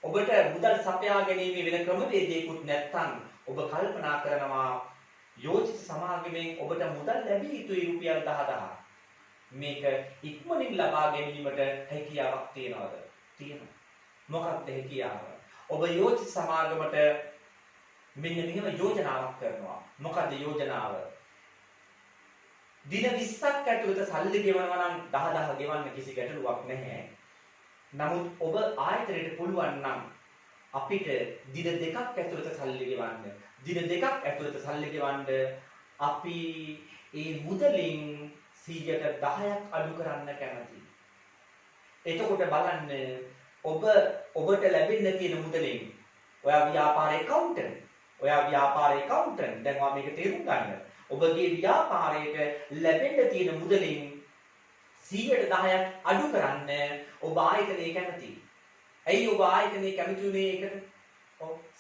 ඔබට මුදල් සපයා ගැනීම වෙන ක්‍රමවේදයකුත් නැත්නම් ඔබ කල්පනා කරනවා යෝජිත සමාගමෙන් ඔබට මුදල් ලැබිය යුතුයි රුපියල් 10000. මේක ඉක්මනින් ලබා ගැනීමට හැකියාවක් තියනවද? තියෙනවා. මොකක්ද හැකියාව? ඔබ යෝජිත සමාගමට මෙන්න මෙහෙම යෝජනාවක් කරනවා. මොකද්ද යෝජනාව? දින 20ක් ඇතුළත සල්ලි ගෙවනවා නම් 10000 ගෙවන්න කිසි ගැටලුවක් නැහැ. නමුත් ඔබ ආයතනයට පුළුවන් නම් අපිට දින දෙකක් ඇතුළත සල්ලි ගෙවන්න. අපි ඒ මුදලින් 10% අඩු කරන්න කැමතියි. එතකොට බලන්න ඔබට ලැබෙන්න තියෙන මුදලෙන් ඔයා ව්‍යාපාරයේ කවුන්ටර් දැන් මම මේක තේරුම් ගන්න. ඔබගේ ව්‍යාපාරයට ලැබෙන්න තියෙන මුදලින් 10% අඩු කරන්න ඔබ ආයතනයේ කැමතියි. ඇයි ඔබ ආයතනයේ කැමති උනේ ඒකට?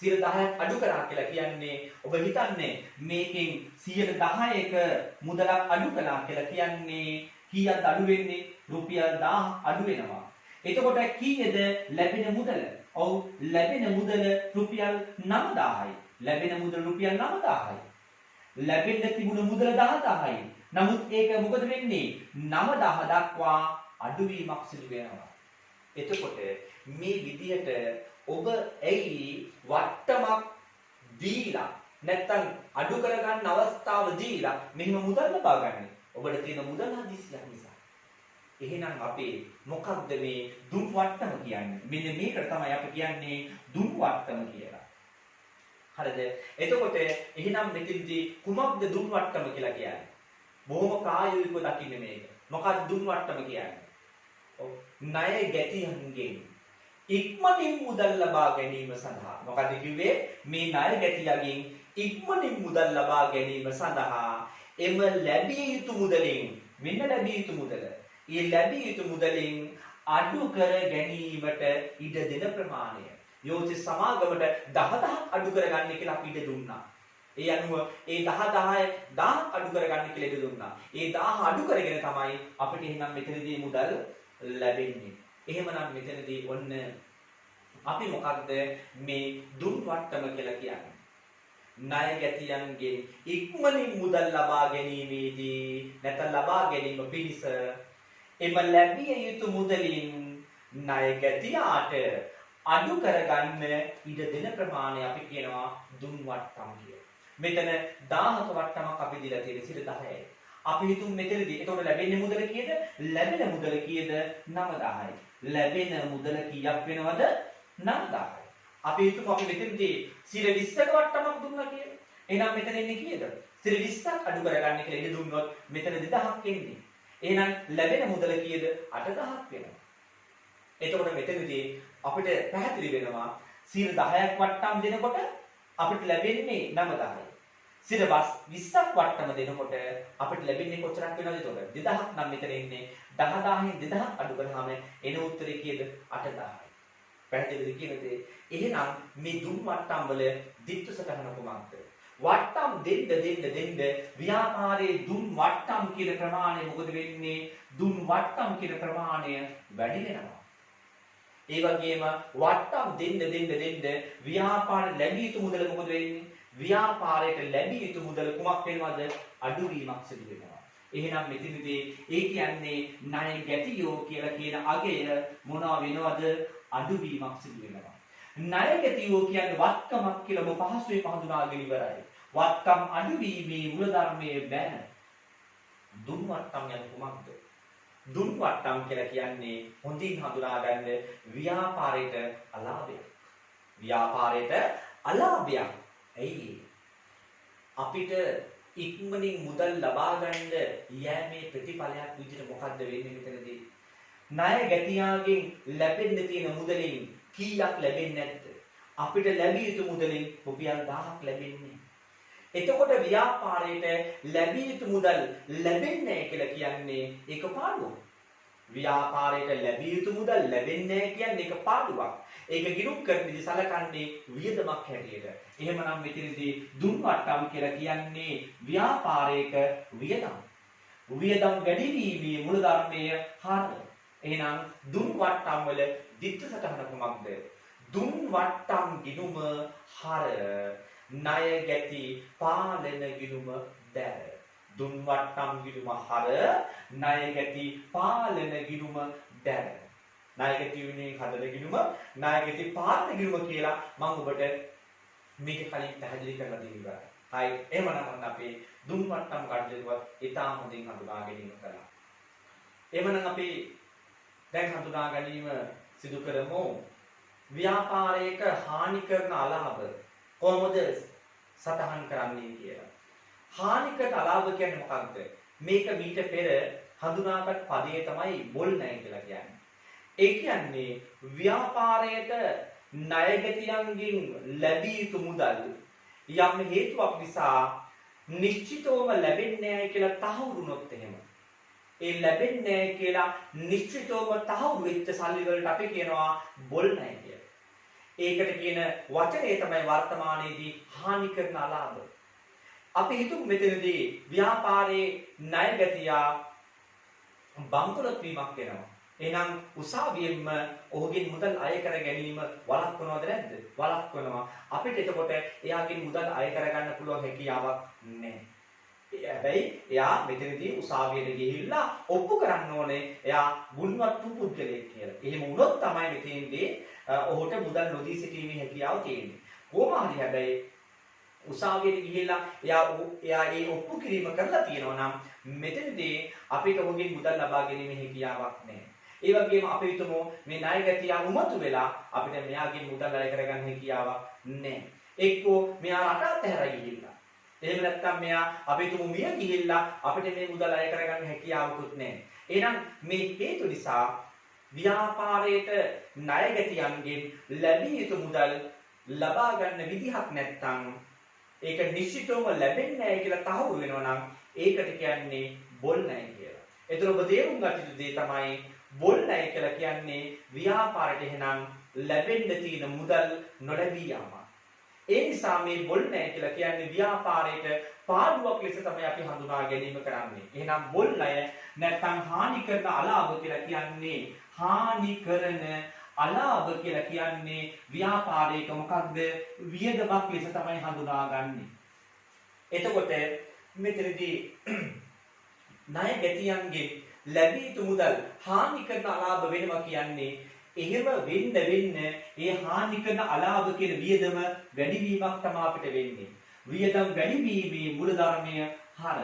10% අඩු කරා කියලා කියන්නේ ඔබ හිතන්නේ මේකෙන් 10%ක මුදලක් අඩු කළා කියලා කියන්නේ කීයක්ද අඩු වෙන්නේ? රුපියල් 1000 අඩු වෙනවා. එතකොට කීයද ලැබෙන මුදල? ඔව් ලැබෙන මුදල රුපියල් 9000යි. ලැබෙන්න තිබුණ මුදල 10000යි. නමුත් ඒක මොකද වෙන්නේ? 9000 දක්වා අඩුවීමක් සිදු වෙනවා. එතකොට මේ විදියට ඔබ ඇයි වට්ටමක් දීලා නැත්තම් අඩු කරගන්න අවස්ථාව දීලා මෙහෙම මුදල් ලබා ගන්න? ඔබට තියෙන මුදල් හදිස්සියක් නිසා. එහෙනම් අපි මොකක්ද මේ දුම් වට්ටම කියන්නේ? මෙන්න මේකට තමයි අපි කියන්නේ දුම් වට්ටම කියලා. හරිද? එතකොට එහෙනම් මෙතනදී කුමක්ද දුන් වට්ටම කියලා කියන්නේ? බොහොම ප්‍රායෝගිකව දකින්න මේක. මොකක්ද දුන් වට්ටම කියන්නේ? ඔව්. ණය ගැතියන්ගෙන් ඉක්මනින් මුදල් ලබා ගැනීම සඳහා. මොකද කිව්වේ? මේ ණය ගැතියගෙන් ඉක්මනින් මුදල් ලබා ගැනීම සඳහා එම ලැබිය යුතු මුදලින් මෙන්න ලැබිය යුතු මුදල. ඒ ලැබිය යුතු මුදලින් අඩු කර ගැනීමට ඉඩ දෙන ප්‍රමාණය. යෝතිස් සමාගමට 10000ක් අඩු කරගන්න කියලා අපි ඉඩ දුන්නා. ඒ අනුව ඒ 10,000 අඩු කරගන්න කියලා ඉඩ දුන්නා. ඒ 1000 අඩු කරගෙන තමයි අපිට එහෙනම් මෙතනදී මුදල් ලැබෙන්නේ. එහෙමනම් මෙතනදී ඔන්න අපි මොකක්ද මේ දුන් වට්ටම කියලා කියන්නේ? ණය ගැතියන්ගෙන් ඉක්මනින් මුදල් ලබා ගැනීමේදී නැත්නම් ලබා ගැනීම පිණිස එම ලැබිය යුතු මුදලින් ණය ගැතියාට අඩු කරගන්න ඉඩ දෙන ප්‍රමාණය අපි කියනවා දුන් වට්ටම් කියලා. මෙතන 1000ක වට්ටමක් අපි දීලා තියෙන්නේ 10යි. අපි හිතමු මෙතනදී එතකොට ලැබෙන්නේ මුදල කීයද? ලැබෙන මුදල කීයද? 9000යි. ලැබෙන මුදල කීයක් වෙනවද? 9000යි. අපි හිතමු අපි මෙතනදී 20ක වට්ටමක් දුන්නා කියලා. එහෙනම් මෙතන එන්නේ කීයද? 20ක් අඩු කරගන්න කියලා ඉඩ දුන්නොත් මෙතන 2000ක් එන්නේ. එහෙනම් ලැබෙන මුදල කීයද? 8000ක් වෙනවා. එතකොට මෙතනදී අපිට පැහැදිලි වෙනවා 10ක් වට්ටම් දෙනකොට අපිට ලැබෙන්නේ 9000යි. 20ක් වට්ටම දෙනකොට අපිට ලැබෙන්නේ කොච්චරක් වෙනවද එතකොට? 2000ක් නම් මෙතන එන්නේ 10000න් 2000ක් අඩු කරාම එන උත්තරේ කීයද? 8000යි. පැහැදිලිද කියන දේ? එහෙනම් මේ දුන් වට්ටම් වල දිට්ඨ සටහන කොහොමද? වට්ටම් දෙන්න ව්‍යාපාරයේ දුන් වට්ටම් කියන ප්‍රමාණය මොකද වෙන්නේ? දුන් වට්ටම් කියන ප්‍රමාණය වැඩි වෙනවා. ඒ වගේම වට්ටම් දෙන්න ව්‍යාපාර ලැබිය යුතු මුදල මොකද වෙන්නේ? ව්‍යාපාරයට ලැබිය යුතු මුදල කුමක් වෙනවද? අඩුවීමක් සිදු වෙනවා. එහෙනම් මෙතනදී ඒ කියන්නේ ණය ගැතියෝ කියලා කියන අගය මොනවා වෙනවද? අඩුවීමක් සිදු වෙනවා. ණය ගැතියෝ කියන්නේ වත්කමක් කියලා ඔබ පහසුවෙන් හඳුනාගෙන ඉවරයි. වත්කම් අඩුවීමේ මූලධර්මයේ බැන දුන් වට්ටම් යන කුමක්ද? දුන් වට්ටම් කියලා කියන්නේ හොඳින් හඳුනා ගන්න ව්‍යාපාරයට අලාභයක්. ව්‍යාපාරයට අලාභයක්. ඇයි? අපිට ඉක්මනින් මුදල් ලබා ගන්න යෑමේ ප්‍රතිඵලයක් විදිහට මොකද්ද වෙන්නේ මෙතනදී? ණය ගැතියාගෙන් ලැබෙන්න තියෙන මුදලින් කීයක් ලැබෙන්නේ නැද්ද? අපිට ලැබිය යුතු මුදලින් රුපියල් 1000ක් ලැබෙන්නේ. එතකොට ව්‍යාපාරයට ලැබිය යුතු මුදල් ලැබෙන්නේ කියලා කියන්නේ ඒක පාඩුවක්. ව්‍යාපාරයට ලැබිය යුතු මුදල් ලැබෙන්නේ කියන්නේ ඒක පාඩුවක්. ඒක ගිණුම් කරන්නේ සලකන්නේ වියදමක් හැටියට. එහෙමනම් මෙතනදී දුන් වට්ටම් කියලා කියන්නේ ව්‍යාපාරයක වියදම්. වියදම් වැඩි වීමේ මූලධර්මයේ හරය. එහෙනම් දුන් වට්ටම් වල දිට්ඨ සටහන කොහොමද? දුන් වට්ටම් ගිණුම හර ණය ගැති පාලන ගිණුම දැර. දුන් වට්ටම් ගිණුම හර ණය ගැති පාලන ගිණුම දැර. ණය ගැති විනේ හදන ගිණුම ණය ගැති පාලන ගිණුම කියලා මම ඔබට මේක කලින් පැහැදිලි කරලා දෙන්නවා. හයි එහෙමනම් අපි දුන් වට්ටම් කඩේවත් ඊටාම හොඳින් හඳුනා ගැනීම කළා. එහෙමනම් අපි දැන් හඳුනා ගැනීම සිදු කරමු. ව්‍යාපාරයක හානි කරන අලාභ කොහොමද සටහන් කරන්නේ කියලා. හානිකට අලාභ කියන්නේ මොකක්ද? මේක මීට පෙර හඳුනාගත් පදය තමයි බොල් ණය කියලා කියන්නේ. ඒ කියන්නේ ව්‍යාපාරයට ණයගැතියන්ගෙන් ලැබිය යුතු මුදල් යම් හේතුවක් නිසා නිශ්චිතවම ලැබෙන්නේ නැහැ කියලා තහවුරු වුණොත් එහෙම ඒ ලැබෙන්නේ නැහැ කියලා නිශ්චිතවම තහවුරු වෙච්ච සල්ලි වලට අපි කියනවා බොල් ණය කියලා. ඒකට කියන වචනේ තමයි වර්තමානයේදී හානි කරන අලාභ. අපි හිතමු මෙතනදී ව්‍යාපාරයේ ණයගැතියා බංකොලොත් වීමක් වෙනවා. එහෙනම් උසාවියෙන්ම ඔහුගෙන් මුදල් අය කර ගැනීම වළක්වනවද නැද්ද? වළක්වනවා. අපිට එතකොට එයාගෙන් මුදල් අය කරගන්න පුළුවන් හැකියාවක් නැහැ. හැබැයි එයා මෙතනදී උසාවියට ගිහිල්ලා ඔප්පු කරන්න ඕනේ එයා ගුණවත් පුද්ගලයෙක් කියලා. එහෙම වුණොත් තමයි මෙතනදී ඔහුට මුදල් නොදී සිටීමේ හැකියාව තියෙන්නේ. කොහොම හරි හැබැයි උසාවියට ගිහිල්ලා එයා ඒ ඔප්පු කිරීම කරලා තියෙනවා නම් මෙතනදී අපිට ඔහුගෙන් මුදල් ලබා ගැනීමේ හැකියාවක් නැහැ. ඒ වගේම අපි හිතමු මේ ණයගැතියා උමතු වෙලා අපිට මෙයාගෙන් මුදල් අය කරගන්න හැකියාවක් නැහැ. එක්කෝ මෙයා රට අතහැරලා ගිහිල්ලා. එහෙම නැත්නම් මෙයා අපි තුමු මිය ගිහිල්ලා අපිට මේ මුදල් අය කරගන්න හැකියාවකුත් නැහැ. එහෙනම් මේ හේතු නිසා ව්‍යාපාරයට ණයගැතියන්ගෙන් ලැබිය යුතු මුදල් ලබා ගන්න විදිහක් නැත්නම් ඒක නිශ්චිතවම ලැබෙන්නේ නැහැ කියලා තහවුරු වෙනවා නම් ඒකට කියන්නේ බොල් ණය කියලා. ඒතර ඔබ තේරුම් ගන්න යුතු දේ තමයි බොල් ණය කියලා කියන්නේ ව්‍යාපාරයට එහෙනම් ලැබෙන්න තියෙන මුදල් නොලැබී යාම. ඒ නිසා මේ බොල් ණය කියලා කියන්නේ ව්‍යාපාරයට පාඩුවක් ලෙස තමයි අපි හඳුනා ගැනීම කරන්නේ. එහෙනම් බොල් ණය නැත්නම් හානි කරන අලාභ කියලා කියන්නේ හානි කරන අලාභ කියලා කියන්නේ ව්‍යාපාරයක මොකක්ද වියදමක් ලෙස තමයි හඳුනාගන්නේ. එතකොට මෙතනදී ණය ගැතියන්ගේ ලැබී යුතු මුදල් හානි කරන අලාභ වෙනවා කියන්නේ එහෙම වෙන්න ඒ හානි කරන අලාභ කියන වියදම වැඩි වීමක් තමයි අපිට වෙන්නේ. වියදම් වැඩි වීමේ මූලධර්මය හර.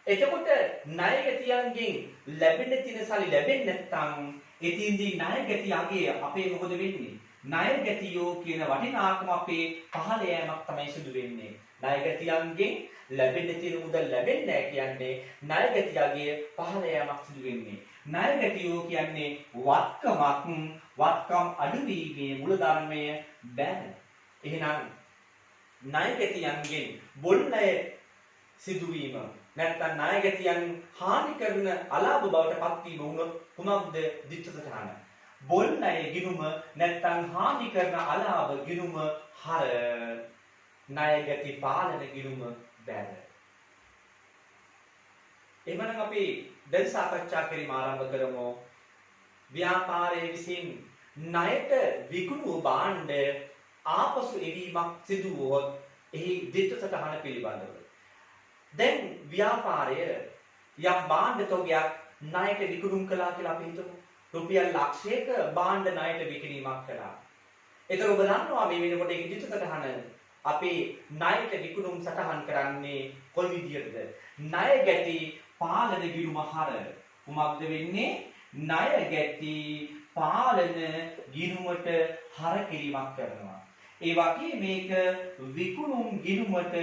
එතකොට ණය ගැතියන්ගෙන් ලැබෙන තියෙන සල්ලි ලැබෙන්නේ නැත්නම් එතින්දී ණය ගැතියගේ අපේ මොකද වෙන්නේ? ණය ගැතියෝ කියන වටිනාකම අපේ පහළ යෑමක් තමයි සිදු වෙන්නේ. ණය ගැතියන්ගෙන් ලැබෙන්න තියෙන මුදල් ලැබෙන්නේ නැහැ කියන්නේ ණය ගැතියගේ පහළ යෑමක් සිදු වෙන්නේ. ණය ගැතියෝ කියන්නේ වත්කම් අඩුවීමේ මූලධර්මය බැන. එහෙනම් ණය ගැතියන්ගෙන් බොල් ණය සිදුවීම නැත්නම් ණය ගැතියන් හානි කරන අලාභ බවට පත්වීම වුණොත් කුමක්ද දිට්ඨ සටහන? බොල් ණය ගිණුම නැත්නම් හානි කරන අලාභ ගිණුම හර ණය ගැති පාලන ගිණුම බැර. එhmenan අපි දැන් සාකච්ඡා කිරීම ආරම්භ කරමු. ව්‍යාපාරයේ විසින් ණයට විකුණු භාණ්ඩ ආපසු එවීමක් සිදු වුවොත් එහි දිට්ඨ සටහන පිළිබඳව. දැන් ව්‍යාපාරය යම් භාණ්ඩ තොගයක් ණයට විකුණුම් කළා කියලා අපි හිතමු. රුපියල් ලක්ෂයක භාණ්ඩ ණයට විකිණීමක් කළා. ඒතර ඔබ දන්නවා මේ වෙනකොට ඒ දිට්ඨ සටහන අපි ණයට විකුණුම් සටහන් කරන්නේ කොයි විදියටද? ණය ගැති පාලන ගිණුම හර. කුමක්ද වෙන්නේ? ණය ගැති පාලන ගිණුමට හර කිරීමක් කරනවා. ඒ වගේ මේක විකුණුම් ගිණුමට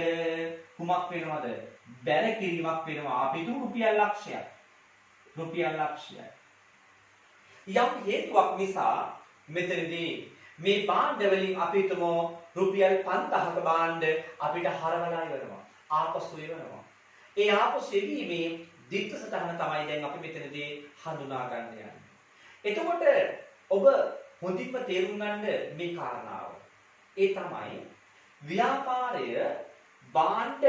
කුමක් වෙනවද? බැර කිරීමක් වෙනවා. අපි හිතමු රුපියල් ලක්ෂයක්. රුපියල් ලක්ෂයක්. යම් හේතුවක් නිසා මෙතනදී මේ භාණ්ඩ වලින් අපි හිතමු රුපියල් 5000ක භාණ්ඩ අපිට හරවලා ඉවරනවා. ආපසු එවනවා. ඒ ආපසු එවීමේ දිට්ඨ සටහන තමයි දැන් අපි මෙතනදී හඳුනා ගන්න යන්නේ. එතකොට ඔබ හොඳින්ම තේරුම් ගන්න මේ කාරණාව. ඒ තමයි ව්‍යාපාරය භාණ්ඩ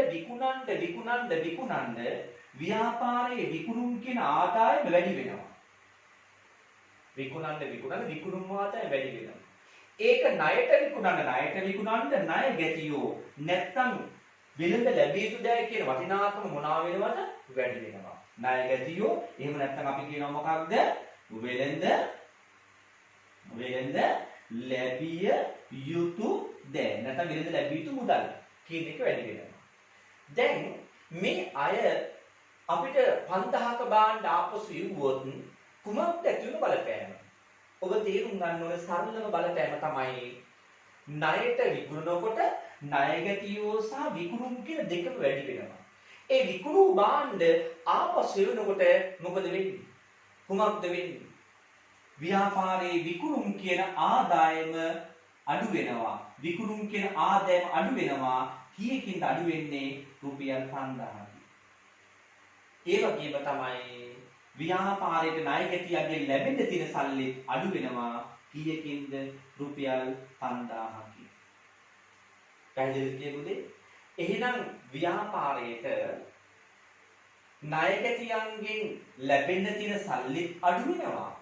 විකුණන්න ව්‍යාපාරයේ විකුණුම් කියන ආදායම වැඩි වෙනවා. විකුණුම් ආදායම වැඩි වෙනවා. ඒක ණයට විකුණන්න ණය ගැතියෝ නැත්තම් වෙළඳ ලැබිය යුතු දෑ කියන වටිනාකම මොනවා වෙනවද? වැඩි වෙනවා. ණය ගැතියෝ එහෙම නැත්තම් අපි කියනවා මොකක්ද? වෙළඳ ලැබිය යුතු දෑ නැත්නම් වෙළඳ ලැබිය යුතු මුදල් කියන එක වැඩි වෙනවා. දැන් මේ අය අපිට 5000ක භාණ්ඩ ආපසු ඉවුවොත් කුමක්ද ඇති වෙන බලපෑම? ඔබ තේරුම් ගන්න ඕනේ සරලම බලපෑම තමයි ණයට විකුණනකොට ණය ගැතියෝ සහ විකුණුම් කියන දෙකම වැඩි වෙනවා. ඒ විකුණු භාණ්ඩ ආපසු එවනකොට මොකද වෙන්නේ? කුමක්ද වෙන්නේ? ව්‍යාපාරයේ විකුණුම් කියන ආදායම අඩු වෙනවා. විකුණුම් කියන ආදායම අඩු වෙනවා. කීයකින්ද අඩු වෙන්නේ? රුපියල් 5000. ඒ වගේම තමයි ව්‍යාපාරයේ ණය ගැතියන්ගෙන් ලැබෙන්න තියෙන සල්ලි අඩු වෙනවා. කීයකින්ද? රුපියල් 5000. පැහැදිලිද කියමුදේ? එහෙනම් ව්‍යාපාරයේට ණය ගැතියන්ගෙන් ලැබෙන්න තියෙන සල්ලි අඩු වෙනවා.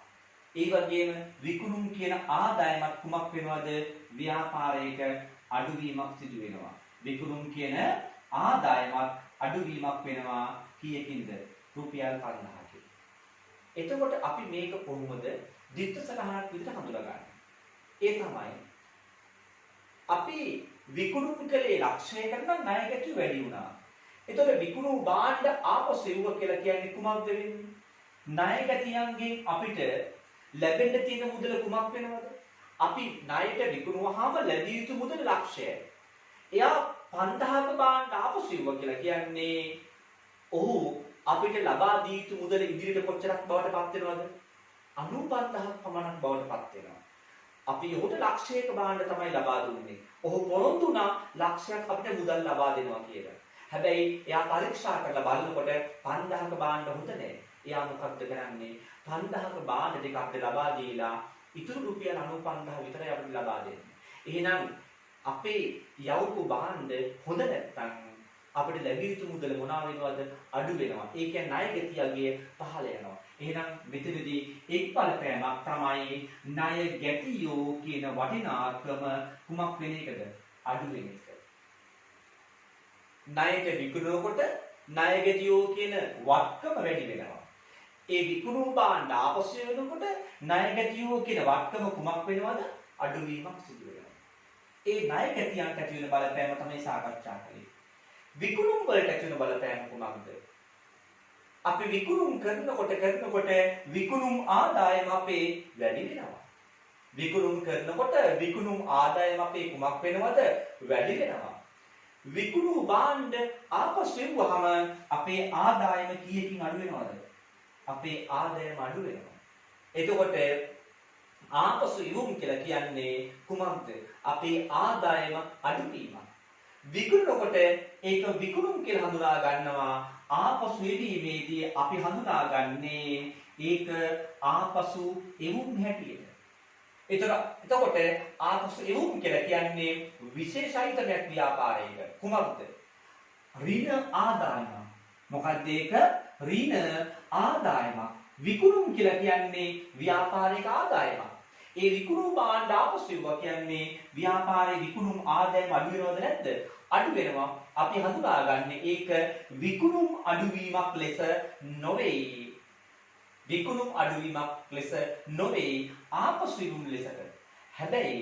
ඒ වගේම විකුණුම් කියන ආදායමත් කුමක් වෙනවද? ව්‍යාපාරයක අඩුවීමක් සිදු වෙනවා. විකුණුම් කියන ආදායමත් අඩුවීමක් වෙනවා. කීයකින්ද? රුපියල් 5000කින්. එතකොට අපි මේක කොහොමද දිට්ඨ සටහනක් විදිහට හඳුනාගන්නේ? ඒ තමයි අපි විකුණුම් කලේ ලක්ෂයකට නම් ණය ගැතිය වැඩි වුණා. එතකොට විකුණු භාණ්ඩ ආපසු එවුව කියලා කියන්නේ කුමක්ද වෙන්නේ? ණය ගැතියන්ගෙන් අපිට ලැබෙන්න තියෙන මුදල කුමක් වෙනවද? අපි ණයට විකුණුවාම ලැබිය යුතු මුදල ලක්ෂයයි. එයා 5000ක බාණ්ඩ ආපසු ඉවුවා කියලා කියන්නේ ඔහු අපිට ලබා දී යුතු මුදල ඉදිරියට කොච්චරක් බවට පත් වෙනවද? 95000ක් පමණක් බවට පත් වෙනවා. අපි ඔහුට ලක්ෂයක බාණ්ඩ තමයි ලබා දුන්නේ. ඔහු පොරොන්දු වුණා ලක්ෂයක් අපිට මුදල් ලබා දෙනවා කියලා. හැබැයි එයා පරීක්ෂා කරලා බලනකොට 5000ක බාණ්ඩ හොඳ නැහැ. එයා මොකක්ද කරන්නේ? 5000ක බාණ්ඩ දෙක අපිට ලබා දීලා ඉතුරු රුපියල් 95000 විතරයි අපිට ලබා දෙන්නේ. එහෙනම් අපේ යවපු බාණ්ඩ හොඳ නැත්නම් අපිට ලැබිය යුතු මුදල මොනවා වෙනවද? අඩු වෙනවා. ඒ කියන්නේ ණය ගැතියගේ පහළ යනවා. එහෙනම් මෙතනදී එක් බලපෑමක් තමයි ණය ගැතියෝ කියන වටිනාකම කුමක් වෙන එකද? අඩු වෙන එක. ණයට විකුණනකොට ණය ගැතියෝ කියන වත්කම වැඩි වෙනවා. ඒ විකුණු භාණ්ඩ ආපසු වෙනකොට ණය ගැතියෝ කියන වත්කම කුමක් වෙනවද? අඩුවීමක් සිදු වෙනවා. ඒ ණය ගැතියන්ට ඇති වෙන බලපෑම තමයි සාකච්ඡා කළේ. විකුණුම් වලට ඇති වෙන බලපෑම කුමක්ද? අපි විකුණුම් කරනකොට විකුණුම් ආදායම අපේ වැඩි වෙනවා. විකුණුම් කරනකොට විකුණුම් ආදායම අපේ කුමක් වෙනවද? වැඩි වෙනවා. විකුණු භාණ්ඩ ආපසු එවුවහම අපේ ආදායම කීයකින් අඩු වෙනවද? අපේ ආදායම අඩු වෙනවා. එතකොට ආපසු ඉවුම් කියලා කියන්නේ කුමක්ද? අපේ ආදායම අඩුවීමක්. විකුණනකොට ඒක විකුණුම් කියලා හඳුනා ගන්නවා. ආපසු එවීමේදී අපි හඳුනාගන්නේ ඒක ආපසු එවුම් හැටියට. එතකොට ආපසු එවුම් කියලා කියන්නේ විශේෂයිතමයක් ව්‍යාපාරයක. කුමක්ද? ඍණ ආදායම. මොකක්ද ඒක? ඍණ ආදායම. විකුණුම් කියලා කියන්නේ ව්‍යාපාරික ආදායමක්. ඒ විකුණු භාණ්ඩ ආපසු එවුවා කියන්නේ ව්‍යාපාරයේ විකුණුම් ආදායම අඩු වෙනවද නැද්ද? අඩු වෙනවා. අපි හඳුනාගන්නේ ඒක විකුණුම් අඩුවීමක් ලෙස නොවේ. විකුණුම් අඩුවීමක් ලෙස නොවේ ආපසු ඉවුම් ලෙසට. හැබැයි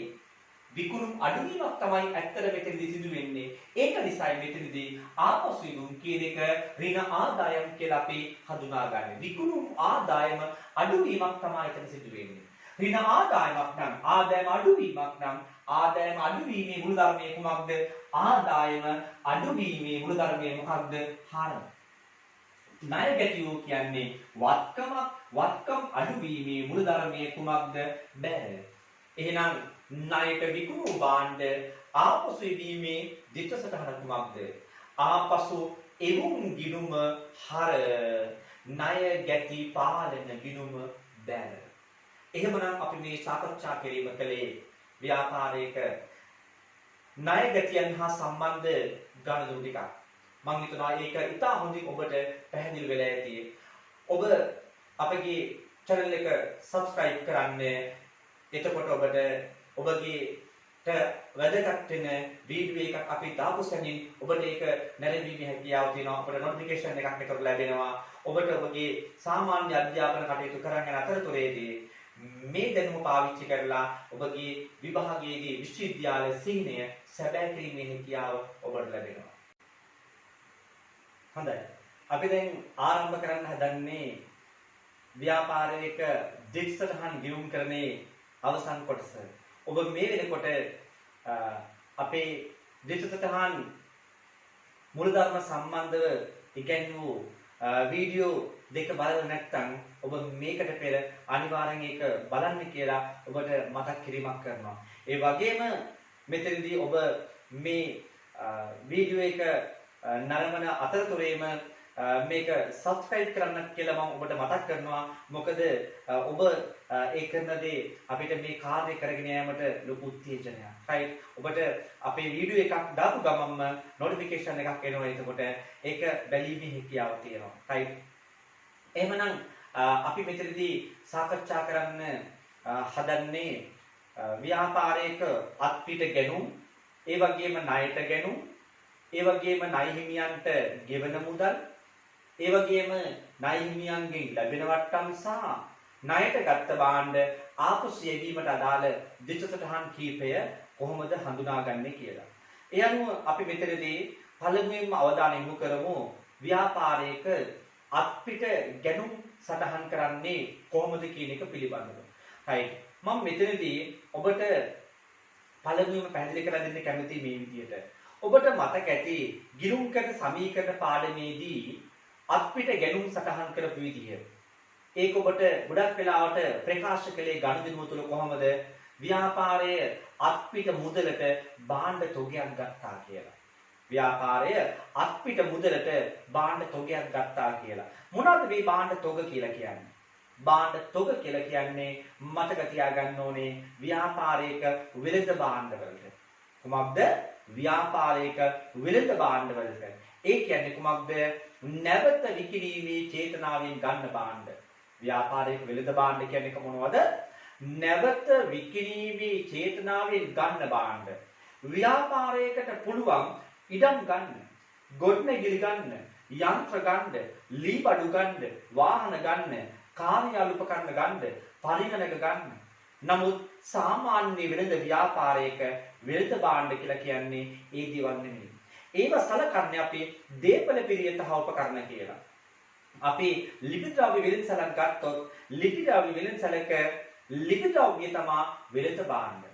විකුණුම් අඩුවීමක් තමයි ඇත්තට මෙතනදී සිදු වෙන්නේ. ඒක නිසායි මෙතනදී ආපසු ඉවුම් කියන එක ඍණ ආදායම් කියලා අපි හඳුනාගන්නේ. විකුණුම් ආදායම අඩුවීමක් තමයි එතන සිදු වෙන්නේ. ඍණ ආදායමක් නම් ආදායම අඩුවීමක් නම් ආදායම අඩුවීමේ මූලධර්මය කුමක්ද? ආදායම අඩුවීමේ මූලධර්මය මොකක්ද? හර. ණය ගැතියෝ කියන්නේ වත්කම් අඩුවීමේ මූලධර්මය කුමක්ද? බැර. එහෙනම් ණයට විකුණු භාණ්ඩ ආපසු එවීමේ දිට්ඨ සටහන කුමක්ද? ආපසු එවුම් ගිණුම හර. ණය ගැති පාලන ගිණුම බැර. එහෙමනම් අපි මේ සාකච්ඡා කිරීම කලේ ව්‍යාපාරයක ණය ගැතියන් හා සම්බන්ධ ගණනුරු ටිකක්. මම හිතනවා ඒක ඉතා හොඳින් ඔබට පැහැදිලි වෙලා ඇති. ඔබ අපගේ channel එක subscribe කරන්න. එතකොට ඔබට ඔබගේට වැදගත් වෙන වීඩියෝ එකක් අපි දාපු සැනින් ඔබට ඒක නැරඹීමේ හැකියාව තියෙනවා. අපට notification එකක් එතකොට ලැබෙනවා. ඔබට ඔබගේ සාමාන්‍ය අධ්‍යාපන කටයුතු කරගෙන යන අතරතුරේදී මේ දැනුම පාවිච්චි කරලා ඔබගේ විභාගයේදී විශ්වවිද්‍යාල සිහිනය සැබෑ කිරීමේ හැකියාව ඔබට ලැබෙනවා. හොඳයි. අපි දැන් ආරම්භ කරන්න හදන්නේ ව්‍යාපාරයක දිට්ඨ සටහන් ගියුම් කරන්නේ අවසන් කොටස. ඔබ මේ වෙනකොට අපේ දිට්ඨ සටහන් මූලධර්ම සම්බන්ධව ඉගෙනූ වීඩියෝ දෙක බලලා නැත්නම් ඔබ මේකට පෙර අනිවාර්යෙන් ඒක බලන්න කියලා ඔබට මතක් කිරීමක් කරනවා. ඒ වගේම මෙතනදී ඔබ මේ වීඩියෝ එක නරඹන අතරතුරේම මේක subscribe කරන්න කියලා මම ඔබට මතක් කරනවා. මොකද ඔබ ඒ කරන දේ අපිට මේ කාර්යය කරගෙන යාමට ලොකු උත්තේජනයක්. right? ඔබට අපේ වීඩියෝ එකක් දාපු ගමන්ම notification එකක් එනවා. එතකොට ඒක බැලීමේ හැකියාව තියෙනවා. right? එහෙමනම් අපි මෙතනදී සාකච්ඡා කරන්න හදන්නේ ව්‍යාපාරයක අත්පිට ගැනුම්, ඒ වගේම ණයට ගැනුම්, ඒ වගේම ණය හිමියන්ට ගෙවන මුදල්, ඒ වගේම ණය හිමියන්ගෙන් ලැබෙන වට්ටම් සහ ණයට ගත්ත භාණ්ඩ ආපසු යැවීමට අදාළ දිට්ඨ සටහන් කීපය කොහොමද හඳුනාගන්නේ කියලා. ඒ අනුව අපි මෙතනදී පළමුවෙන්ම අවධානය යොමු කරමු ව්‍යාපාරයක අත්පිට ගැනුම් සටහන් කරන්නේ කොහොමද කියන එක පිළිබඳව. right. මම මෙතනදී ඔබට පළමුවෙන්ම පැහැදිලි කරලා දෙන්න කැමතියි මේ විදිහට. ඔබට මතක ඇති ගිණුම්කර සමීකරණ පාඩමේදී අත්පිට ගැණුම් සටහන් කරපු විදිය. ඒක ඔබට ගොඩක් වෙලාවට ප්‍රකාශ කළේ ගනුදෙනුව තුළ කොහොමද ව්‍යාපාරයේ අත්පිට මුදලට භාණ්ඩ තොගයක් ගත්තා කියලා. ව්‍යාපාරය අත්පිට මුදලට භාණ්ඩ තොගයක් ගත්තා කියලා. මොනවද මේ භාණ්ඩ තොග කියලා කියන්නේ? භාණ්ඩ තොග කියලා කියන්නේ මතක තියාගන්න ඕනේ ව්‍යාපාරයක වෙළඳ භාණ්ඩවලට. කොහොමද? ව්‍යාපාරයක වෙළඳ භාණ්ඩවලට. ඒ කියන්නේ කොහොමද? නැවත විකිණීමේ චේතනාවෙන් ගන්න භාණ්ඩ. ව්‍යාපාරයක වෙළඳ භාණ්ඩ කියන්නේ මොනවද? නැවත විකිණීමේ චේතනාවෙන් ගන්න භාණ්ඩ. ව්‍යාපාරයකට පුළුවන් ඉඩම් ගන්න, ගොඩනැගිලි ගන්න, යන්ත්‍ර ගන්න, ලී බඩු ගන්න, වාහන ගන්න, කාර්යාල උපකරණ ගන්න, පරිගණක ගන්න. නමුත් සාමාන්‍ය වෙළඳ ව්‍යාපාරයක වෙළඳ භාණ්ඩ කියලා කියන්නේ ඒ දේවල් නෙමෙයි. ඒව සලකන්නේ අපි දේපල පිරිය තහ උපකරණ කියලා. අපි ලිපි ද්‍රව්‍ය වෙළඳසැලක් ගත්තොත් ලිපි ද්‍රව්‍ය වෙළඳසැලක ලිපි ද්‍රව්‍ය තමයි වෙළඳ භාණ්ඩ.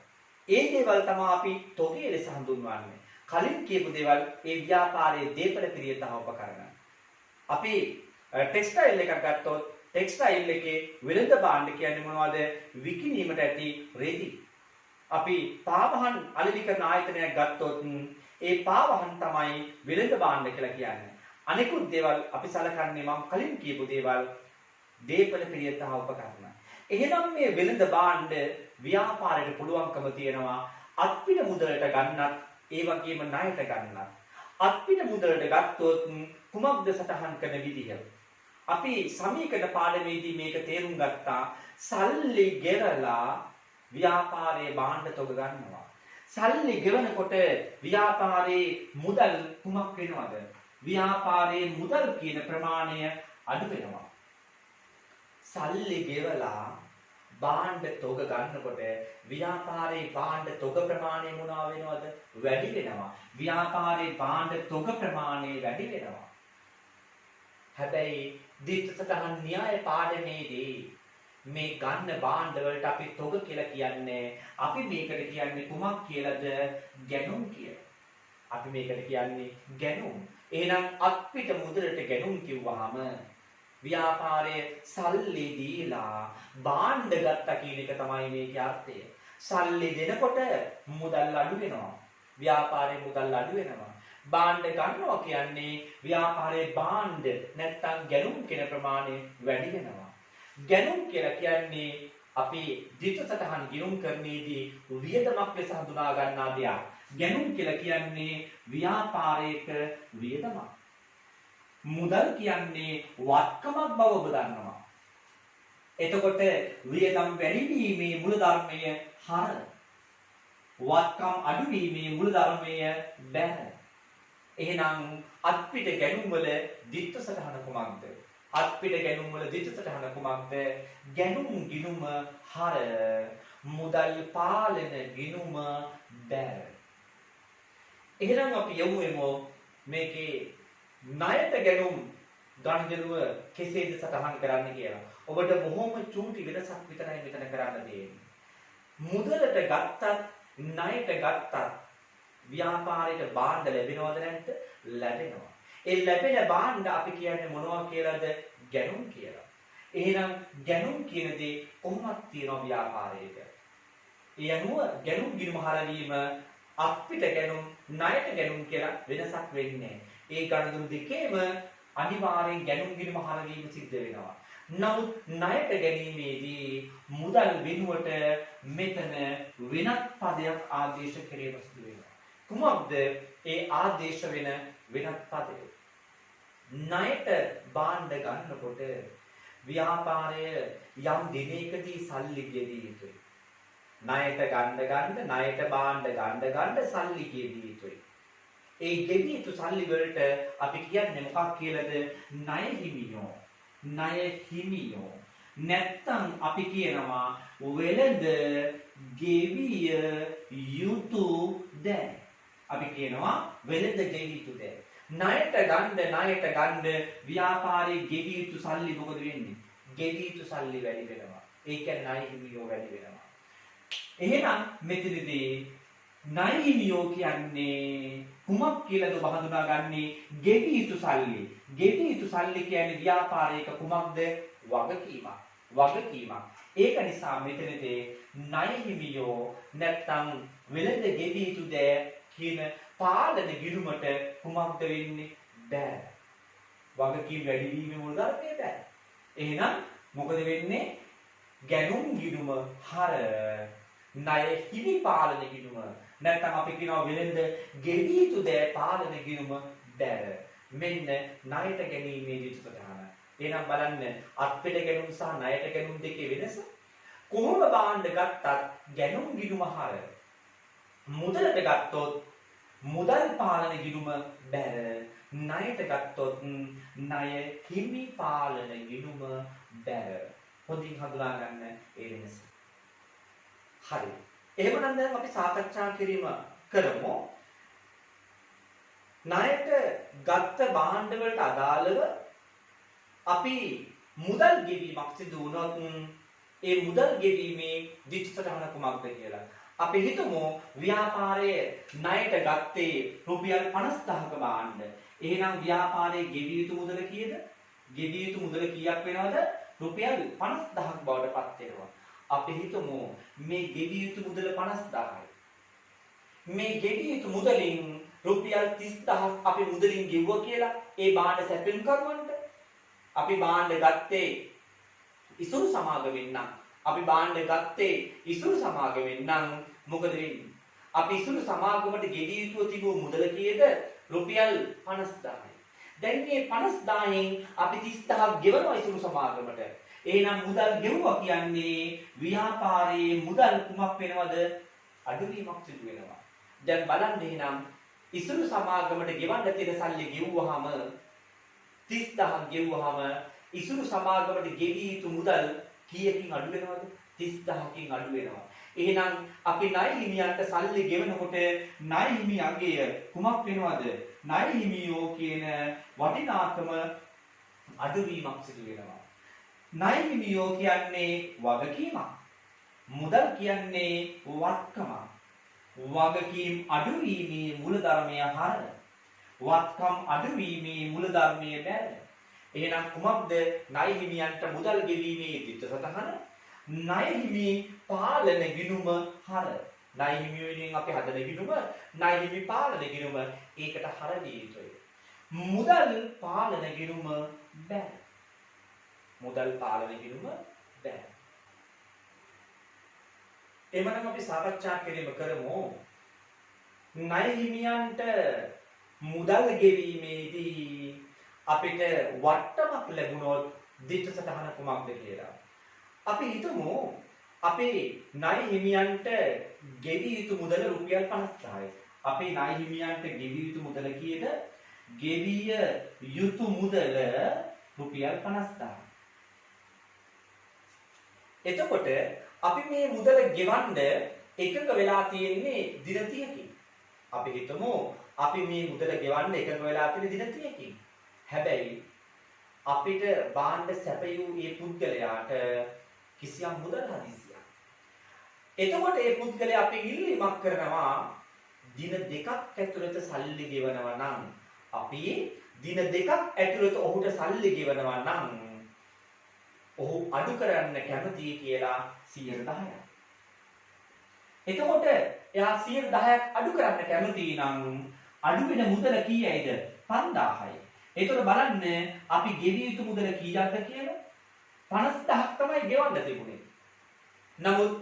ඒ දේවල් තමයි අපි තොගේ ලෙස හඳුන්වන්නේ. කලින් කියපු දේවල් ඒ ව්‍යාපාරයේ දේපල පිරිය තහ උපකරණ. අපි ටෙක්ස්ටයිල් එකක් ගත්තොත් ටෙක්ස්ටයිල් එකේ වෙළඳ භාණ්ඩ කියන්නේ මොනවද? විකිණීමට ඇති රෙදි. අපි පාවහන් අලෙවි කරන ආයතනයක් ගත්තොත් ඒ පාවහන් තමයි වෙළඳ භාණ්ඩ කියලා කියන්නේ. අනිකුත් දේවල් අපි සලකන්නේ මම කලින් කියපු දේවල් දේපල පිරිය තහ උපකරණ. එහෙනම් මේ වෙළඳ භාණ්ඩ ව්‍යාපාරයට පුළුවන්කම තියෙනවා අත්පිට මුදලට ගන්නත් ඒ වගේම ණයට ගන්නත්. අත්පිට මුදලට ගත්තොත් කුමක්ද සටහන් කරන විදිහ? අපි සමීකරණ පාඩමේදී මේක තේරුම් ගත්තා. සල්ලි ගෙවලා ව්‍යාපාරයේ භාණ්ඩ තොග ගන්නවා. සල්ලි ගෙවනකොට ව්‍යාපාරයේ මුදල් කුමක් වෙනවද? ව්‍යාපාරයේ මුදල් කියන ප්‍රමාණය අඩු වෙනවා. සල්ලි ගෙවලා භාණ්ඩ තොග ගන්නකොට ව්‍යාපාරයේ භාණ්ඩ තොග ප්‍රමාණය මොනවා වෙනවද? වැඩි වෙනවා. ව්‍යාපාරයේ භාණ්ඩ තොග ප්‍රමාණය වැඩි වෙනවා. හැබැයි දිට්ඨසතහන් න්‍යාය පාඩමේදී මේ ගන්න භාණ්ඩ වලට අපි තොග කියලා කියන්නේ අපි මේකට කියන්නේ කුමක් කියලාද? ගැණුම් කියලා. අපි මේකට කියන්නේ ගැණුම්. එහෙනම් අත්පිට මුදලට ගැණුම් කිව්වහම ව්‍යාපාරයේ සල්ලි දීලා භාණ්ඩ ගත්තා කියන එක තමයි මේකේ අර්ථය. සල්ලි දෙනකොට මුදල් අඩු වෙනවා. ව්‍යාපාරයේ මුදල් අඩු වෙනවා. භාණ්ඩ ගන්නවා කියන්නේ ව්‍යාපාරයේ භාණ්ඩ නැත්තම් ගැණුම් කියන ප්‍රමාණය වැඩි වෙනවා. ගැණුම් කියලා කියන්නේ අපි දිට්ඨසතහන් ගිණුම් කරන්නේදී වියදමක් ලෙස හඳුනා ගන්නා දෙයක්. ගැණුම් කියලා කියන්නේ ව්‍යාපාරයක වියදමක්. මුදල් කියන්නේ වත්කමක් බව ඔබ දන්නවා. එතකොට වියදම් වැඩි වීමේ මූලධර්මය හර. වත්කම් අඩු වීමේ මූලධර්මය බැහැ. එහෙනම් අත්පිට ගැණුම් වල දිට්ඨසතහන කුමක්ද? අත්පිට ගැණුම් වල දිට්ඨසතහන කුමක්ද? ගැණුම් ගිණුම හර මුදල් පාලන ගිණුම බැර. එහෙනම් අපි යමු මේකේ ණයට ගැණුම් ගනුදෙනුව කෙසේද සටහන් කරන්න කියලා. ඔබට බොහොම චූටි වෙනසක් විතරයි මෙතන කරන්න තියෙන්නේ. මුදලට ගත්තත් ණයට ගත්තත් ව්‍යාපාරයට භාණ්ඩ ලැබෙනවද නැද්ද? ලැබෙනවා. ඒ ලැබෙන භාණ්ඩ අපි කියන්නේ මොනවා කියලාද? ගැණුම් කියලා. එහෙනම් ගැණුම් කියන දේ කොහොමද තියෙනවා ව්‍යාපාරයක? ඒ අනුව ගැණුම් ගිණුම හරවීම අත්පිට ගැණුම් ණයට ගැණුම් කියලා වෙනසක් වෙන්නේ නැහැ. ඒ ගණන් දෙකේම අනිවාර්යෙන් ගැණුම් ගිණුම හරවීම සිද්ධ වෙනවා. නමුත් ණයට ගැනීමේදී මුදල් වෙනුවට මෙතන වෙනත් පදයක් ආදේශ කිරීම සිදු වෙනවා. කුමක්ද ඒ ආදේශ වෙන වෙනත් පදය? ණයට භාණ්ඩ ගන්නකොට ව්‍යාපාරය යම් දිනයකදී සල්ලි ගෙවිය යුතුයි. ණයට ණයට භාණ්ඩ ගන්න සල්ලි ගෙවිය යුතුයි. ඒ ගෙවිය යුතු සල්ලි වලට අපි කියන්නේ මොකක් කියලාද? ණය හිමියෝ. ණය හිමියෝ. නැත්තම් අපි කියනවා වෙළඳ ගෙවිය යුතු දෑ. අපි කියනවා වෙළඳ ගෙවිය යුතු දෑ. ණයට ගන්න ව්‍යාපාරයේ ගෙවිය යුතු සල්ලි මොකද වෙන්නේ? ගෙවිය යුතු සල්ලි වැඩි වෙනවා. ඒ කියන්නේ ණය හිමියෝ වැඩි වෙනවා. එහෙනම් මෙතනදී ණය හිමියෝ කියන්නේ කුමක් කියලාද ඔබ හඳුනාගන්නේ? ගෙවි යුතු සල්ලි. ගෙවි යුතු සල්ලි කියන්නේ ව්‍යාපාරයක කුමක්ද? වගකීමක්. වගකීමක්. ඒක නිසා මෙතනදී ණය හිමියෝ නැත්තම් වෙළඳ ගෙවි යුතු දෑ කියන පාලන ගිණුමට කුමක්ද වෙන්නේ? බෑ. වගකීම් වැඩි වීමේ මූලධර්මයේ බෑ. එහෙනම් මොකද වෙන්නේ? ගැනුම් ගිණුම හර ණය හිමි පාලන ගිණුම නැත්නම් අපි කියනවා වෙළඳ ගෙවි යුතු දෑ පාලන ගිණුම බැර. මෙන්න ණයට ගැනීමේ දිටුසටහන. එහෙනම් බලන්න අත්පිට ගැනුම් සහ ණයට ගැනුම් දෙකේ වෙනස. කොහොම බාණ්ඩ ගත්තත් ගැනුම් ගිණුම හර මුදලට ගත්තොත් මුදල් පාලන ගිණුම බැර. ණයට ගත්තොත් ණය හිමි පාලන ගිණුම බැර. හොඳින් හඳුනා ගන්න ඒ වෙනස. හරි. එහෙමනම් දැන් අපි සාකච්ඡා කිරීම කරමු. ණයට ගත්ත භාණ්ඩ වලට අදාළව අපි මුදල් ගෙවීමක් සිදු වුණොත් ඒ මුදල් ගෙවීමේ දිට්ඨිසටහන කුමක්ද කියලා. අපි හිතමු ව්‍යාපාරයේ ණයට ගත්තේ රුපියල් 50000ක භාණ්ඩ. එහෙනම් ව්‍යාපාරයේ ගෙවිය යුතු මුදල කීයද? ගෙවිය යුතු මුදල කීයක් වෙනවද? රුපියල් 50000ක් බවට පත් වෙනවා. අපි හිතමු මේ ගෙවිය යුතු මුදල 50000යි. මේ ගෙවිය යුතු මුදලින් රුපියල් 30000ක් අපි මුදලින් ගෙවුවා කියලා ඒ භාණ්ඩ සැපෙන් කරවන්න. අපි භාණ්ඩ ගත්තේ ඉසුරු සමාගමෙන් නම් අපි භාණ්ඩ ගත්තේ ඉසුරු සමාගමෙන් නම් මොකද වෙන්නේ? අපි ඉසුරු සමාගමට ගෙවිය යුතු තිබු මුදල කීයද? රුපියල් 50000යි. දැන් මේ 50000න් අපි 30000ක් ගෙවනවා ඉසුරු සමාගමට. එහෙනම් මුදල් ගෙවුවා කියන්නේ ව්‍යාපාරයේ මුදල් කුමක් වෙනවද? අඩුවීමක් සිදු වෙනවා. දැන් බලන්න එහෙනම් ඉසුරු සමාගමට ගෙවන්න තියෙන සල්ලි ගෙවුවාම 30000ක් ගෙවුවාම ඉසුරු සමාගමට ගෙවිය යුතු මුදල් කීයකින් අඩු වෙනවද? 30000කින් අඩු වෙනවා. එහෙනම් අපි ණය හිමියන්ට සල්ලි ගෙවනකොට ණය හිමියගේ කුමක් වෙනවද? ණය හිමියෝ කියන වටිනාකම අඩුවීමක් සිදු වෙනවා. ණය හිමියෝ කියන්නේ වගකීමක්. මුදල් කියන්නේ වත්කමක්. වගකීම් අඩුවීමේ මූලධර්මය හර. වත්කම් අඩුවීමේ මූලධර්මය බැර. එහෙනම් කුමක්ද ණය හිමියන්ට මුදල් ගෙවීමේ දිට්ඨිසටහන? ණය හිමි පාලන ගිණුම හර. ණය හිමි වෙනින් අපි හදන ගිණුම ණය හිමි පාලන ගිණුම ඒකට හර දිය යුතුයි. මුදල් පාලන ගිණුම බැර. මුදල් පාලන ගිණුම බැර. එමනම් අපි සාකච්ඡා කිරීම කරමු. ණය හිමියන්ට මුදල් ගෙවීමේදී අපිට වට්ටමක් ලැබුණොත් දිට්ඨිසටහන කුමක්ද කියලා. අපි හිතමු අපේ ණය හිමියන්ට ගෙවිය යුතු මුදල රුපියල් 50000යි. අපේ ණය හිමියන්ට ගෙවිය යුතු මුදල කීයද? ගෙවිය යුතු මුදල රුපියල් 50000. එතකොට අපි මේ මුදල ගෙවන්න එකක වෙලා තියෙන්නේ දින 30කින්. අපි හිතමු අපි මේ මුදල ගෙවන්න එකක වෙලා තියෙන්නේ දින 30කින්. හැබැයි අපිට භාණ්ඩ සැපයූ මේ පුද්ගලයාට කිසියම් මුදල් හදිස්සියක්. එතකොට මේ පුද්ගලයා අපි ඉල්ලීමක් කරනවා දින දෙකක් ඇතුළත සල්ලි ගෙවනවා නම් අපි දින දෙකක් ඇතුළත ඔහුට සල්ලි ගෙවනවා නම් ඔහු අඩු කරන්න කැමතියි කියලා 10%ක්. එතකොට එයා 10%ක් අඩු කරන්න කැමතියි නම් අඩු වෙන මුදල කීයයිද? 5000යි. ඒතකොට බලන්න අපි ගෙවිය යුතු මුදල කීයක්ද කියලා? 50000ක් තමයි ගෙවන්න තිබුණේ. නමුත්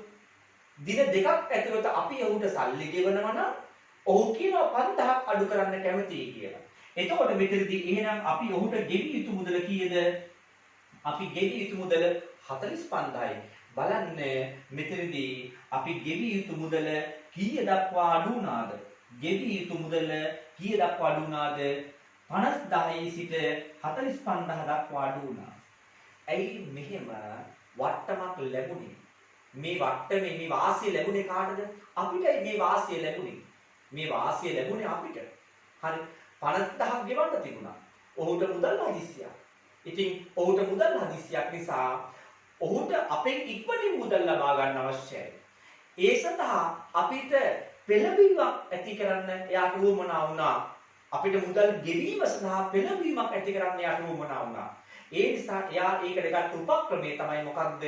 දින දෙකක් ඇතුළත අපි ඔහුට සල්ලි ගෙවනවා නම් ඔහු කියනවා 5000ක් අඩු කරන්න කැමතියි කියලා. එතකොට මෙතනදී එහෙනම් අපි ඔහුට ගෙවිය යුතු මුදල කීයද? අපි ගෙවිය යුතු මුදල 45000යි. බලන්න මෙතනදී අපි ගෙවිය යුතු මුදල කීය දක්වා අඩු වුණාද? ගෙවිය යුතු මුදල කීය දක්වා අඩු වුණාද? 50000 සිට 45000 දක්වා අඩු වුණා. ඇයි මෙහෙම වට්ටමක් ලැබුණේ? මේ වට්ටමේ මේ වාසිය ලැබුණේ කාටද? අපිටයි මේ වාසිය ලැබුණේ. මේ වාසිය ලැබුණේ අපිට. හරි 50000ක් ගෙවන්න තිබුණා. ඔහුට මුදල් හදිස්සියක්. ඉතින් ඔහුට මුදල් හදිස්සියක් නිසා ඔහුට අපෙන් ඉක්මනින් මුදල් ලබා ගන්න අවශ්‍යයි. ඒ සඳහා අපිට පෙළඹීමක් ඇති කරන්න එයාට උවමනා වුණා. අපිට මුදල් ගෙවීම සඳහා පෙළඹීමක් ඇති කරන්න එයාට උවමනා වුණා. ඒ නිසා එයා ඒකට ගත්ත උපක්‍රමය තමයි මොකක්ද?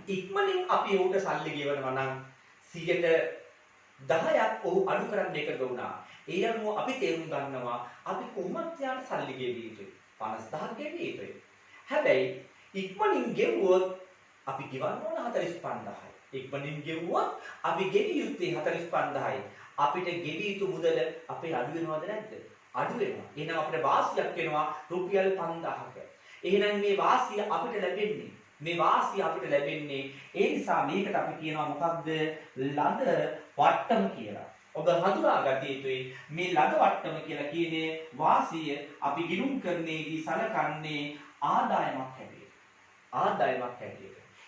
ඉක්මනින් අපි ඔහුට සල්ලි ගෙවනවා නම් 10ක් ඔහු අඩු කරන්න එකඟ වුණා. ඒ අනුව අපි තේරුම් ගන්නවා අපි කොහොමද යාට සල්ලි ගෙවිය යුතුයි. 50000ක් ගෙවිය යුතුයි. හැබැයි ඉක්මනින් ගෙවුවොත් අපි ගෙවන්න ඕන 45000යි. ඉක්මනින් ගෙවුවොත් අපි ගෙවිය යුත්තේ 45000යි. අපිට ගෙවිය යුතු මුදල අපේ අඩු වෙනවද නැද්ද? අඩු වෙනවා. එහෙනම් අපිට වාසියක් වෙනවා රුපියල් 5000ක. එහෙනම් මේ වාසිය අපිට ලැබෙන්නේ ඒ නිසා මේකට අපි කියනවා මොකක්ද? ලද වට්ටම කියලා. ඔබ හඳුනාගත යුතුයි මේ ලද වට්ටම කියලා කියන්නේ වාසිය අපි ගිණුම් කරන්නේදී සලකන්නේ ආදායමක් හැටියට.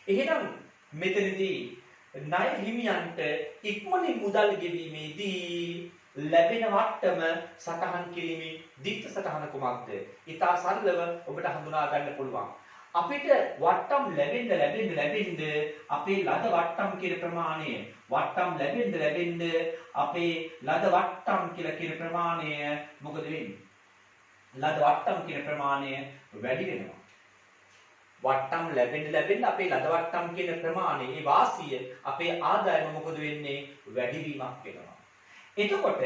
එහෙනම් මෙතනදී ණය හිමියන්ට ඉක්මනින් මුදල් ගෙවීමේදී ලැබෙන වට්ටම සටහන් කිරීමේ දිට්ඨ සටහන කුමක්ද? ඊටා සරලව ඔබට හඳුනා ගන්න පුළුවන්. අපිට වට්ටම් ලැබෙන්න අපේ ලද වට්ටම් කියන ප්‍රමාණය අපේ ලද වට්ටම් කියලා කියන ප්‍රමාණය මොකද වෙන්නේ? ලද වට්ටම් කියන ප්‍රමාණය වැඩි වෙනවා. වට්ටම් ලැබෙන්න අපේ ලද වට්ටම් කියන ප්‍රමාණය ඒ වාසිය අපේ ආදායම මොකද වෙන්නේ? වැඩිවීමක් වෙනවා. එතකොට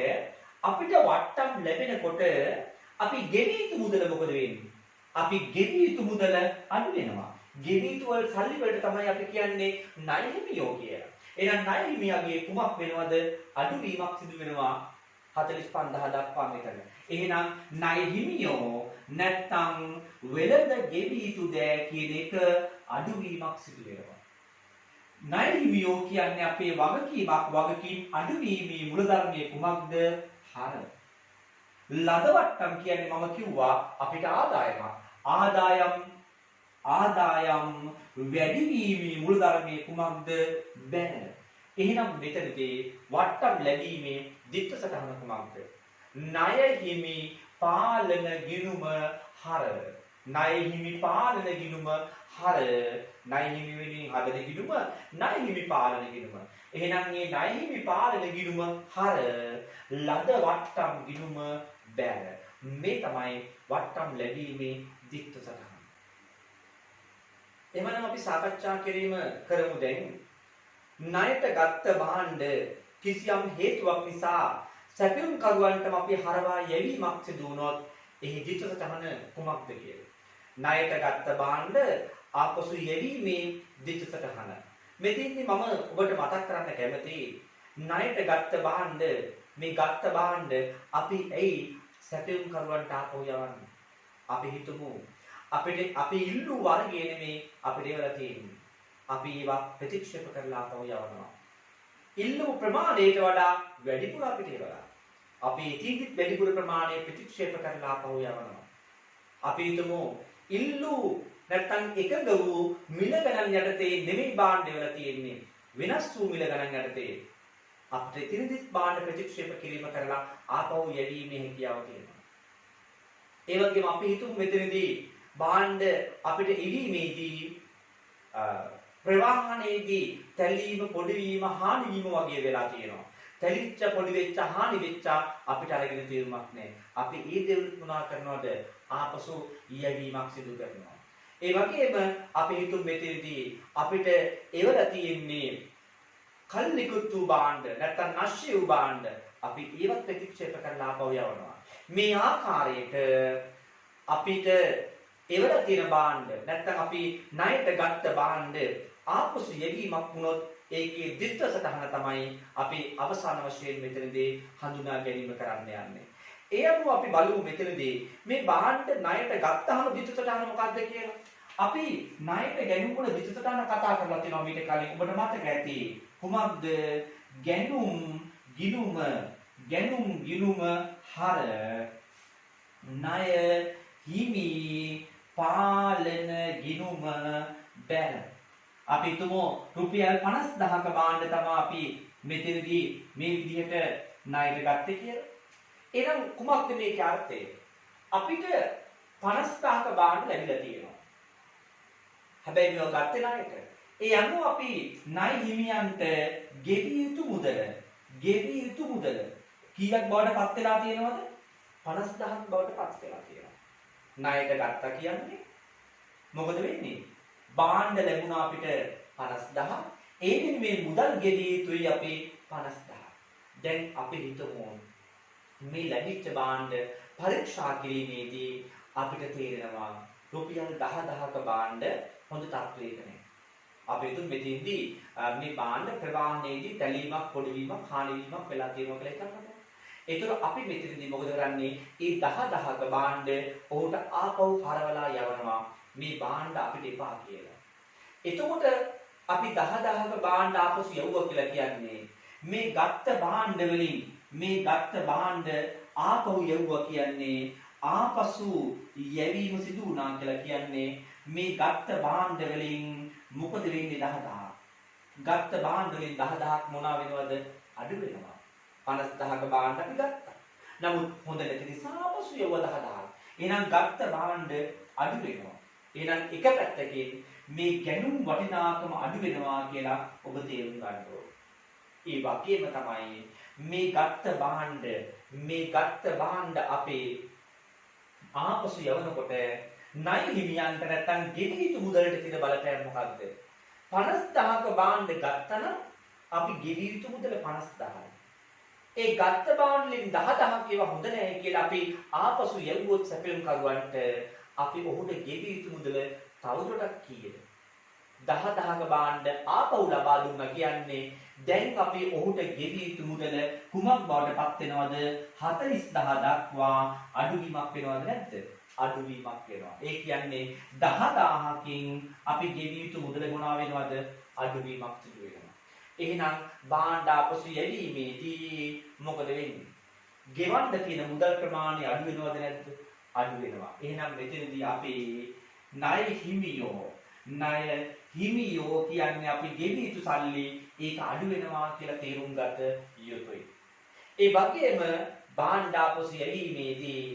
අපිට වට්ටම් ලැබෙනකොට අපි ගෙවිය යුතු මුදල මොකද වෙන්නේ? අපි ගෙවිය යුතු මුදල අඩු වෙනවා. ගෙවිය යුතු සල්ලි වලට තමයි අපි කියන්නේ ණය හිමියෝ කියලා. එහෙනම් ණය හිමියාගේ කුමක් වෙනවද? අඩුවීමක් සිදු වෙනවා 45000 දක්වා මෙතන. එහෙනම් ණය හිමියෝ නැත්තම් වෙළඳ ගෙවිය යුතු දෑ කියන එක අඩුවීමක් සිදු වෙනවා. ණය හිමියෝ කියන්නේ අපේ වගකීම් අඩුවීමේ මූලධර්මයේ කුමක්ද? හර. ලද වට්ටම් කියන්නේ මම කිව්වා අපිට ආදායම් වැඩිවීමේ මූලධර්මයේ කුමක්ද? බැන. එහෙනම් මෙතනදී වට්ටම් ලැබීමේ දිට්ඨ සටහන කුමක්ද? ණය හිමි පාලන ගිණුම හර. ණය හිමි පාලන ගිණුම හර. ණය හිමි වෙනින් හදන ගිණුම ණය හිමි පාලන ගිණුම. එහෙනම් මේ ණය හිමි පාලන ගිණුම හර ලද වට්ටම් ගිණුම බැර. මේ තමයි වට්ටම් ලැබීමේ දිට්ඨ සටහන. එමනම් අපි සාකච්ඡා කිරීම කරමු දැන්. ණයට ගත්ත භාණ්ඩ කිසියම් හේතුවක් නිසා සැපයුම් කරුවන්ටම අපි හරවා යැවීමක් සිදු වුණොත් එහි දිට්ඨ සටහන කුමක්ද කියලා. ණයට ගත්ත භාණ්ඩ ආපසු යැවීමේ දිට්ඨ සටහන. මෙතෙන්දී මම ඔබට මතක් කරන්න කැමතියි ණයට ගත්ත භාණ්ඩ මේ ගත්ත භාණ්ඩ අපි ඇයි සැපයුම් කරුවන්ට ආපහු යවන්නේ? අපි හිතමු අපි ඉල්ලු වර්ගය නෙමේ අපිට ඒවලා තියෙන්නේ. අපි ඒවා ප්‍රතික්ෂේප කරලා ආපහු යවනවා. ඉල්ලු ප්‍රමාණයට වඩා වැඩිපුර අපිට ඒවලා. අපි ඉතිරිත් වැඩිපුර ප්‍රමාණය ප්‍රතික්ෂේප කරලා ආපහු යවනවා. අපි හිතමු ඉල්ලු නැත්තම් එකඟ වූ මිල ගණන් යටතේ නෙමෙයි භාණ්ඩ වල තියෙන්නේ. වෙනස් වූ මිල ගණන් යටතේ අපිට ඉතිරිත් භාණ්ඩ ප්‍රතික්ෂේප කිරීම කරලා ආපහු යැවීමේ හැකියාව තියෙනවා. ඒ වගේම අපි හිතමු මෙතනදී භාණ්ඩ අපිට ඉවීමේදී ප්‍රවාහනයේදී තැලීම පොඩිවීම හානි වීම වගේ වෙලා තියෙනවා. තැලිච්ච පොඩි වෙච්ච හානි වෙච්ච අපිට අරගෙන තේරුමක් නැහැ. අපි ඒ දේවල් මොනවා කරනවද? ආපසු යැවීමක් සිදු කරනවා. ඒ වගේම අපි හිතමු මෙතනදී අපිට එවල තියෙන්නේ කල්ලිකුත් වූ භාණ්ඩ නැත්නම් නැෂ්‍ය වූ භාණ්ඩ අපි ඒවත් ප්‍රතික්ෂේප කරලා ආපහු යවනවා. මේ ආකාරයට අපිට එවල තියෙන භාණ්ඩ නැත්නම් අපි ණයට ගත්ත භාණ්ඩ ආපසු යැවීමක් වුණොත් ඒකේ දිට්ඨ සටහන තමයි අපි අවසාන වශයෙන් මෙතනදී හඳුනා ගැනීම කරන්න යන්නේ. ඒ අනුව අපි බලමු මෙතනදී මේ භාණ්ඩ ණයට ගත්තාම දිට්ඨ සටහන මොකක්ද කියලා. අපි ණයට ගැනුම් දිට්ඨ සටහන කතා කරලා තියෙනවා මීට කලින්. ඔබට මතක ඇති. කුමක්ද? ගැනුම් ගිණුම හර ණය හිමි පාලන ගිණුම බැර. අපි තුමු රුපියල් 50000ක භාණ්ඩ තමයි අපි මෙතනදී මේ විදිහට ණයට ගත්තේ කියලා. එහෙනම් කුමක්ද මේකේ අර්ථය? අපිට 50000ක භාණ්ඩ ලැබිලා තියෙනවා. හැබැයි මේව ගත්තේ ණයට. ඒ අනුව අපි ණය හිමියන්ට ගෙවිය යුතු මුදල කීයක් බවට පත් වෙලා තියෙනවද? 50000ක් බවට පත් වෙලා තියෙනවා. ණයට ගත්තා කියන්නේ මොකද වෙන්නේ? භාණ්ඩ ලැබුණා අපිට 50000. ඒ වෙනුවෙන් මුදල් ගෙවිය යුතුයි අපි 50000. දැන් අපි හිතමු මේ ලැබිච්ච භාණ්ඩ පරීක්ෂා කිරීමේදී අපිට තේරෙනවා රුපියල් 10000ක භාණ්ඩ හොඳ තත්ත්වයක නැහැ. අපි හිතමු මෙතෙන්දී මේ භාණ්ඩ ප්‍රවාහනයේදී තැලීමක්, පොඩවීමක්, හානිවීමක් වෙලා තියෙනවා කියලා හිතන්න. ඒතර අපි මෙතනදී මොකද කරන්නේ? මේ 10000ක භාණ්ඩ ඔහුට ආපහු හරවලා යවනවා මේ භාණ්ඩ අපිට එපා කියලා. එතකොට අපි 10000ක භාණ්ඩ ආපසු යවුවා කියලා කියන්නේ මේ ගත්ත භාණ්ඩ වලින් ආපහු යවුවා කියන්නේ ආපසු යැවීම සිදු වුණා කියලා කියන්නේ මේ ගත්ත භාණ්ඩ වලින් මොකද වෙන්නේ? 10000. ගත්ත භාණ්ඩ වලින් 10000ක් මොනවා වෙනවද? අඩු වෙනවා. 50000ක භාණ්ඩ අපි ගත්තා. නමුත් හොඳ නැති නිසා ආපසු යවුව 10000. එහෙනම් ගත්ත භාණ්ඩ අඩු වෙනවා. එහෙනම් එක පැත්තකින් මේ ගැණුම් වටිනාකම අඩු වෙනවා කියලා ඔබ තේරුම් ගන්න ඕනේ. ඒ වගේම තමයි මේ ගත්ත භාණ්ඩ අපේ ආපසු යවනකොට ණය හිමියන්ට නැත්තම් ගෙවි යුතු මුදලට තියෙන බලපෑම මොකද්ද? 50000ක භාණ්ඩ ගත්තනම් අපි ගෙවි යුතු මුදල 50000යි. ඒ ගත්ත භාණ්ඩෙන් 10000ක් ඒවා හොඳ නැහැ කියලා අපි ආපසු යවුවොත් සැපෙම් කරුවන්ට අපි ඔහුට ගෙවි යුතු මුදල තවදුරටත් කීයද? 10000ක භාණ්ඩ ආපහු ලබා දුන්නා කියන්නේ දැන් අපි ඔහුට ගෙවි යුතු මුදල කුමක් බවට පත් වෙනවද? 40000 දක්වා අඩුවීමක් වෙනවද නැද්ද? අඩුවීමක් වෙනවා. ඒ කියන්නේ 10000කින් අපි ගෙවි යුතු මුදල ගුණා වෙනවද? අඩුවීමක් සිදු වෙනවා. එහෙනම් භාණ්ඩ ආපසු යැවීමේදී මොකද වෙන්නේ? ගෙවන්න තියෙන මුදල් ප්‍රමාණය අඩු වෙනවද නැද්ද? අඩු වෙනවා. එහෙනම් මෙතනදී අපි ණය හිමියෝ කියන්නේ අපි ගෙවි යුතු සල්ලි ඒක අඩු වෙනවා කියලා තේරුම් ගත යුතුයි. ඒ වගේම භාණ්ඩ ආපසු යැවීමේදී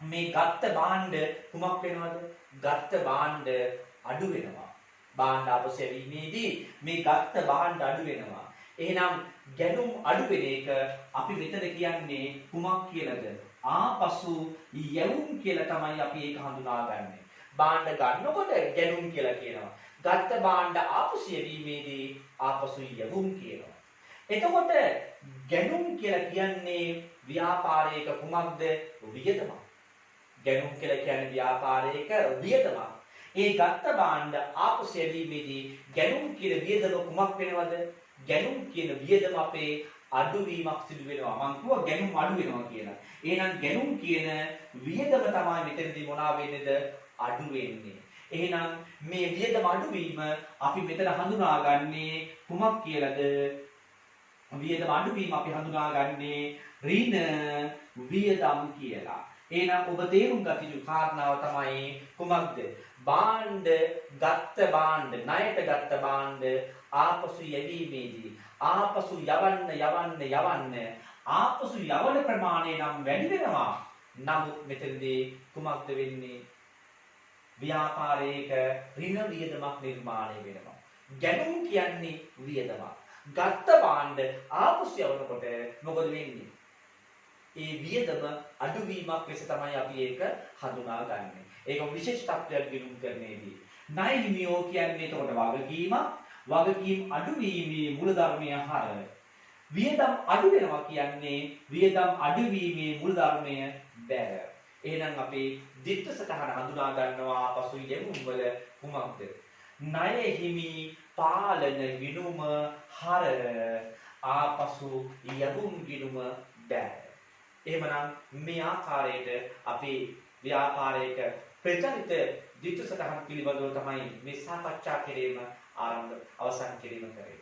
මේ ගත්ත භාණ්ඩ කුමක් වෙනවද? ගත්ත භාණ්ඩ අඩු වෙනවා. භාණ්ඩ ආපසු යැවීමේදී මේ ගත්ත භාණ්ඩ අඩු වෙනවා. එහෙනම් ගැණුම් අඩු වෙන එක අපි මෙතන කියන්නේ කුමක් කියලාද? ආපසු යැවුම් කියලා තමයි අපි ඒක හඳුනාගන්නේ. භාණ්ඩ ගන්නකොට ගැණුම් කියලා කියනවා. ගත්ත භාණ්ඩ ආපසු යැවීමේදී ආපසු යැවුම් කියනවා. එතකොට ගැණුම් කියලා කියන්නේ ව්‍යාපාරයක කුමක්ද? වියදමක්. ගැණුම් කියලා කියන්නේ ව්‍යාපාරයක වියදමක්. ඒ ගත්ත භාණ්ඩ ආපසු යැවීමේදී ගැණුම් කියන වියදම කුමක් වෙනවද? ගැණුම් කියන වියදම අපේ අඩුවීමක් සිදු වෙනවා. මම කිව්වා ගැණුම් අඩු වෙනවා කියලා. එහෙනම් ගැණුම් කියන වියදම තමයි මෙතනදී මොනවා වෙන්නේද? අඩු වෙන්නේ. එහෙනම් මේ වියදම අඩුවීම අපි මෙතන හඳුනාගන්නේ කුමක් කියලාද? වියදම අඩුවීම අපි හඳුනාගන්නේ ඍණ වියදම් කියලා. එහෙනම් ඔබ තේරුම් ගත යුතු කාරණාව තමයි කුමක්ද? භාණ්ඩ ගත්ත භාණ්ඩ ණයට ගත්ත භාණ්ඩ ආපසු යැවීමේදී ආපසු යවන්න ආපසු යවන ප්‍රමාණය නම් වැඩි වෙනවා. නමුත් මෙතනදී කුමක්ද වෙන්නේ? ව්‍යාපාරයක ඍණ වියදමක් නිර්මාණය වෙනවා. ගැණුම් කියන්නේ වියදමක්. ගත්ත භාණ්ඩ ආපසු යවනකොට මොකද වෙන්නේ? ඒ වියදම අඩුවීමක් ලෙස තමයි අපි ඒක හඳුනාගන්නේ. ඒක විශේෂ තත්ත්වයක් ගිණුම් කරන්නේදී. ණය හිමියෝ කියන්නේ එතකොට වගකීම් අඩුවීමේ මූලධර්මය හර. වියදම් අඩු වෙනවා කියන්නේ වියදම් අඩුවීමේ මූලධර්මය බැර. එහෙනම් අපි දිට්ඨ සටහන හඳුනා ගන්නවා ආපසු යැවුම් වල කුමක්ද? ණය හිමි පාලන ගිණුම හර ආපසු යැවුම් ගිණුම බැර. එහෙමනම් මේ ආකාරයට අපේ ව්‍යාපාරයක ප්‍රචලිත දිට්ඨ සටහන් පිළිබඳව තමයි මේ සාකච්ඡා කිරීම අවසන් කිරීම කරේ.